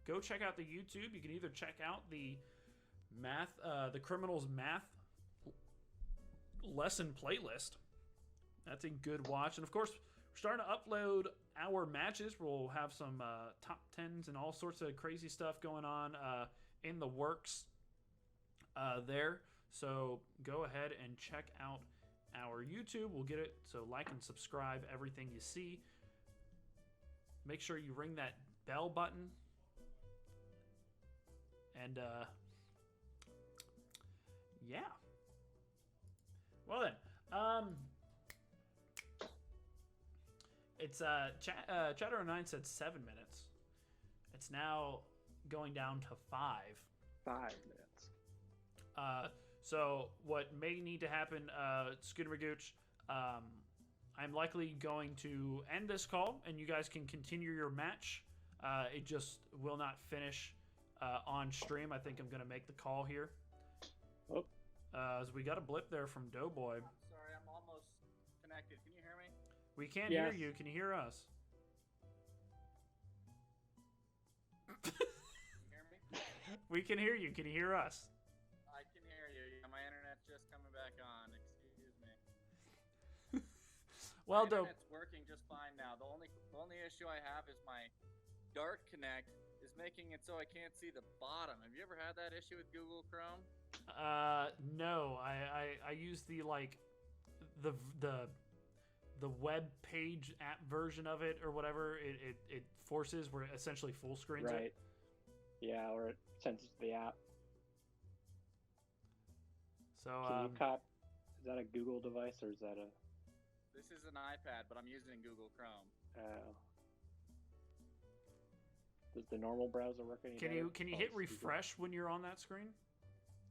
Go check out the YouTube. You can either check out the Criminals Math lesson playlist. That's a good watch. And of course, we're starting to upload our matches. We'll have some top 10s and all sorts of crazy stuff going on in the works there. So go ahead and check out our YouTube. We'll get it. So like and subscribe everything you see. Make sure you ring that bell button. And yeah. It's Chatter 09 said 7 minutes. It's now going down to 5. 5 minutes. So what may need to happen, Scooter McGooch, I'm likely going to end this call, and you guys can continue your match. It just will not finish on stream. I think I'm going to make the call here. Oh. As we got a blip there from Doughboy. I'm sorry, I'm almost connected. Can you hear me? We can't Yes. hear you. Can you hear us? Can you hear me? We can hear you. Can you hear us? I can hear you. Yeah, my internet's just coming back on. Excuse me. Well, My internet's working just fine now. The only issue I have is my Dart Connect is making it so I can't see the bottom. Have you ever had that issue with Google Chrome? No. I use the the web page app version of it or whatever. It forces where it essentially full screens Right. it. Yeah, or it sends it to the app. So Can you cop? Is that a Google device or is that a? This is an iPad, but I'm using Google Chrome. Does the normal browser work any can better? you Oh, hit it's Google. refresh when you're on that screen?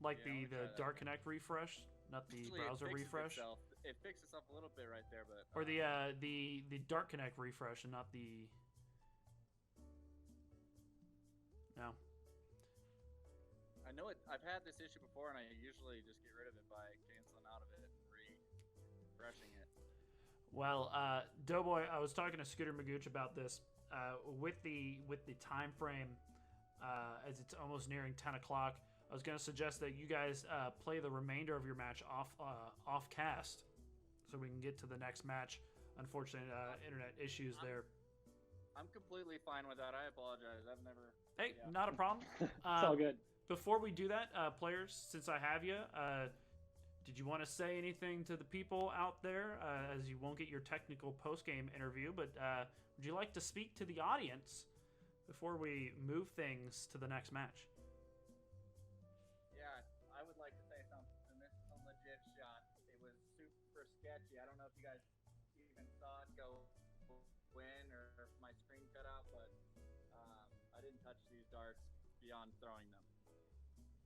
Like Yeah, I'm gonna try the that. Dart Connect refresh, not the Actually, browser it fixes refresh, itself. It fixes itself a little bit right there, but or the Dart Connect refresh and not the. No. I know it. I've had this issue before, and I usually just get rid of it by canceling out of it and refreshing it. Well, Doughboy, I was talking to Scooter McGooch about this. With the time frame, as it's almost nearing 10 o'clock, I was going to suggest that you guys play the remainder of your match off cast, so we can get to the next match. Unfortunate internet issues there. I'm completely fine with that. I apologize. I've never. Hey, yeah. not a problem. It's all good. Before we do that, players, since I have you, did you want to say anything to the people out there, as you won't get your technical post-game interview, but would you like to speak to the audience before we move things to the next match? Yeah, I would like to say something. This is a legit shot. It was super sketchy. I don't know if you guys even saw it go in or if my screen cut out, but I didn't touch these darts beyond throwing them.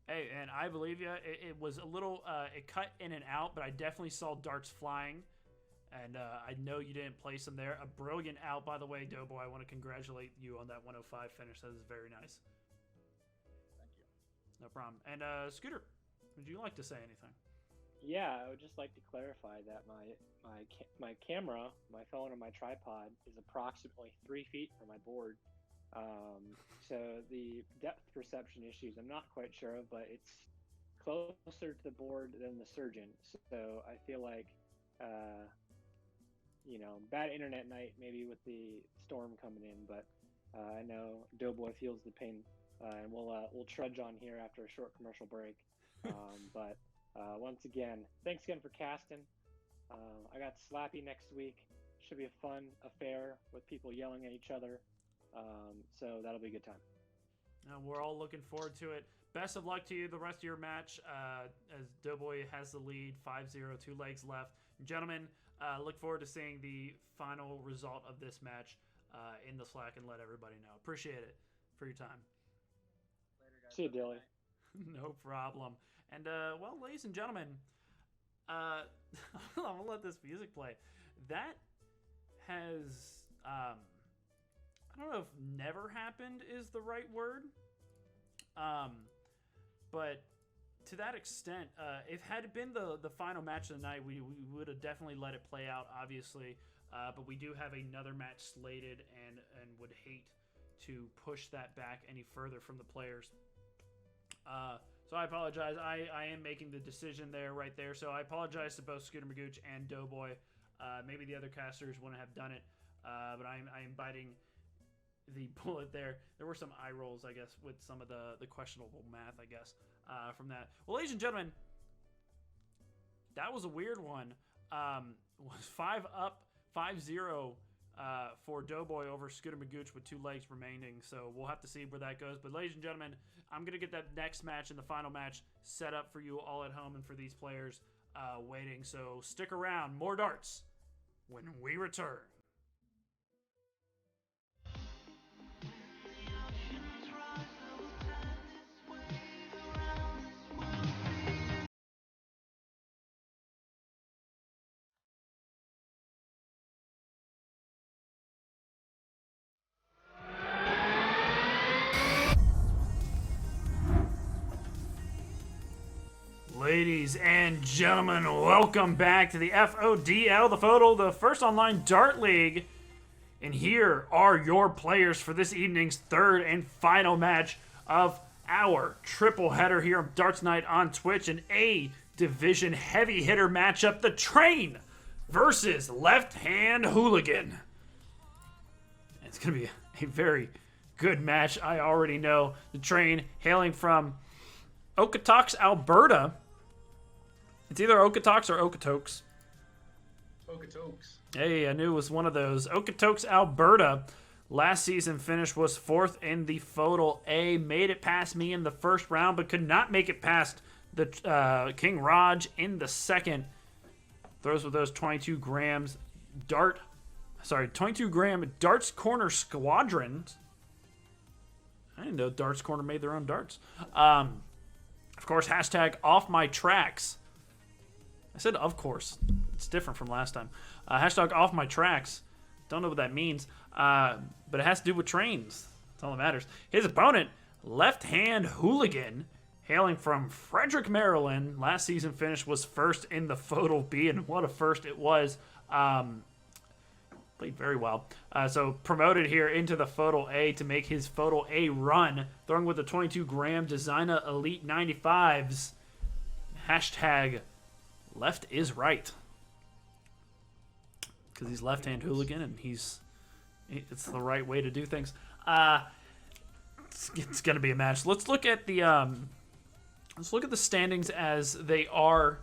Hey, and I believe you. It was a little, it cut in and out, but I definitely saw darts flying, and I know you didn't place them there. A brilliant out, by the way, Doughboy. I want to congratulate you on that 105 finish. That is very nice. Thank you. No problem. And Scooter, would you like to say anything? Yeah, I would just like to clarify that my camera, my phone, and my tripod is approximately 3 feet from my board. So the depth perception issues, I'm not quite sure of, but it's closer to the board than the surgeon. So I feel like, bad internet night maybe with the storm coming in, but I know Doughboy feels the pain, and we'll trudge on here after a short commercial break. But once again, thanks again for casting. I got Slappy next week. Should be a fun affair with people yelling at each other. So that'll be a good time. We're all looking forward to it. Best of luck to you the rest of your match, as Doughboy has the lead, 5-0, 2 legs left. Gentlemen, look forward to seeing the final result of this match in the Slack and let everybody know. Appreciate it for your time. Later, guys. See you, Dilly. No problem. And, well, ladies and gentlemen, I'm going to let this music play. That has... I don't know if never happened is the right word, but to that extent, if had it been the final match of the night, we would have definitely let it play out, obviously, but we do have another match slated and would hate to push that back any further from the players. So I apologize. I am making the decision there, right there, so I apologize to both Scooter McGooch and Doughboy. Maybe the other casters wouldn't have done it, but I am biting the bullet there. There were some eye rolls, I guess, with some of the questionable math, I guess, from that. Well, ladies and gentlemen, that was a weird one. Was 5-up, 5-0 for Doughboy over Scooter McGooch with 2 legs remaining. So we'll have to see where that goes. But ladies and gentlemen, I'm going to get that next match and the final match set up for you all at home and for these players waiting. So stick around. More darts when we return. Ladies and gentlemen, welcome back to the FODL, the FODL, the first online dart league. And here are your players for this evening's third and final match of our triple header here on Darts Night on Twitch. An A division heavy hitter matchup, the Train versus Left Hand Hooligan. It's going to be a very good match. I already know the Train, hailing from Okotoks, Alberta. It's either Okotoks or Okotoks. Okotoks. Hey, I knew it was one of those. Okotoks, Alberta. Last season finish was 4th in the FODL A. Made it past me in the first round, but could not make it past the King Raj in the second. Throws with those 22 grams 22 gram darts corner squadrons. I didn't know Darts Corner made their own darts. Of course, hashtag off my tracks. I said of course. It's different from last time. Hashtag off my tracks. Don't know what that means. But it has to do with trains. That's all that matters. His opponent, Left Hand Hooligan, hailing from Frederick, Maryland. Last season finish was 1st in the FODL B, and what a first it was. Played very well. So promoted here into the FODL A to make his FODL A run. Throwing with the 22 gram Designer Elite 95s. Hashtag left is right. Because he's Left Hand Hooligan and it's the right way to do things. It's going to be a match. Let's look at the standings as they are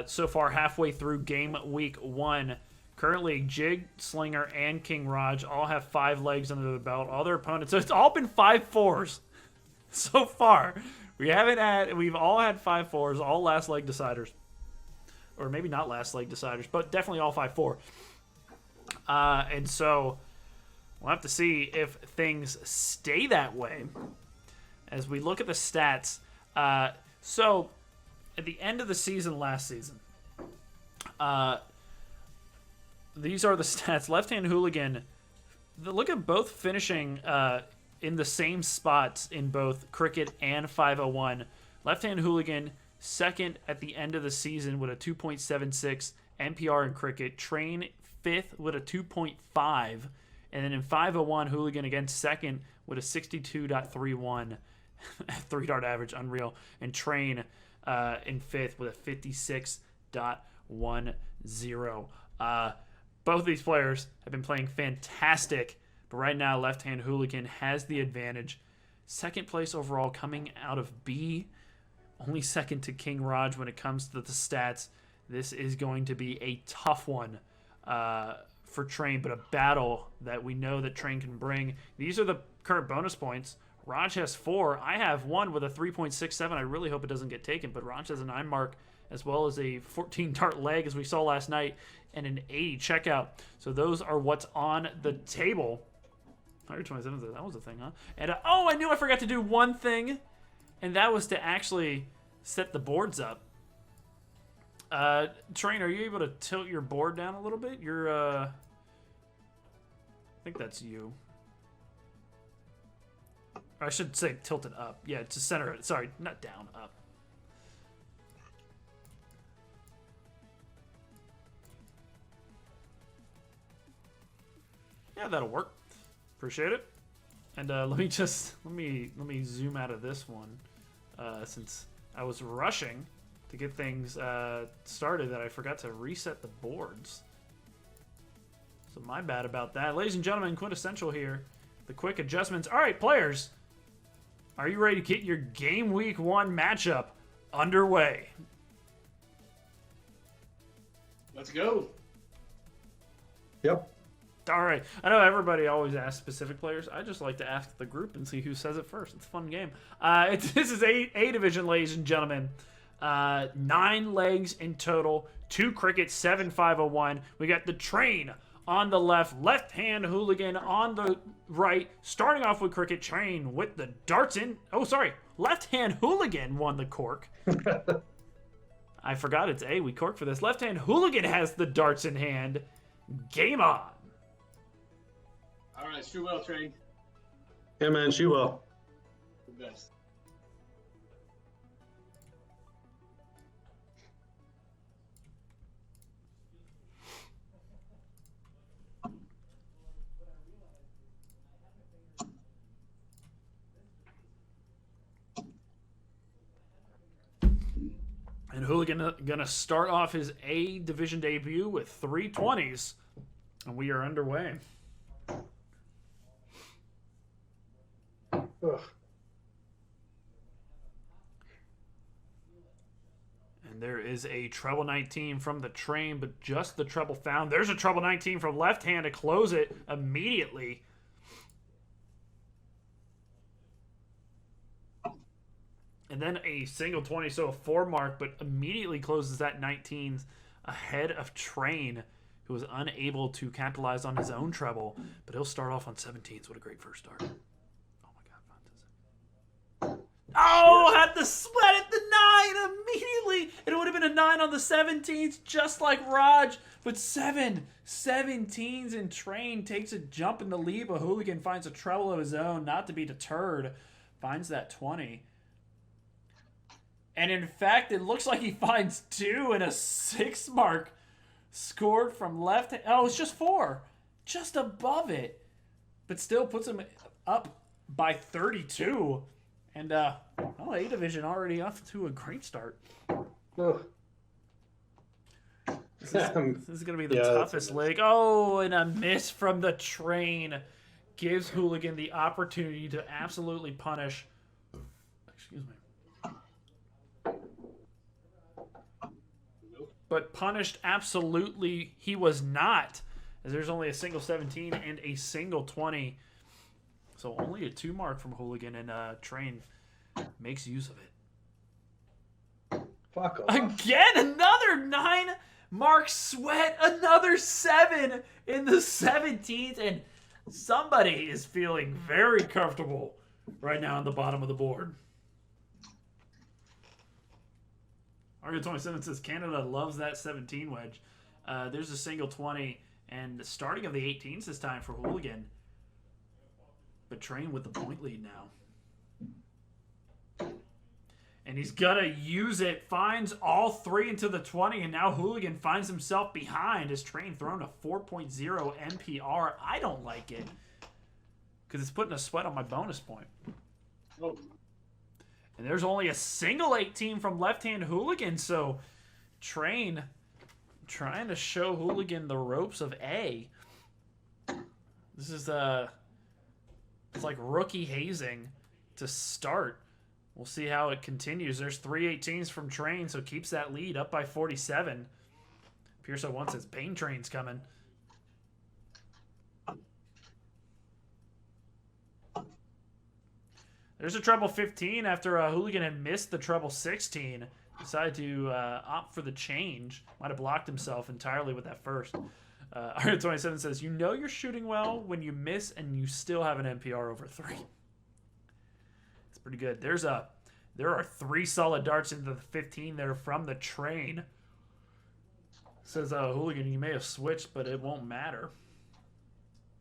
so far halfway through game week 1. Currently, Jig, Slinger, and King Raj all have 5 legs under the belt. All their opponents, so it's all been 5-4s so far. We've all had 5-4s, all last leg deciders. Or maybe not last leg deciders, but definitely all 5-4. And so we'll have to see if things stay that way as we look at the stats. So at the end of the season last season, these are the stats. Left Hand Hooligan, look at both finishing in the same spots in both Cricket and 501. Left Hand Hooligan, 2nd at the end of the season with a 2.76 NPR in Cricket. Train, 5th with a 2.5. And then in 501, Hooligan again 2nd with a 62.31 3-dart average, unreal. And Train in 5th with a 56.10. Both of these players have been playing fantastic, but right now Left Hand Hooligan has the advantage. 2nd place overall coming out of B, only 2nd to King Raj when it comes to the stats. This is going to be a tough one for Train, but a battle that we know that Train can bring. These are the current bonus points. Raj has 4. I have 1 with a 3.67. I really hope it doesn't get taken, but Raj has a 9 mark as well as a 14 dart leg as we saw last night and an 80 checkout. So those are what's on the table. 127, that was a thing, huh? And I knew I forgot to do one thing, and that was to actually set the boards up. Train, are you able to tilt your board down a little bit? I think that's you. Or I should say tilt it up. Yeah, to center it. Sorry, not down, up. Yeah, that'll work. Appreciate it. And let me zoom out of this one since I was rushing to get things started that I forgot to reset the boards. So my bad about that. Ladies and gentlemen, Quintessential here. The quick adjustments. All right, players. Are you ready to get your game week 1 matchup underway? Let's go. Yep. All right. I know everybody always asks specific players. I just like to ask the group and see who says it first. It's a fun game. This is A division, ladies and gentlemen. 9 legs in total. 2 Cricket, 7 501. We got the Train on the left. Left Hand Hooligan on the right. Starting off with Cricket. Train with the darts in. Oh, sorry. Left Hand Hooligan won the cork. I forgot it's A. We corked for this. Left Hand Hooligan has the darts in hand. Game on. All right, shoot well, Train. Yeah, man, she will. The best. And Hooligan going to start off his A division debut with 3 20s. And we are underway. Ugh. And there is a treble 19 from the Train, but just the treble found. There's a treble 19 from Left Hand to close it immediately. And then a single 20, so a 4 mark, but immediately closes that 19s ahead of Train, who was unable to capitalize on his own treble. But he'll start off on 17s. What a great first start. Oh my God. Oh, had the sweat at the 9 immediately. It would have been a 9 on the 17s, just like Raj. But 17s, and Train takes a jump in the lead, but Hooligan finds a treble of his own, not to be deterred. Finds that 20. And in fact, it looks like he finds 2 and a 6 mark scored from Left Hand. Oh, it's just 4. Just above it. But still puts him up by 32. And, A Division already off to a great start. Ugh. This is going to be the toughest leg. Oh, and a miss from the Train gives Hooligan the opportunity to absolutely punish. Excuse me. But punished absolutely he was not, as there's only a single 17 and a single 20. So only a 2 mark from Hooligan, and Train makes use of it. Fuck off. Again, another 9 mark sweat, another 7 in the 17th, and somebody is feeling very comfortable right now on the bottom of the board. Argo 27 says Canada loves that 17 wedge. There's a single 20, and the starting of the 18s this time for Hooligan. But Train with the point lead now. And he's going to use it. Finds all 3 into the 20, and now Hooligan finds himself behind as Train thrown a 4.0 NPR. I don't like it because it's putting a sweat on my bonus point. Oh. And there's only a single 18 from Left Hand Hooligan, so Train trying to show Hooligan the ropes of A. This is it's like rookie hazing to start. We'll see how it continues. There's 3 18s from Train, so keeps that lead up by 47. Pierce 01 says Pain Train's coming. There's a treble 15 after Hooligan had missed the treble 16. Decided to opt for the change. Might have blocked himself entirely with that first. R27 says, you know you're shooting well when you miss and you still have an NPR over 3. It's pretty good. There are 3 solid darts into the 15 there from the Train. Says Hooligan, you may have switched, but it won't matter.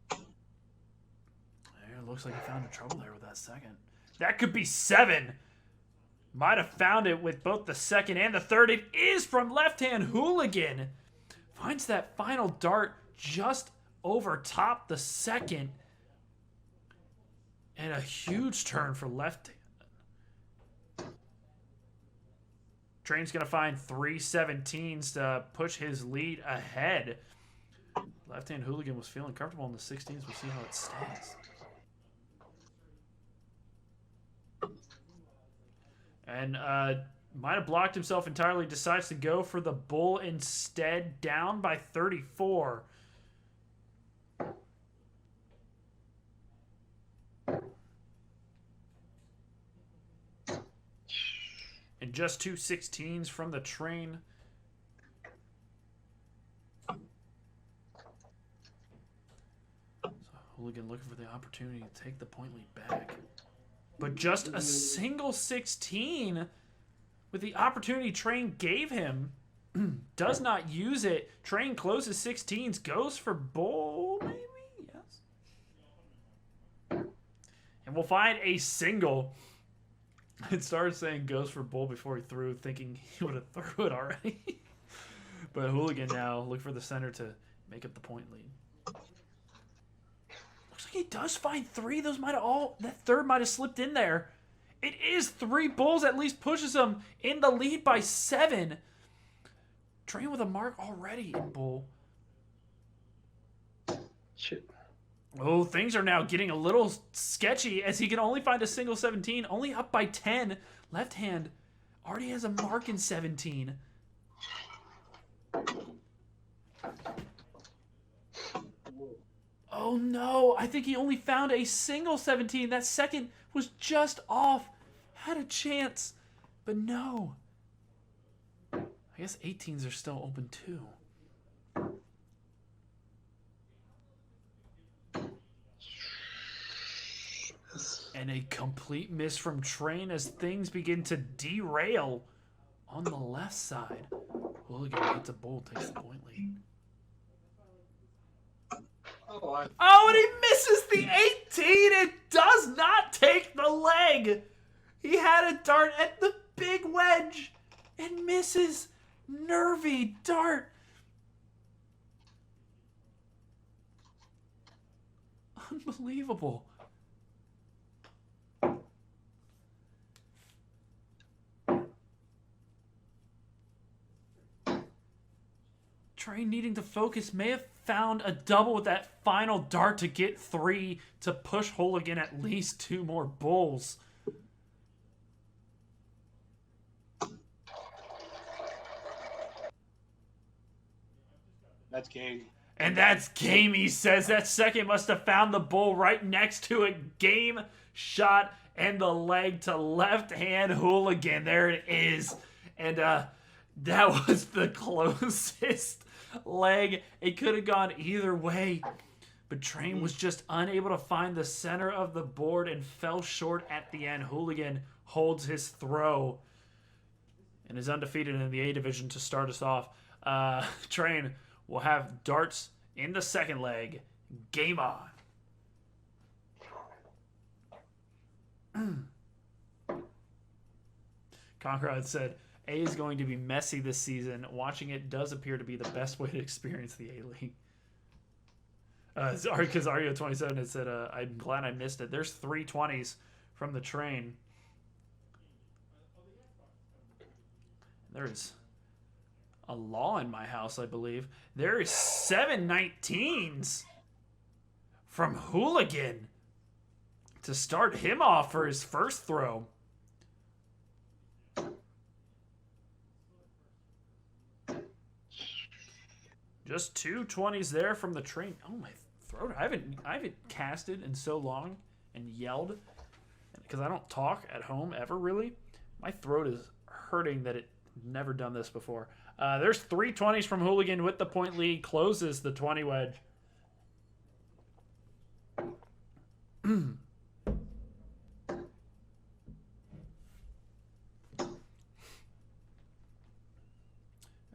There, looks like he found a trouble there with that second. That could be 7. Might have found it with both the second and the third. It is from Left Hand Hooligan. Finds that final dart just over top the second. And a huge turn for Left Hand. Train's going to find 3 17s to push his lead ahead. Left Hand Hooligan was feeling comfortable in the 16s. We'll see how it stays. And might have blocked himself entirely. Decides to go for the bull instead. Down by 34. And just 2 16s from the Train. So Hooligan looking for the opportunity to take the point lead back. But just a single 16 with the opportunity Train gave him. Does not use it. Train closes 16s. Goes for bull, maybe? Yes. And we'll find a single. It started saying goes for bull before he threw, thinking he would have threw it already. But Hooligan now look for the center to make up the point lead. Looks like he does find 3. Those might have that third might have slipped in there. It is 3 bulls, at least pushes him in the lead by 7. Train with a mark already in bull. Shit. Oh, things are now getting a little sketchy as he can only find a single 17, only up by 10. Left hand already has a mark in 17. Oh no, I think he only found a single 17. That second was just off. Had a chance, but no. I guess 18s are still open too. And a complete miss from Train as things begin to derail on the left side. Hooligan hits a bull, takes the point lead. Oh, and he misses the 18. It does not take the leg. He had a dart at the big wedge and misses. Nervy dart. Unbelievable. Train needing to focus may have found a double with that final dart to get 3 to push Hooligan at least 2 more bulls. That's game. And that's game, he says. That second must have found the bull right next to a game shot and the leg to Left Hand Hooligan. There it is. And that was the closest leg. It could have gone either way. But Train was just unable to find the center of the board and fell short at the end. Hooligan holds his throw and is undefeated in the A division to start us off. Train will have darts in the second leg. Game on. Conrad said, A is going to be messy this season. Watching it does appear to be the best way to experience the A-League. Sorry, because Ario27 had said, I'm glad I missed it. There's 3 20s from the Train. There's a law in my house, I believe. There is 7 19s from Hooligan to start him off for his first throw. Just 2 20s there from the Train. Oh, my throat. I haven't casted in so long and yelled because I don't talk at home ever, really. My throat is hurting that it never done this before. There's 3 20s from Hooligan with the point lead. Closes the 20 wedge.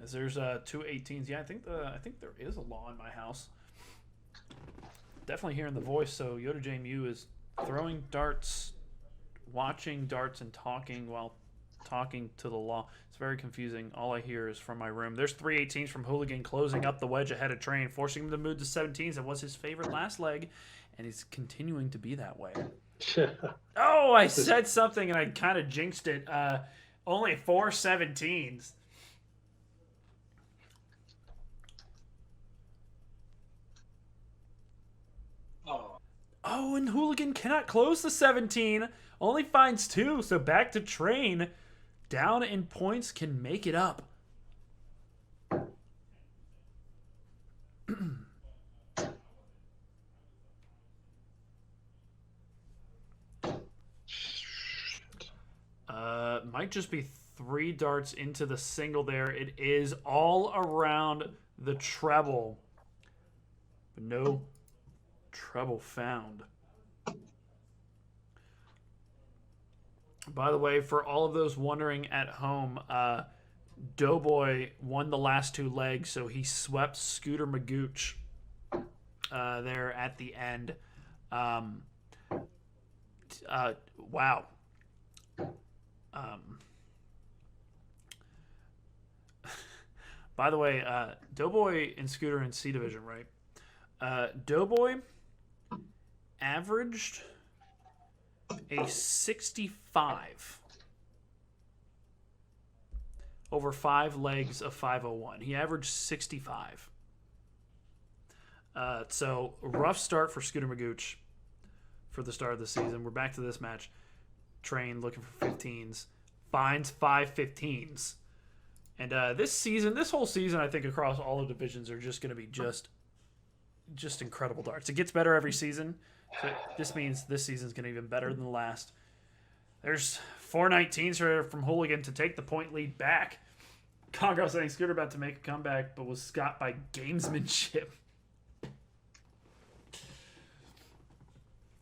As there's 2 18s. Yeah, I think there is a law in my house. Definitely hearing the voice. So Yoda JMU is throwing darts, watching darts, and talking while talking to the law. It's very confusing. All I hear is from my room. There's 3 18s from Hooligan closing up the wedge ahead of Train, forcing him to move to 17s. It was his favorite last leg, and he's continuing to be that way. Oh, I said something and I kind of jinxed it. Only 4 17s. Oh, and Hooligan cannot close the 17. Only finds 2, so back to Train. Down in points, can make it up. Might just be 3 darts into the single there. It is all around the treble. But no treble found. By the way, for all of those wondering at home, Doughboy won the last 2 legs, so he swept Scooter McGooch there at the end. Wow. By the way, Doughboy and Scooter in C division, right? Doughboy averaged a 65 over 5 legs of 501. He averaged 65. So rough start for Scooter McGooch for the start of the season. We're back to this match. Train looking for 15s. Finds 5 15s. And this whole season, I think across all the divisions are just going to be just incredible darts. It gets better every season. So this means this season's going to be even better than the last. There's 4 19s from Hooligan to take the point lead back. Congo saying Scooter about to make a comeback, but was stopped by gamesmanship.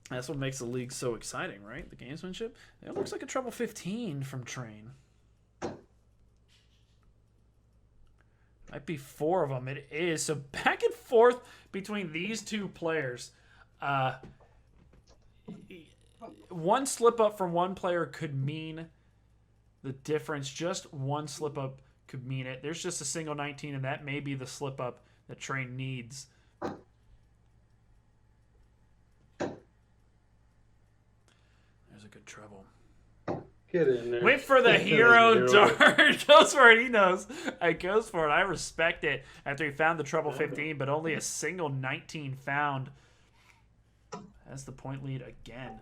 That's what makes the league so exciting, right? The gamesmanship. It looks like a treble 15 from Train. Might be 4 of them. It is. So back and forth between these two players. One slip up from one player could mean the difference. Just one slip up could mean it. There's just a single 19, and that may be the slip up that Train needs. There's a good treble. Get in there. Wait for the hero dart. Goes for it. He knows. I goes for it. I respect it. After he found the treble 15, but only a single 19 found. That's the point lead again.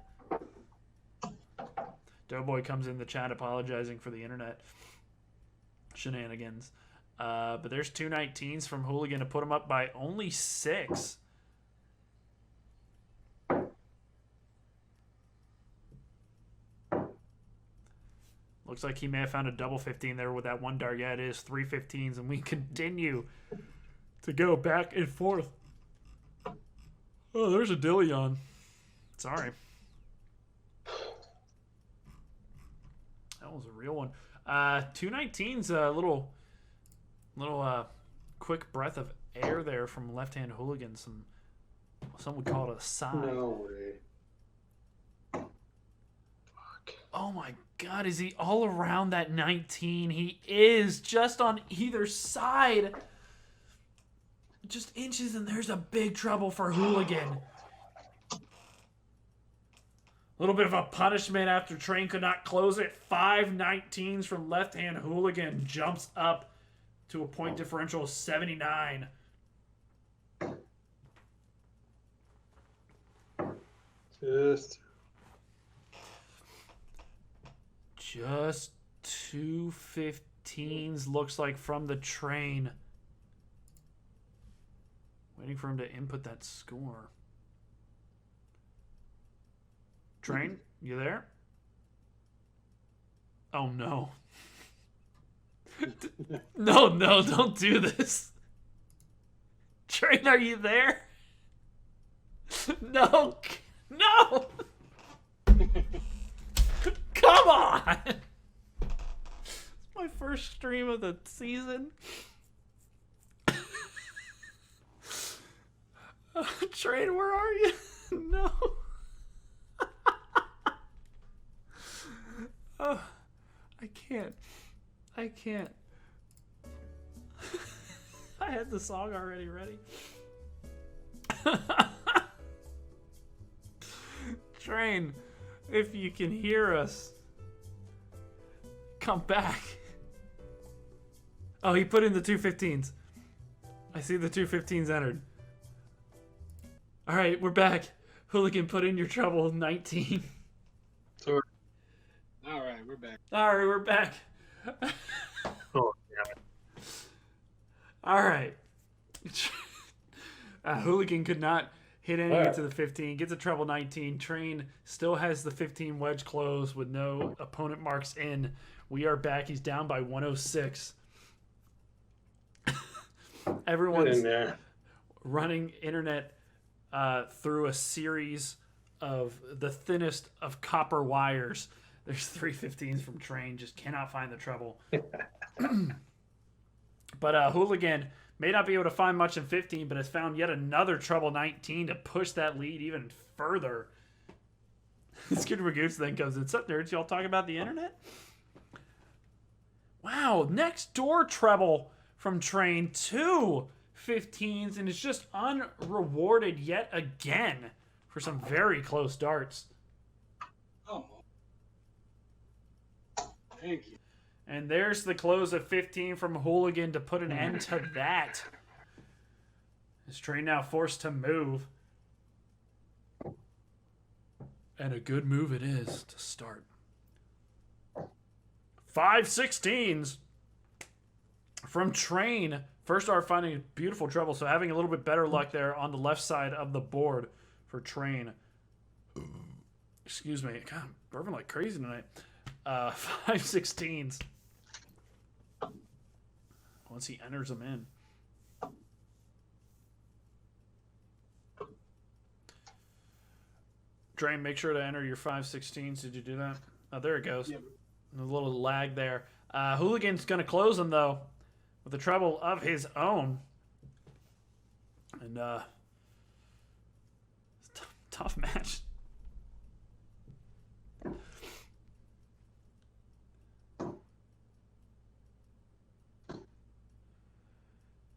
Doughboy comes in the chat apologizing for the internet shenanigans. But there's 2 19s from Hooligan to put him up by only 6. Looks like he may have found a double 15 there with that one dart. Yeah, it is 3 15s, and we continue to go back and forth. Oh, there's a dilly on. Sorry. That was a real one. 2 19s, a little quick breath of air there from Left Hand Hooligan. Some would call it a sigh. No way. Oh my God, is he all around that 19? He is, just on either side. Just inches, and there's a big trouble for Hooligan. A little bit of a punishment after Train could not close it. 5 19s from Left Hand Hooligan. Jumps up to a point differential of 79. Just 2 15s, looks like, from the Train. Waiting for him to input that score. Train, you there? Oh, no. No, don't do this. Train, are you there? No. Come on! It's my first stream of the season. Train, where are you? No. Oh, I can't. I had the song already ready. Train, if you can hear us, come back. Oh, he put in the 2 15s. I see the 2 15s entered. All right, we're back. Hooligan, put in your treble 19. Sorry. All right, we're back. All right, we're back. Oh, damn it. All right. Hooligan could not hit anything to the 15. Gets a treble 19. Train still has the 15 wedge closed with no opponent marks in. We are back. He's down by 106. Everyone's in there. running internet through a series of the thinnest of copper wires. There's 3 15s from Train. Just cannot find the treble. But Hooligan may not be able to find much in 15, but has found yet another treble 19 to push that lead even further. Scooter McGooch then comes in. What's up, nerds? Y'all talking about the internet? Wow, next door treble from Train. 2 15s, and it's just unrewarded yet again for some very close darts. Thank you. And there's the close of 15 from Hooligan to put an end to that. His train now forced to move. And a good move it is to start. 5 16s from Train. First art finding beautiful treble, so having a little bit better luck there on the left side of the board for Train. Excuse me. God, I'm burping like crazy tonight. 5 16s. Once he enters them in. Train, make sure to enter your 5 16s. Did you do that? Oh, there it goes. Yep. A little lag there. Hooligan's going to close them, though, with a treble of his own. And, tough match.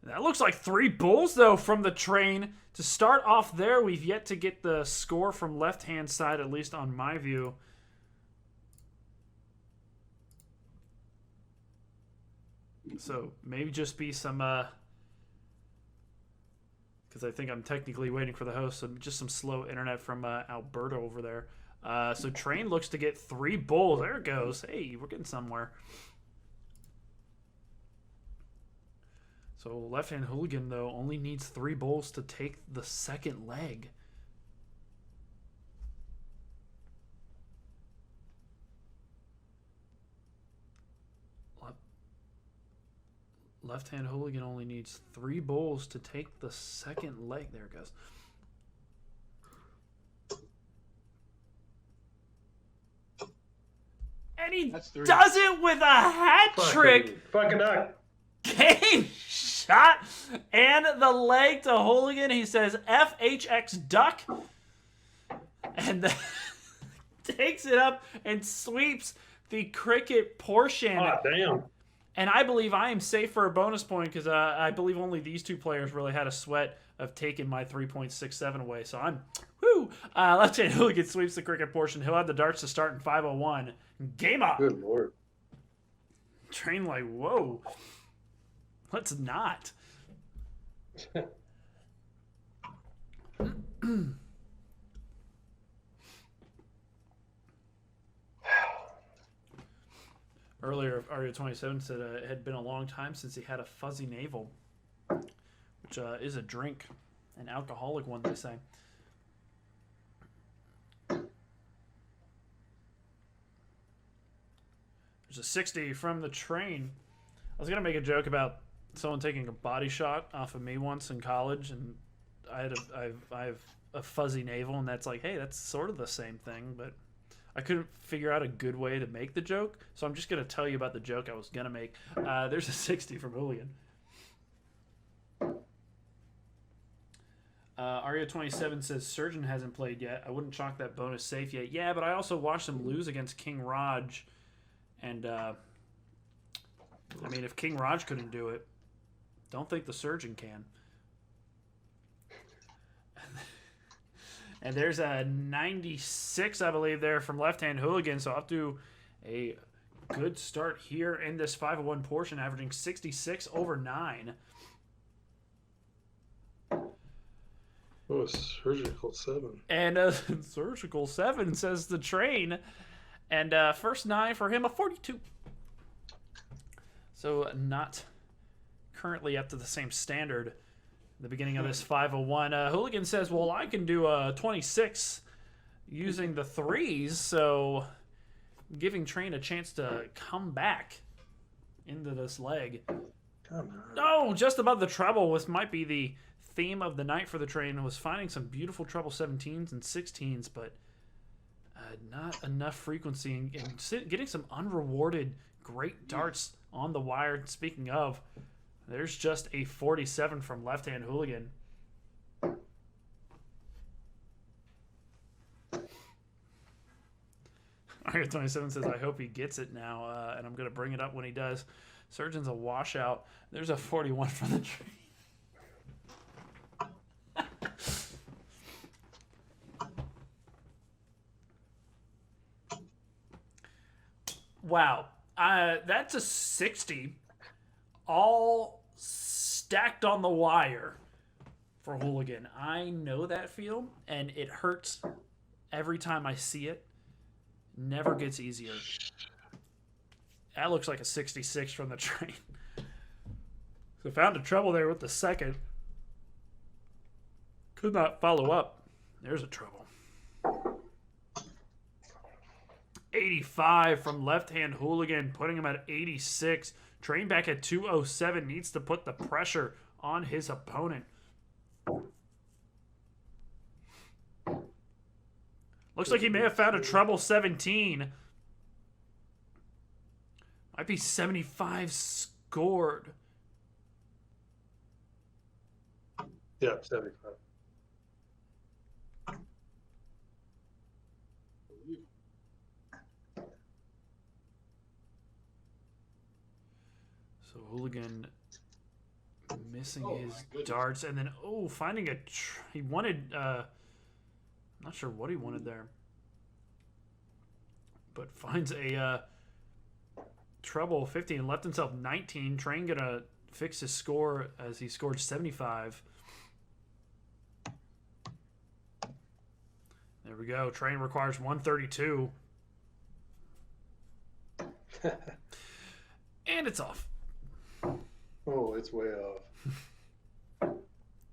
That looks like 3 bulls, though, from the Train. To start off there, we've yet to get the score from left-hand side, at least on my view. So maybe just be some, because I think I'm technically waiting for the host, so just some slow internet from Alberta over there. So Train looks to get 3 bulls. There it goes. Hey, we're getting somewhere. So Left Hand Hooligan, though, only needs 3 bulls to take the second leg. Left Hand Hooligan only needs 3 bulls to take the second leg. There it goes. And he does it with a hat trick. Fucking duck. Game shot and the leg to Hooligan. He says FHX duck and then takes it up and sweeps the cricket portion. Oh, damn. And I believe I am safe for a bonus point because I believe only these 2 players really had a sweat of taking my 3.67 away. So I'm, whoo! Left Hand Hooligan sweeps the cricket portion. He'll have the darts to start in 5:01. Game on. Good lord. Train like, whoa. Let's not. Earlier, Aria27 said it had been a long time since he had a fuzzy navel, which is a drink, an alcoholic one, they say. There's a 60 from the Train. I was going to make a joke about someone taking a body shot off of me once in college, and I have a fuzzy navel, and that's like, hey, that's sort of the same thing, but I couldn't figure out a good way to make the joke, so I'm just going to tell you about the joke I was going to make. There's a 60 from Hooligan. Aria27 says Surgeon hasn't played yet. I wouldn't chalk that bonus safe yet. Yeah, but I also watched him lose against King Raj, and I mean, if King Raj couldn't do it, don't think the Surgeon can. And there's a 96, I believe, there from Left Hand Hooligan. So I'll do a good start here in this 5:01 portion, averaging 66 over 9. Oh, surgical 7. And surgical 7 says the Train. And first 9 for him, a 42. So not currently up to the same standard. The beginning of this 5:01. Hooligan says, well, I can do a 26 using the 3s, so giving Train a chance to come back into this leg. Come on. No, just above the treble, which might be the theme of the night for the Train, was finding some beautiful treble 17s and 16s, but not enough frequency and getting some unrewarded great darts on the wire. Speaking of, there's just a 47 from Left Hand Hooligan. Aria27 says, I hope he gets it now, and I'm going to bring it up when he does. Surgeon's a washout. There's a 41 from the Train. Wow. That's a 60. All stacked on the wire for Hooligan. I know that feel, and it hurts every time I see it. Never gets easier. That looks like a 66 from the train. So found a trouble there with the second. Could not follow up. There's a trouble. 85 from Left Hand Hooligan, putting him at 86. Train back at 207, needs to put the pressure on his opponent. Looks like he may have found a trouble 17. Might be 75 scored. Yeah, 75. So Hooligan missing his darts, and then finding a he wanted I'm not sure what he wanted there, but finds a treble 50 and left himself 19. Train gonna fix his score as he scored 75. There we go. Train requires 132. And it's off. Oh, it's way off.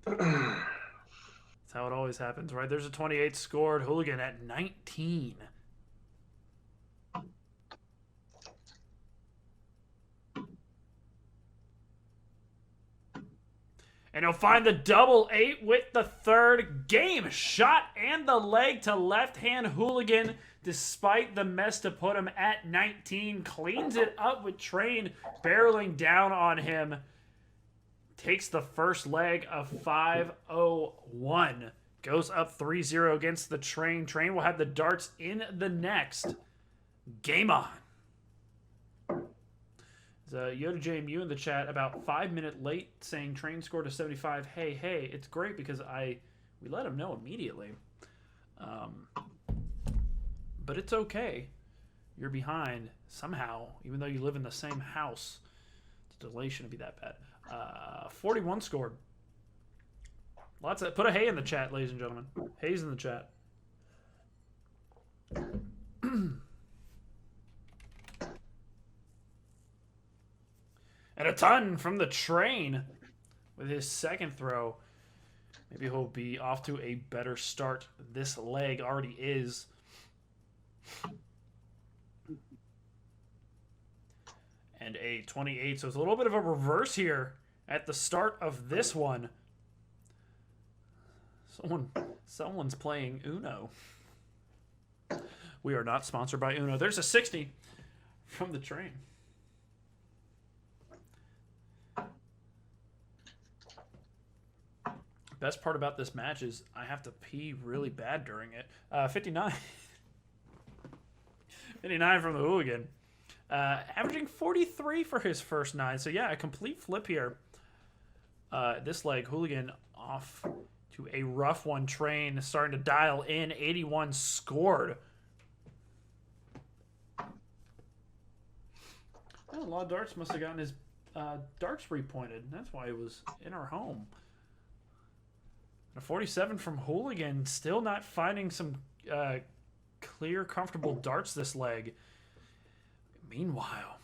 That's how it always happens, right? There's a 28 scored. Hooligan at 19. And he'll find the double 8 with the third game shot and the leg to Left Hand Hooligan. Despite the mess to put him at 19, cleans it up with Train barreling down on him. Takes the first leg of 501. Goes up 3-0 against the Train. Train will have the darts in the next. Game on. Yoda JMU in the chat about 5 minutes late saying Train scored a 75. Hey, it's great because we let him know immediately. But it's okay. You're behind somehow, even though you live in the same house. The delay shouldn't be that bad. 41 scored. Lots of put a hey in the chat, ladies and gentlemen. Hay's in the chat. And a ton from the Train with his second throw. Maybe he'll be off to a better start. This leg already is. And a 28. So it's a little bit of a reverse here at the start of this one. Someone's playing Uno. We are not sponsored by Uno. There's a 60 from the Train. Best part about this match is I have to pee really bad during it. 59. 59 from the Hooligan. Averaging 43 for his first 9. So yeah, a complete flip here. This leg, Hooligan off to a rough one. Train starting to dial in. 81 scored. Well, a lot of darts must have gotten his darts repointed. That's why he was in our home. A 47 from Hooligan. Still not finding some clear, comfortable darts this leg. Meanwhile,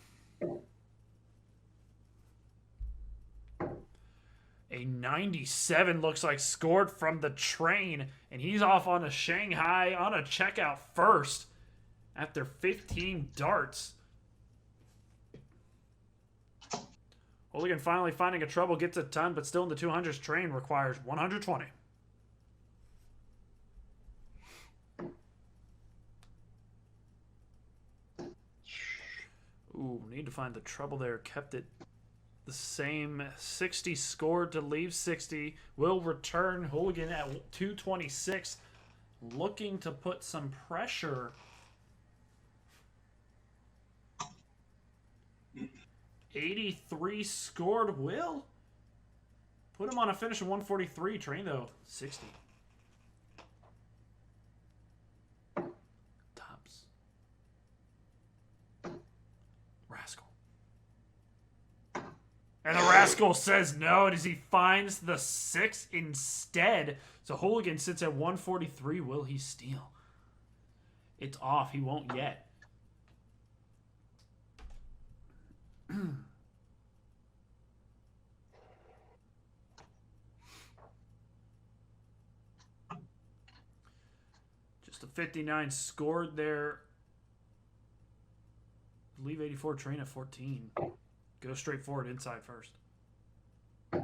a 97 looks like scored from the Train, and he's off on a Shanghai on a checkout first after 15 darts. Hooligan finally finding a trouble, gets a ton, but still in the 200s. Train requires 120. Ooh, need to find the trouble there. Kept it the same. 60 scored to leave 60. Will return. Hooligan at 226. Looking to put some pressure. $83 scored. Will put him on a finish of 143. Train though 60. Tops. Right. Driscoll says no as he finds the 6 instead. So Hooligan sits at 143. Will he steal? It's off. He won't yet. Just a 59 scored there. Leave 84, train at 14. Go straight forward inside first. And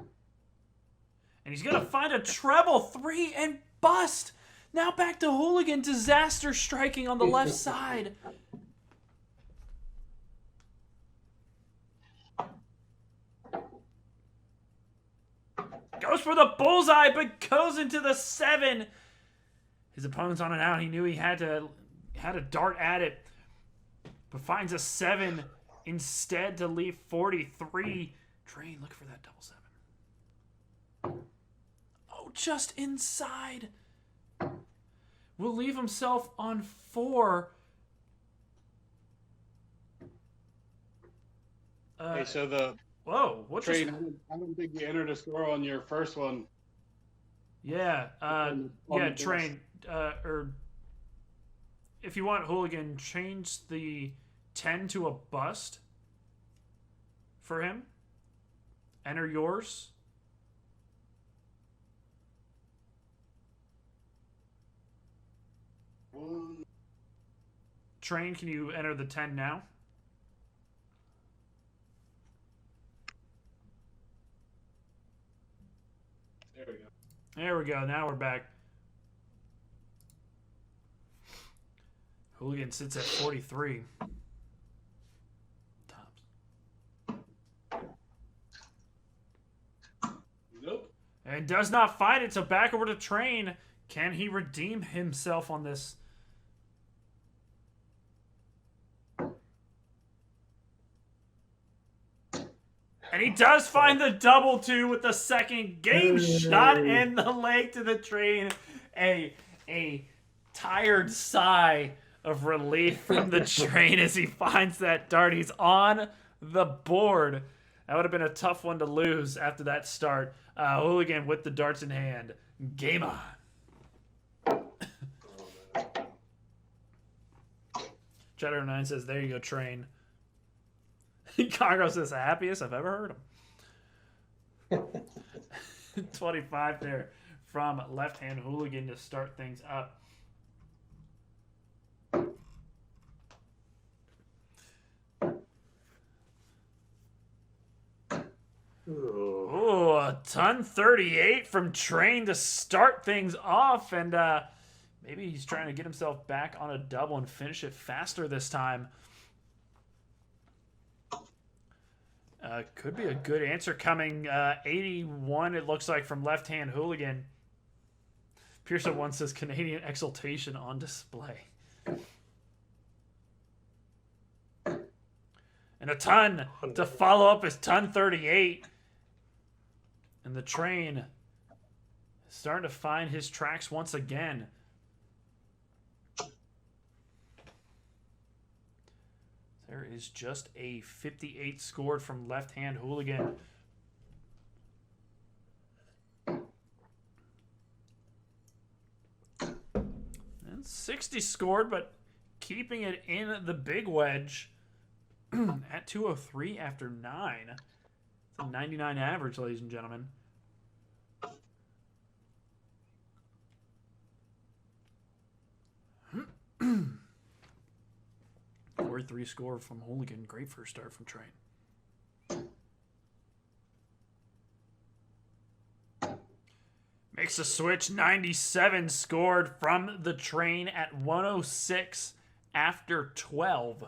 he's going to find a treble 3 and bust. Now back to Hooligan. Disaster striking on the left side. Goes for the bullseye, but goes into the 7. His opponent's on and out. He knew he had to dart at it, but finds a 7 instead to leave 43. Train, look for that double 7. Oh, just inside. Will leave himself on 4. Hey, so the whoa, what Train, I don't think you entered a score on your first one. Yeah, on yeah, the Train, or if you want Hooligan, change the 10 to a bust for him. Enter yours. Train, can you enter the 10 now? There we go. There we go. Now we're back. Hooligan sits at 43. Tops. Nope. And does not find it, so back over to Train. Can he redeem himself on this? And he does find the double 2 with the second game shot and the leg to the Train. A tired sigh of relief from the Train as he finds that dart. He's on the board. That would have been a tough one to lose after that start. Hooligan with the darts in hand. Game on. Cheddar 9 says, there you go, Train. Congo says, the happiest I've ever heard him. 25 there from Left Hand Hooligan to start things up. Oh, a ton 38 from Train to start things off. And maybe he's trying to get himself back on a double and finish it faster this time. Could be a good answer coming. 81, it looks like, from Left Hand Hooligan. Pearson 1 says Canadian exultation on display. And a ton to follow up his ton 38. And the Train is starting to find his tracks once again. There is just a 58 scored from Left Hand Hooligan. And 60 scored, but keeping it in the big wedge at 203 after 9. It's a 99 average, ladies and gentlemen. Three score from Hooligan. Great first start from Train. Makes a switch. 97 scored from the Train at 106 after 12.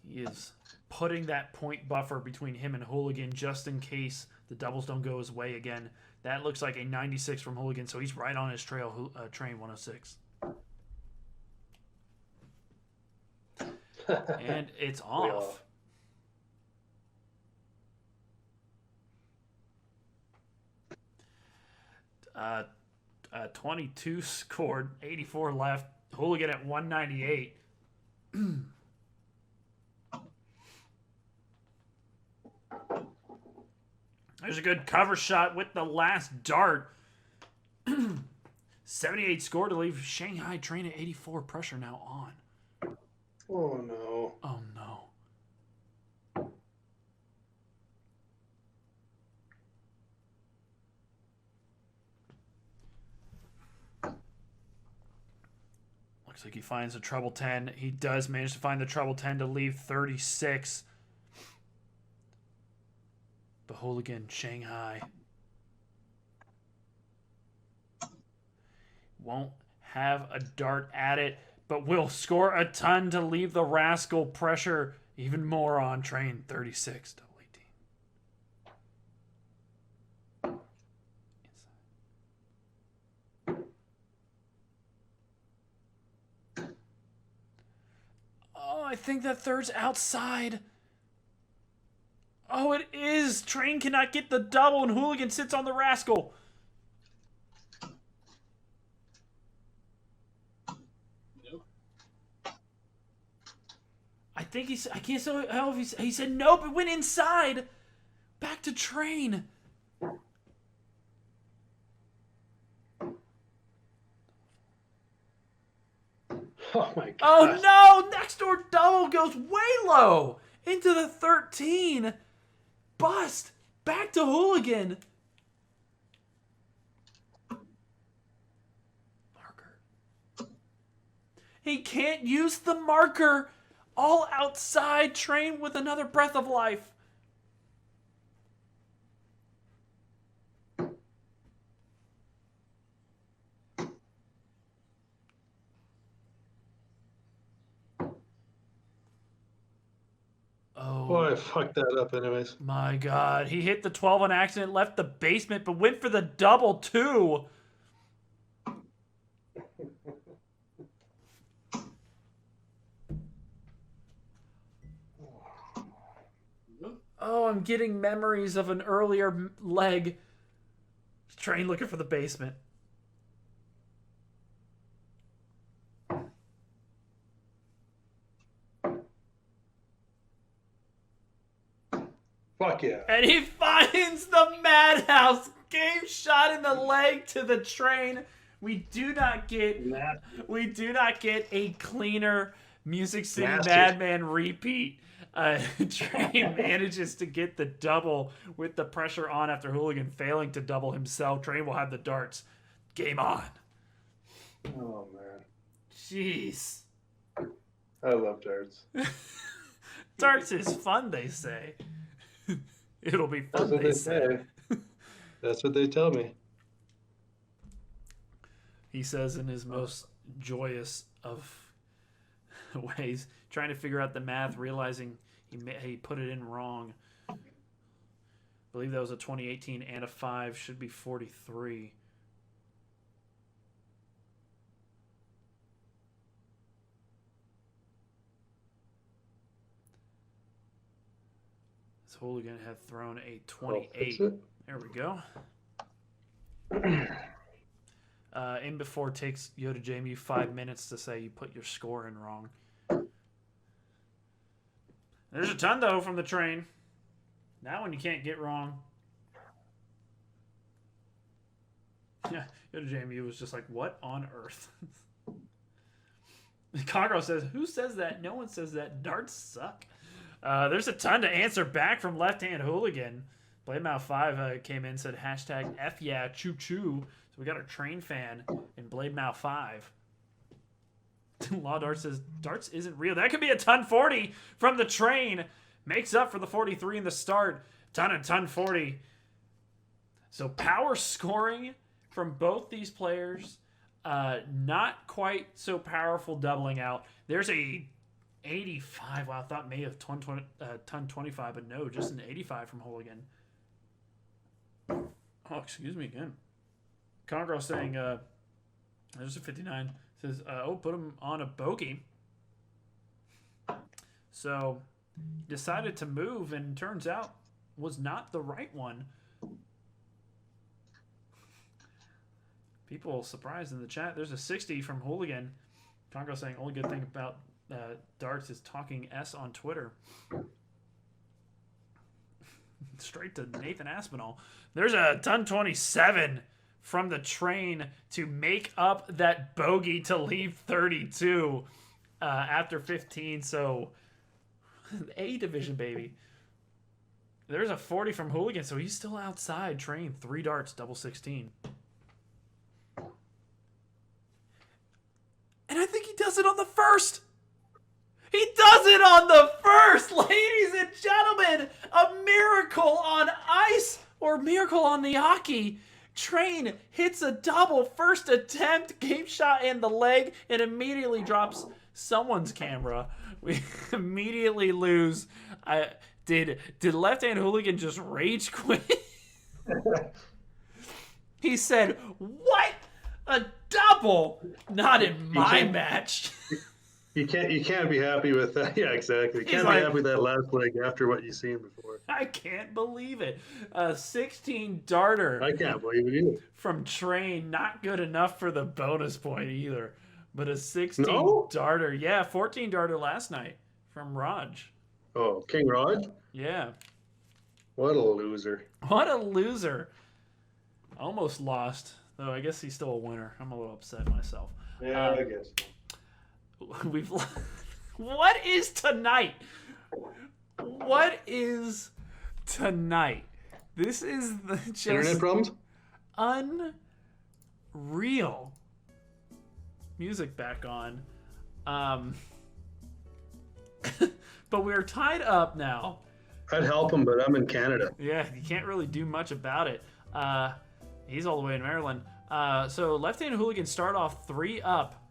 He is putting that point buffer between him and Hooligan just in case the doubles don't go his way again. That looks like a 96 from Hooligan, so he's right on his trail. Train 106. And it's off. 22 scored, 84 left. Hooligan at 198. There's a good cover shot with the last dart. 78 score to leave Shanghai Train at 84. Pressure now on. Oh no. Oh no. Looks like he finds a treble 10. He does manage to find the treble 10 to leave 36. The Hooligan, Shanghai. Won't have a dart at it, but will score a ton to leave the Rascal pressure even more on Train 36. Double 18. Oh, I think that third's outside. Oh, it is. Train cannot get the double, and Hooligan sits on the Rascal. I think he's. I can't tell if he said nope. It went inside. Back to Train. Oh my god. Oh no! Next door double goes way low into the 13. Bust. Back to Hooligan. Marker. He can't use the marker. All outside. Train with another breath of life. Oh. Boy, I fucked that up anyways. My God. He hit the 12 on accident, left the basement, but went for the double too. Oh, I'm getting memories of an earlier leg. Train looking for the basement. Fuck yeah. And he finds the madhouse. Game shot in the leg to the Train. We do not get a cleaner Music City Madman repeat. Train manages to get the double with the pressure on after Hooligan failing to double himself. Train will have the darts. Game on. Oh man. Jeez. I love darts. Darts is fun, they say. It'll be fun, That's what they they say. That's what they tell me. He says in his most joyous of ways, trying to figure out the math, realizing he put it in wrong. I believe that was a 2018 and a 5. Should be 43. This Hooligan had thrown a 28. There we go. In before takes Yoda Jamie 5 minutes to say you put your score in wrong. There's a ton though from the Train. That one you can't get wrong. Yeah, Yoda Jamie was just like, what on earth? Congo says, who says that? No one says that. Darts suck. There's a ton to answer back from Left Hand Hooligan. BladeMouth5 came in and said hashtag F yeah choo choo. So we got our Train fan in BladeMouth5. Law Darts says darts isn't real. That could be a ton 40 from the Train. Makes up for the 43 in the start. Ton and ton 40. So power scoring from both these players. Not quite so powerful doubling out. There's a 85. Wow, I thought may have ton 25, but no, just an 85 from Hooligan. Oh, excuse me again. Congress saying, there's a 59. Says, put him on a bogey. So, decided to move, and turns out was not the right one. People surprised in the chat. There's a 60 from Hooligan. Congress saying, only good thing about darts is talking S on Twitter. straight to Nathan Aspinall. There's a ton 27 from the train to make up that bogey to leave 32 after 15. So, A division, baby. There's a 40 from Hooligan, so he's still outside. Train, 3 darts, double 16. And I think he does it on the first. He does it on the first, ladies and gentlemen. A miracle on ice, or miracle on the hockey. Train hits a double, first attempt, game shot in the leg, and immediately drops someone's camera. We immediately lose. Did Left Hand Hooligan just rage quit? He said, "What? A double? Not in my match." You can't be happy with that. Yeah, exactly. You can't be happy with that last leg after what you've seen before. I can't believe it. A 16 darter. I can't believe it either. From Train, not good enough for the bonus point either. But a 16 darter. Yeah, 14 darter last night from Raj. Oh, King Raj? Yeah. What a loser. What a loser. Almost lost. Though I guess he's still a winner. I'm a little upset myself. Yeah, I guess. We've. What is tonight? What is tonight? This is just Internet problems? Unreal. Music back on. But we're tied up now. I'd help him, but I'm in Canada. Yeah, you can't really do much about it. He's all the way in Maryland. So Left Hand Hooligan start off 3 up.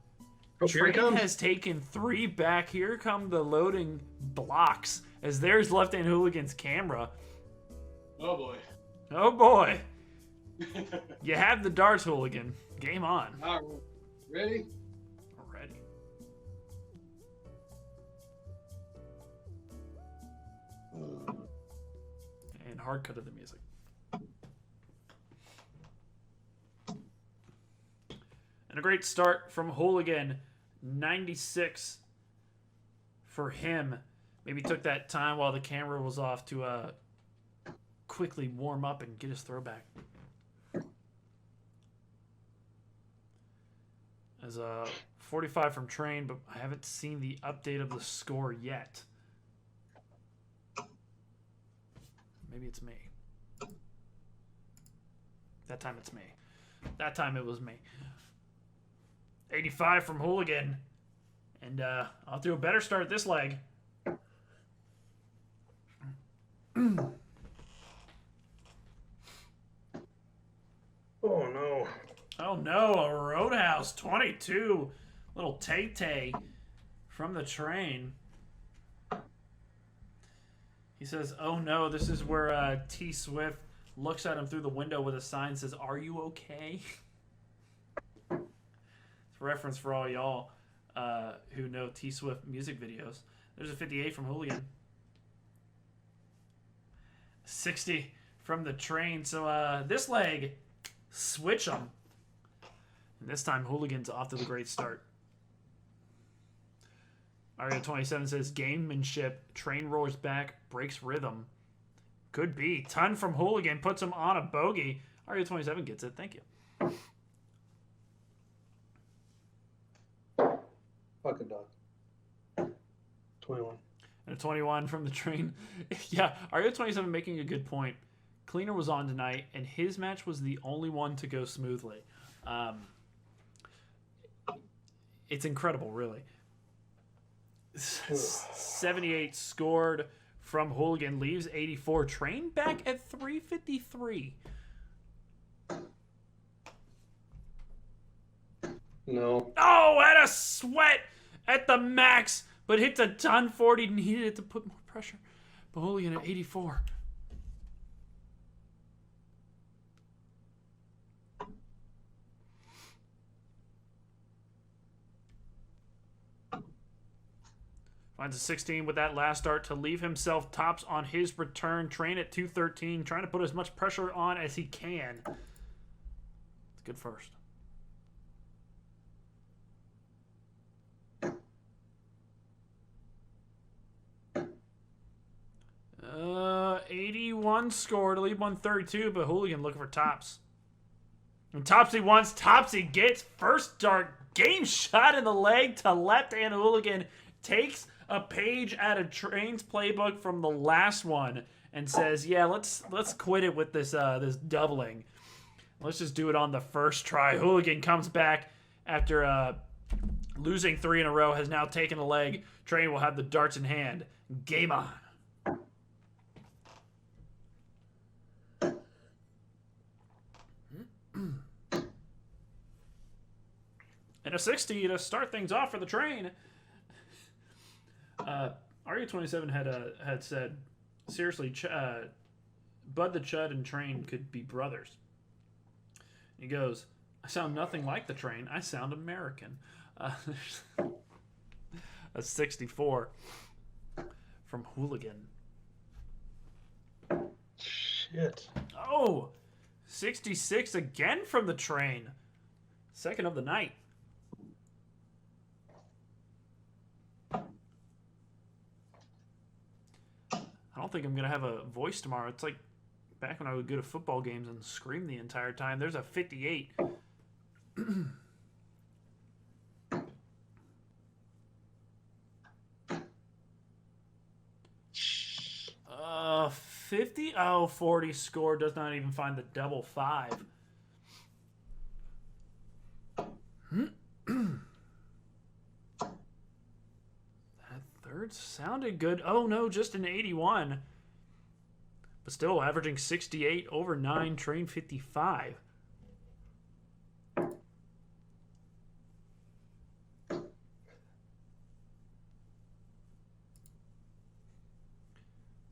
Oh, here he Train comes. has taken 3 back. Here come the loading blocks. As there's Left Hand Hooligan's camera. Oh boy. Oh boy. You have the darts, Hooligan. Game on. All right. Ready? Ready. And hard cut of the music. And a great start from Hooligan. 96 for him. Maybe took that time while the camera was off to quickly warm up and get his throwback. As a 45 from Train, but I haven't seen the update of the score yet. Maybe it's me. That time it's me. That time it was me. 85 from Hooligan. And I'll do a better start this leg. Oh, no. Oh, no. A Roadhouse 22. Little Tay-Tay from the Train. He says, oh, no. This is where T. Swift looks at him through the window with a sign that says, are you okay? It's a reference for all y'all who know T. Swift music videos. There's a 58 from Hooligan. 60 from the Train. So this leg, switch them. And this time, Hooligan's off to the great start. Aria 27 says, gamemanship. Train roars back, breaks rhythm. Could be. Ton from Hooligan puts him on a bogey. Aria 27 gets it. Thank you. Fucking dog. 21. And a 21 from the Train. Yeah, Aria 27 making a good point. Cleaner was on tonight, and his match was the only one to go smoothly. It's incredible, really. 78 scored from Hooligan, leaves 84. Train back at 353. No. Oh, had a sweat at the max, but hits a ton 40. Needed it to put more pressure. But Hooligan at 84. Finds a 16 with that last start to leave himself tops on his return. Train at 213, trying to put as much pressure on as he can. It's good first. 81 61 score to lead 132, but Hooligan looking for tops. And Topsy wants, Topsy gets first dart, game shot in the leg to Left Hand Hooligan, takes a page out of Train's playbook from the last one and says, yeah, let's quit it with this this doubling. Let's just do it on the first try. Hooligan comes back after losing 3 in a row, has now taken a leg. Train will have the darts in hand. Game on. And a 60 to start things off for the Train. RU27 had said, seriously, Bud the Chud and Train could be brothers. He goes, I sound nothing like the Train. I sound American. A 64 from Hooligan. Shit. Oh, 66 again from the Train. Second of the night. I don't think I'm going to have a voice tomorrow. It's like back when I would go to football games and scream the entire time. There's a 58. 50? Oh, 40 score. Does not even find the double 5. That third sounded good. Oh, no, just an 81. But still averaging 68 over 9, Train 55.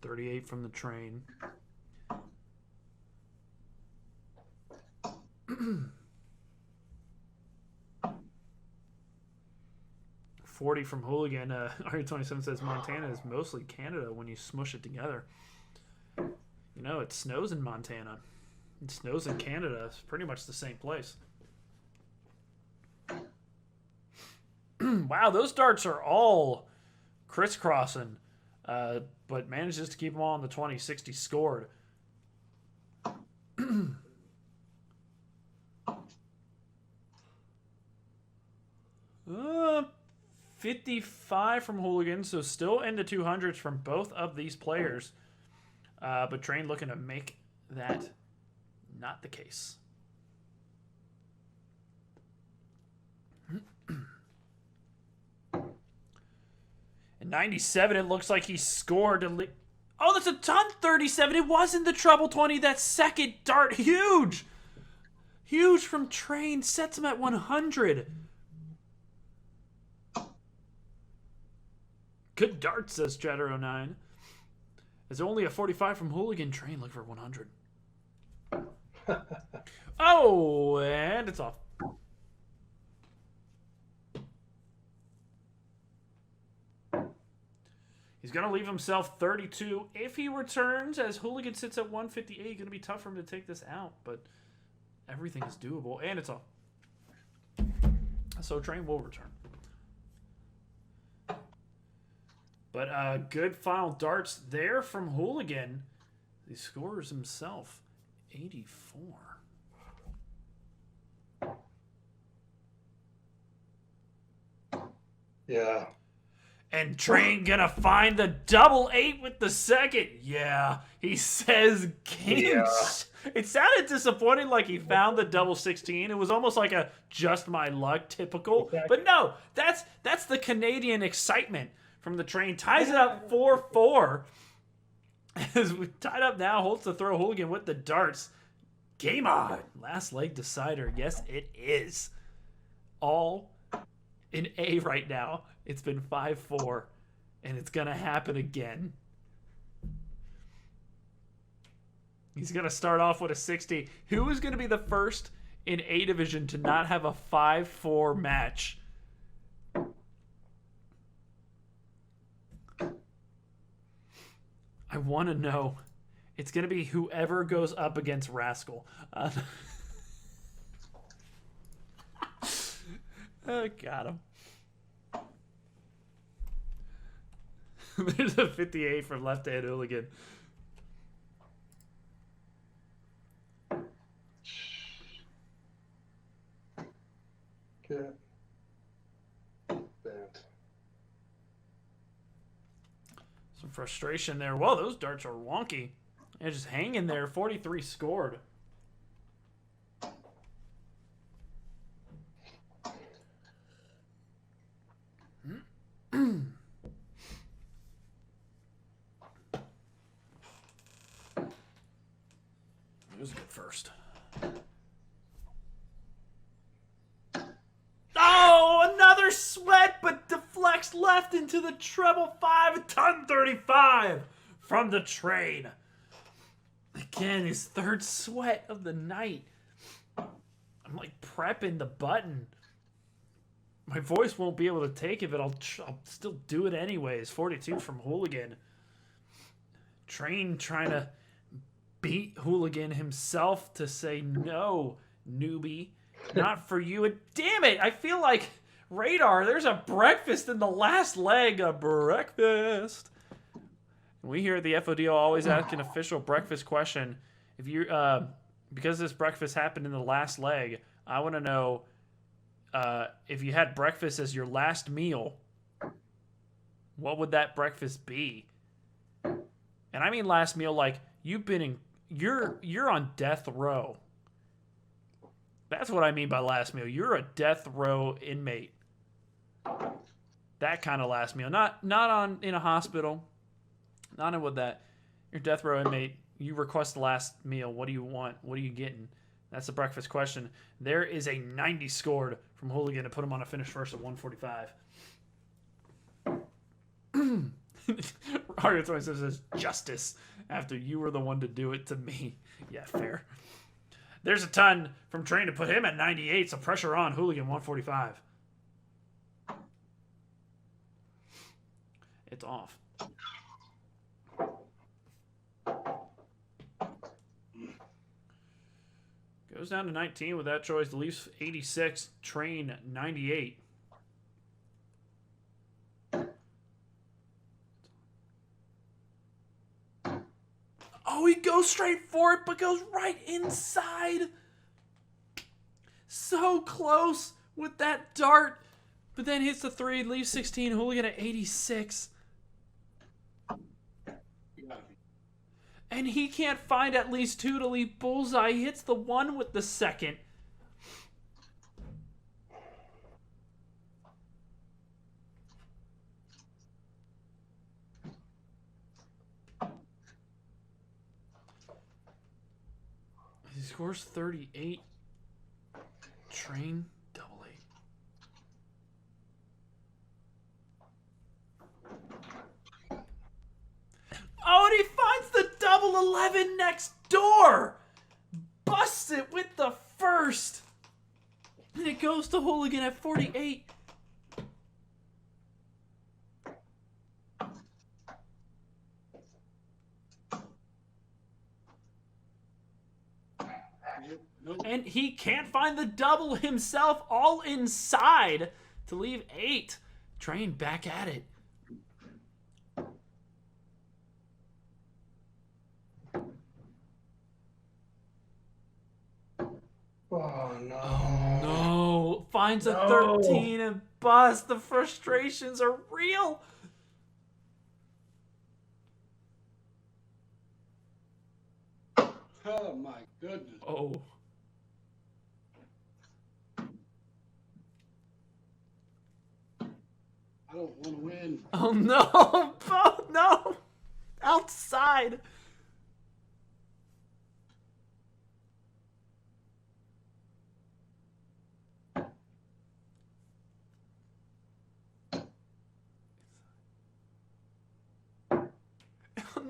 .38 from the Train. 40 from Hooligan. RU27 says Montana is mostly Canada when you smush it together. You know, it snows in Montana. It snows in Canada. It's pretty much the same place. Wow, those darts are all crisscrossing. But manages to keep them all on the 20. 60 scored. 55 from Hooligan, so still into 200s from both of these players. But Train looking to make that not the case. In 97, it looks like he scored. Oh, that's a ton 37. It wasn't the treble 20. That second dart. Huge. Huge from Train. Sets him at 100. Good dart, says Chatter09. There's only a 45 from Hooligan. Train, look for 100. Oh, and it's off. He's going to leave himself 32 if he returns, as Hooligan sits at 158. Going to be tough for him to take this out, but everything is doable, and it's off. So Train will return. But good final darts there from Hooligan. He scores himself 84. Yeah. And Train gonna find the double 8 with the second. Yeah, he says game. Yeah. It sounded disappointing, like he found the double 16. It was almost like a just my luck typical. Exactly. But no, that's the Canadian excitement from the Train. Ties it up 4-4. As we tied up now, holds the throw. Hooligan with the darts. Game on. Last leg decider. Yes, it is. All in A right now. It's been 5-4, and it's going to happen again. He's going to start off with a 60. Who is going to be the first in A division to not have a 5-4 match? I want to know. It's going to be whoever goes up against Rascal. Oh, got him. There's a 58 from Left Hand Hooligan. Okay. Bent. Some frustration there. Whoa, those darts are wonky. They're just hanging there. 43 scored. It was a good first. Oh, another sweat, but deflects left into the treble 5, ton 35 from the train. Again, his third sweat of the night. I'm like prepping the button. My voice won't be able to take it, but I'll still do it anyways. 42 from Hooligan. Train trying to beat Hooligan himself to say no, newbie. Not for you. And damn it, I feel like Radar, there's a breakfast in the last leg. A breakfast. We here at the FODL always ask an official breakfast question. If you, because this breakfast happened in the last leg, I want to know if you had breakfast as your last meal, what would that breakfast be? And I mean last meal, like you've been in, you're on death row. That's what I mean by last meal. You're a death row inmate. That kind of last meal, not on in a hospital. Not in with that. You're death row inmate. You request the last meal. What do you want? What are you getting? That's the breakfast question. There is a 90 scored from Hooligan to put him on a finish first at 145. Mario 27 says justice after you were the one to do it to me. Yeah, fair. There's a ton from Train to put him at 98, so pressure on Hooligan 145. It's off. Goes down to 19 with that choice. Leafs 86, Train 98. Oh, he goes straight for it, but goes right inside. So close with that dart, but then hits the 3. Leaves 16. Hooligan at 86. And he can't find at least 2 to leave bullseye. He hits the 1 with the second. He scores 38. Train double A. Oh, and he finds the double 11 next door. Busts it with the first. And it goes to Hooligan at 48. And he can't find the double himself, all inside to leave 8. Train back at it. Oh, no. Oh, no. Finds a 13 and bust. The frustrations are real. Oh, my goodness. Oh. I don't want to win. Oh, no. Oh, no. Outside.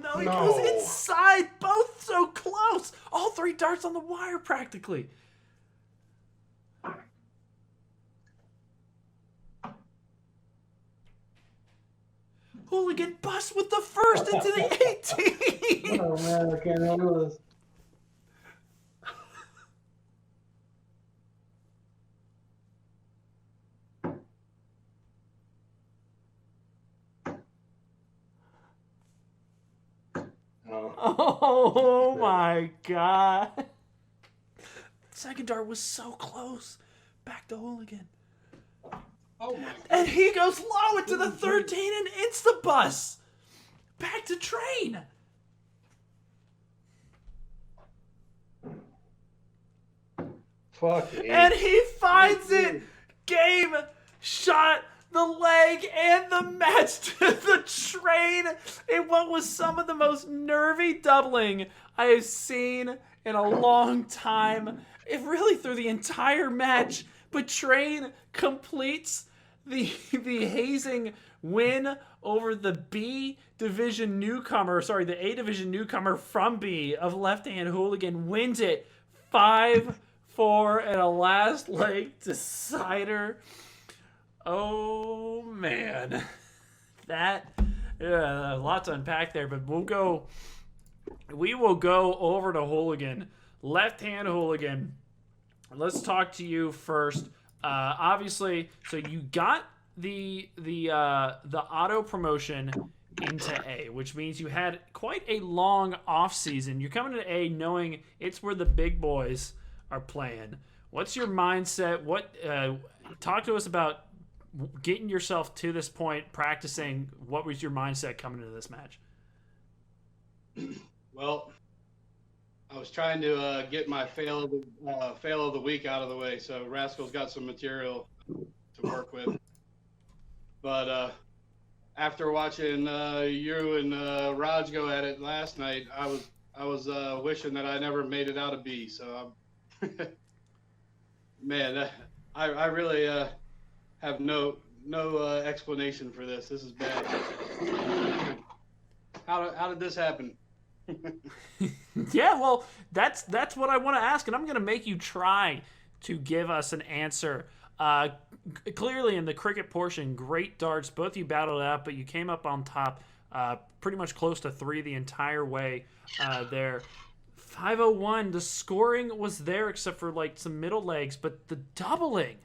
No, he goes inside. Both so close. All 3 darts on the wire practically. Hooligan busts with the first into the 18. Oh, man, I can't handle this. Oh my god. Second dart was so close. Back to Hooligan. Oh my And he goes low into the 13 and insta-bus. Back to Train. Fuck me. And he finds it. Game, shot, the leg, and the match to the Train in what was some of the most nervy doubling I have seen in a long time. It really through the entire match. But Train completes the hazing win over the B division newcomer, sorry, the A division newcomer from B of Left Hand Hooligan, wins it 5-4 and a last leg decider. Oh man, that a lot to unpack there, but we will go over to Hooligan, Left Hand Hooligan. Let's talk to you first. Obviously, so you got the auto promotion into A, which means you had quite a long off season. You're coming to A knowing it's where the big boys are playing. What's your mindset? Talk to us about getting yourself to this point, practicing. What was your mindset coming into this match? Well, I was trying to get my fail of the week out of the way, so Rascal's got some material to work with. But after watching you and Raj go at it last night, I was wishing that I never made it out of B. So, man, I really have no explanation for this. This is bad. How did this happen? Yeah, well, that's what I want to ask, and I'm going to make you try to give us an answer. Clearly, in the cricket portion, great darts. Both of you battled it out, but you came up on top pretty much close to 3 the entire way there. 501, the scoring was there except for like some middle legs, but the doubling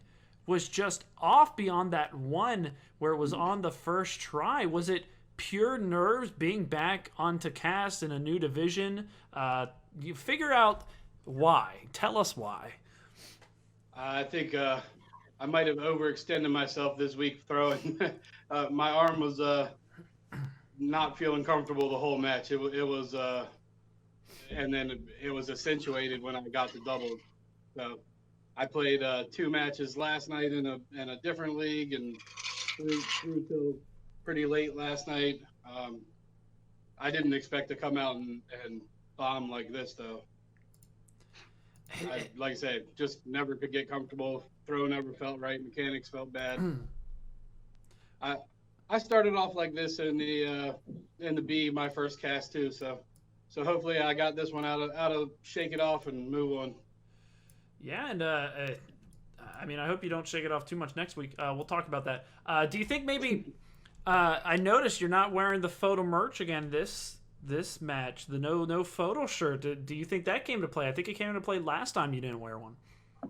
was just off beyond that one where it was on the first try. Was it pure nerves being back onto cast in a new division? You figure out why. Tell us why. I think I might have overextended myself this week throwing. My arm was not feeling comfortable the whole match. It was, and then it was accentuated when I got the double. So I played 2 matches last night in a different league and through till pretty late last night. I didn't expect to come out and bomb like this, though. Like I said, just never could get comfortable. Throw never felt right. Mechanics felt bad. I started off like this in the B, my first cast too. So hopefully I got this one out of shake it off and move on. Yeah, and I mean, I hope you don't shake it off too much next week. We'll talk about that. Do you think maybe? I noticed you're not wearing the photo merch again this match. The no photo shirt. Do you think that came to play? I think it came into play last time you didn't wear one.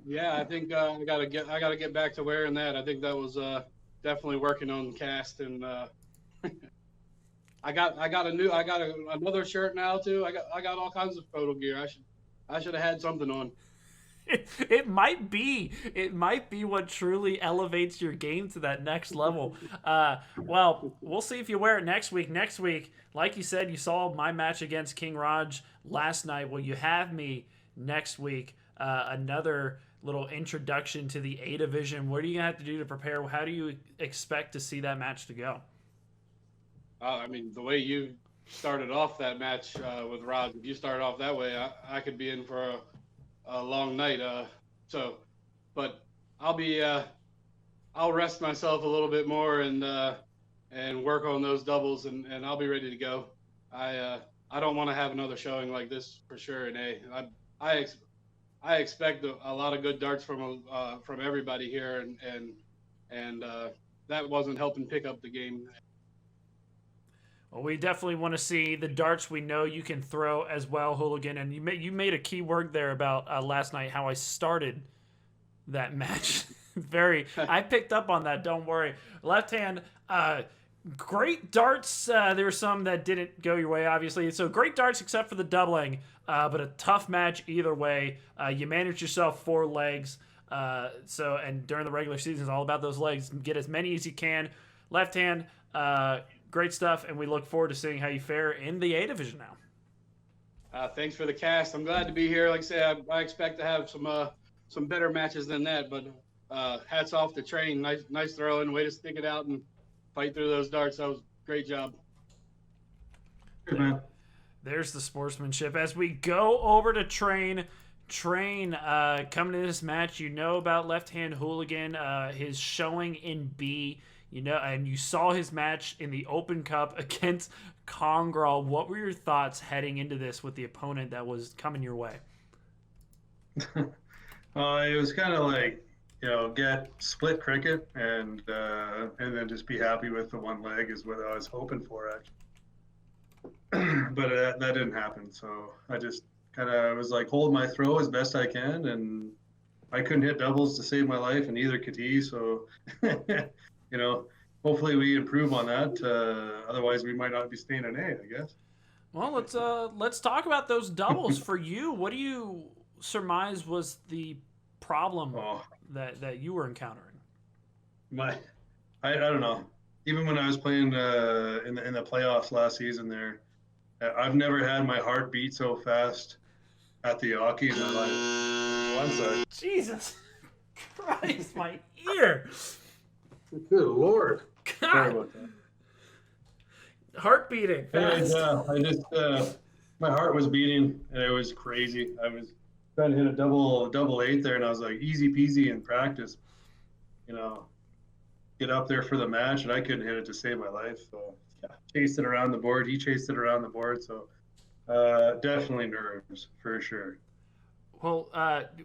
Yeah, I think I gotta get back to wearing that. I think that was definitely working on cast, and I got another shirt now too. I got all kinds of photo gear. I should have had something on. It might be what truly elevates your game to that next level. Well, we'll see if you wear it next week. Next week, like you said, you saw my match against King Raj last night. Well, you have me next week. Another little introduction to the A division. What are you gonna have to do to prepare? How do you expect to see that match to go? I mean, the way you started off that match with Raj, if you started off that way, I could be in for a long night. But I'll rest myself a little bit more and work on those doubles, and I'll be ready to go. I don't want to have another showing like this for sure in A. I expect a lot of good darts from everybody here, and that wasn't helping pick up the game. Well, we definitely want to see the darts we know you can throw as well, Hooligan. And you made a key word there about last night, how I started that match. I picked up on that, don't worry. Left hand, great darts. There were some that didn't go your way, obviously. So great darts except for the doubling, but a tough match either way. You managed yourself 4 legs. And during the regular season, it's all about those legs. Get as many as you can. Left hand, great stuff, and we look forward to seeing how you fare in the A division now. Thanks for the cast. I'm glad to be here. Like I said, I expect to have some better matches than that, but hats off to Train. Nice throwing, way to stick it out and fight through those darts. That was a great job. Good, man. There's the sportsmanship. As we go over to Train, coming to this match, you know about Left Hand Hooligan, his showing in B, and you saw his match in the Open Cup against Congrall. What were your thoughts heading into this with the opponent that was coming your way? It was kind of like, get split cricket and then just be happy with the one leg is what I was hoping for, actually. But that didn't happen. So I just kind of was like, hold my throw as best I can, and I couldn't hit doubles to save my life, and neither could he. So, hopefully we improve on that. Otherwise, we might not be staying in A, I guess. Well, let's talk about those doubles for you. What do you surmise was the problem that you were encountering? I don't know. Even when I was playing in the playoffs last season, there, I've never had my heart beat so fast at the hockey in my life. One side. Jesus Christ, my ear! Good Lord! God. Sorry about that. Heart beating. Anyways, my heart was beating, and it was crazy. I was trying to hit a double 8 there, and I was like, easy peasy in practice. Get up there for the match, and I couldn't hit it to save my life. So chased it around the board. He chased it around the board. So definitely nerves for sure. Well,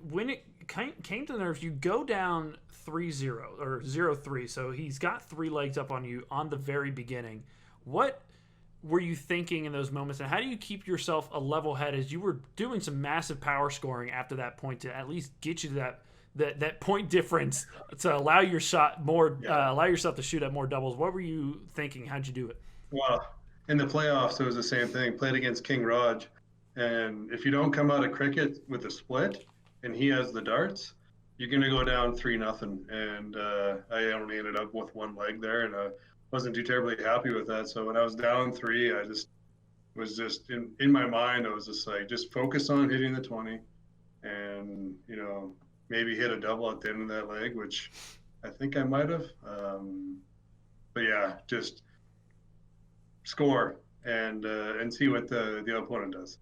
when it came to nerves, you go down 3-0 or 0-3. So he's got 3 legs up on you on the very beginning. What were you thinking in those moments, and how do you keep yourself a level head as you were doing some massive power scoring after that point to at least get you to that point difference to allow your shot more, allow yourself to shoot at more doubles? What were you thinking? How'd you do it? Well, in the playoffs, it was the same thing. Played against King Raj, and if you don't come out of cricket with a split, and he has the darts, you're gonna go down 3-0. And I only ended up with 1 leg there, and I wasn't too terribly happy with that. So when I was down 3, I just was just in my mind. I was just like, just focus on hitting the 20, and maybe hit a double at the end of that leg, which I think I might have. But yeah, just score and see what the opponent does.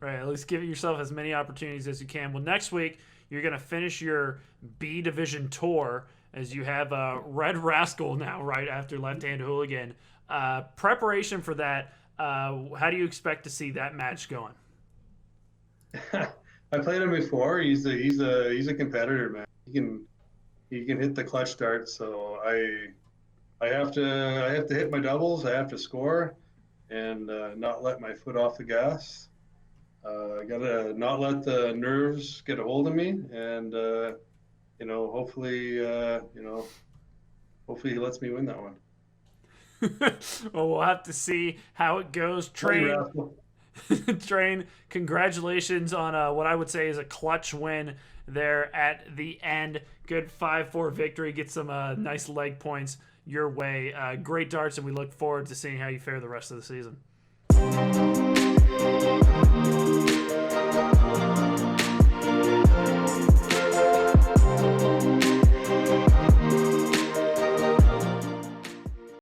Right, at least give yourself as many opportunities as you can. Well, next week you're going to finish your B division tour as you have Red Rascal now right after Left Hand Hooligan. Preparation for that, how do you expect to see that match going? I played him before. He's a competitor, man. He can hit the clutch dart. So I have to hit my doubles. I have to score, and not let my foot off the gas. I gotta not let the nerves get a hold of me, and hopefully he lets me win that one. Well, we'll have to see how it goes. Train, congratulations on what I would say is a clutch win there at the end. Good 5-4 victory. Get some nice leg points your way. Great darts, and we look forward to seeing how you fare the rest of the season.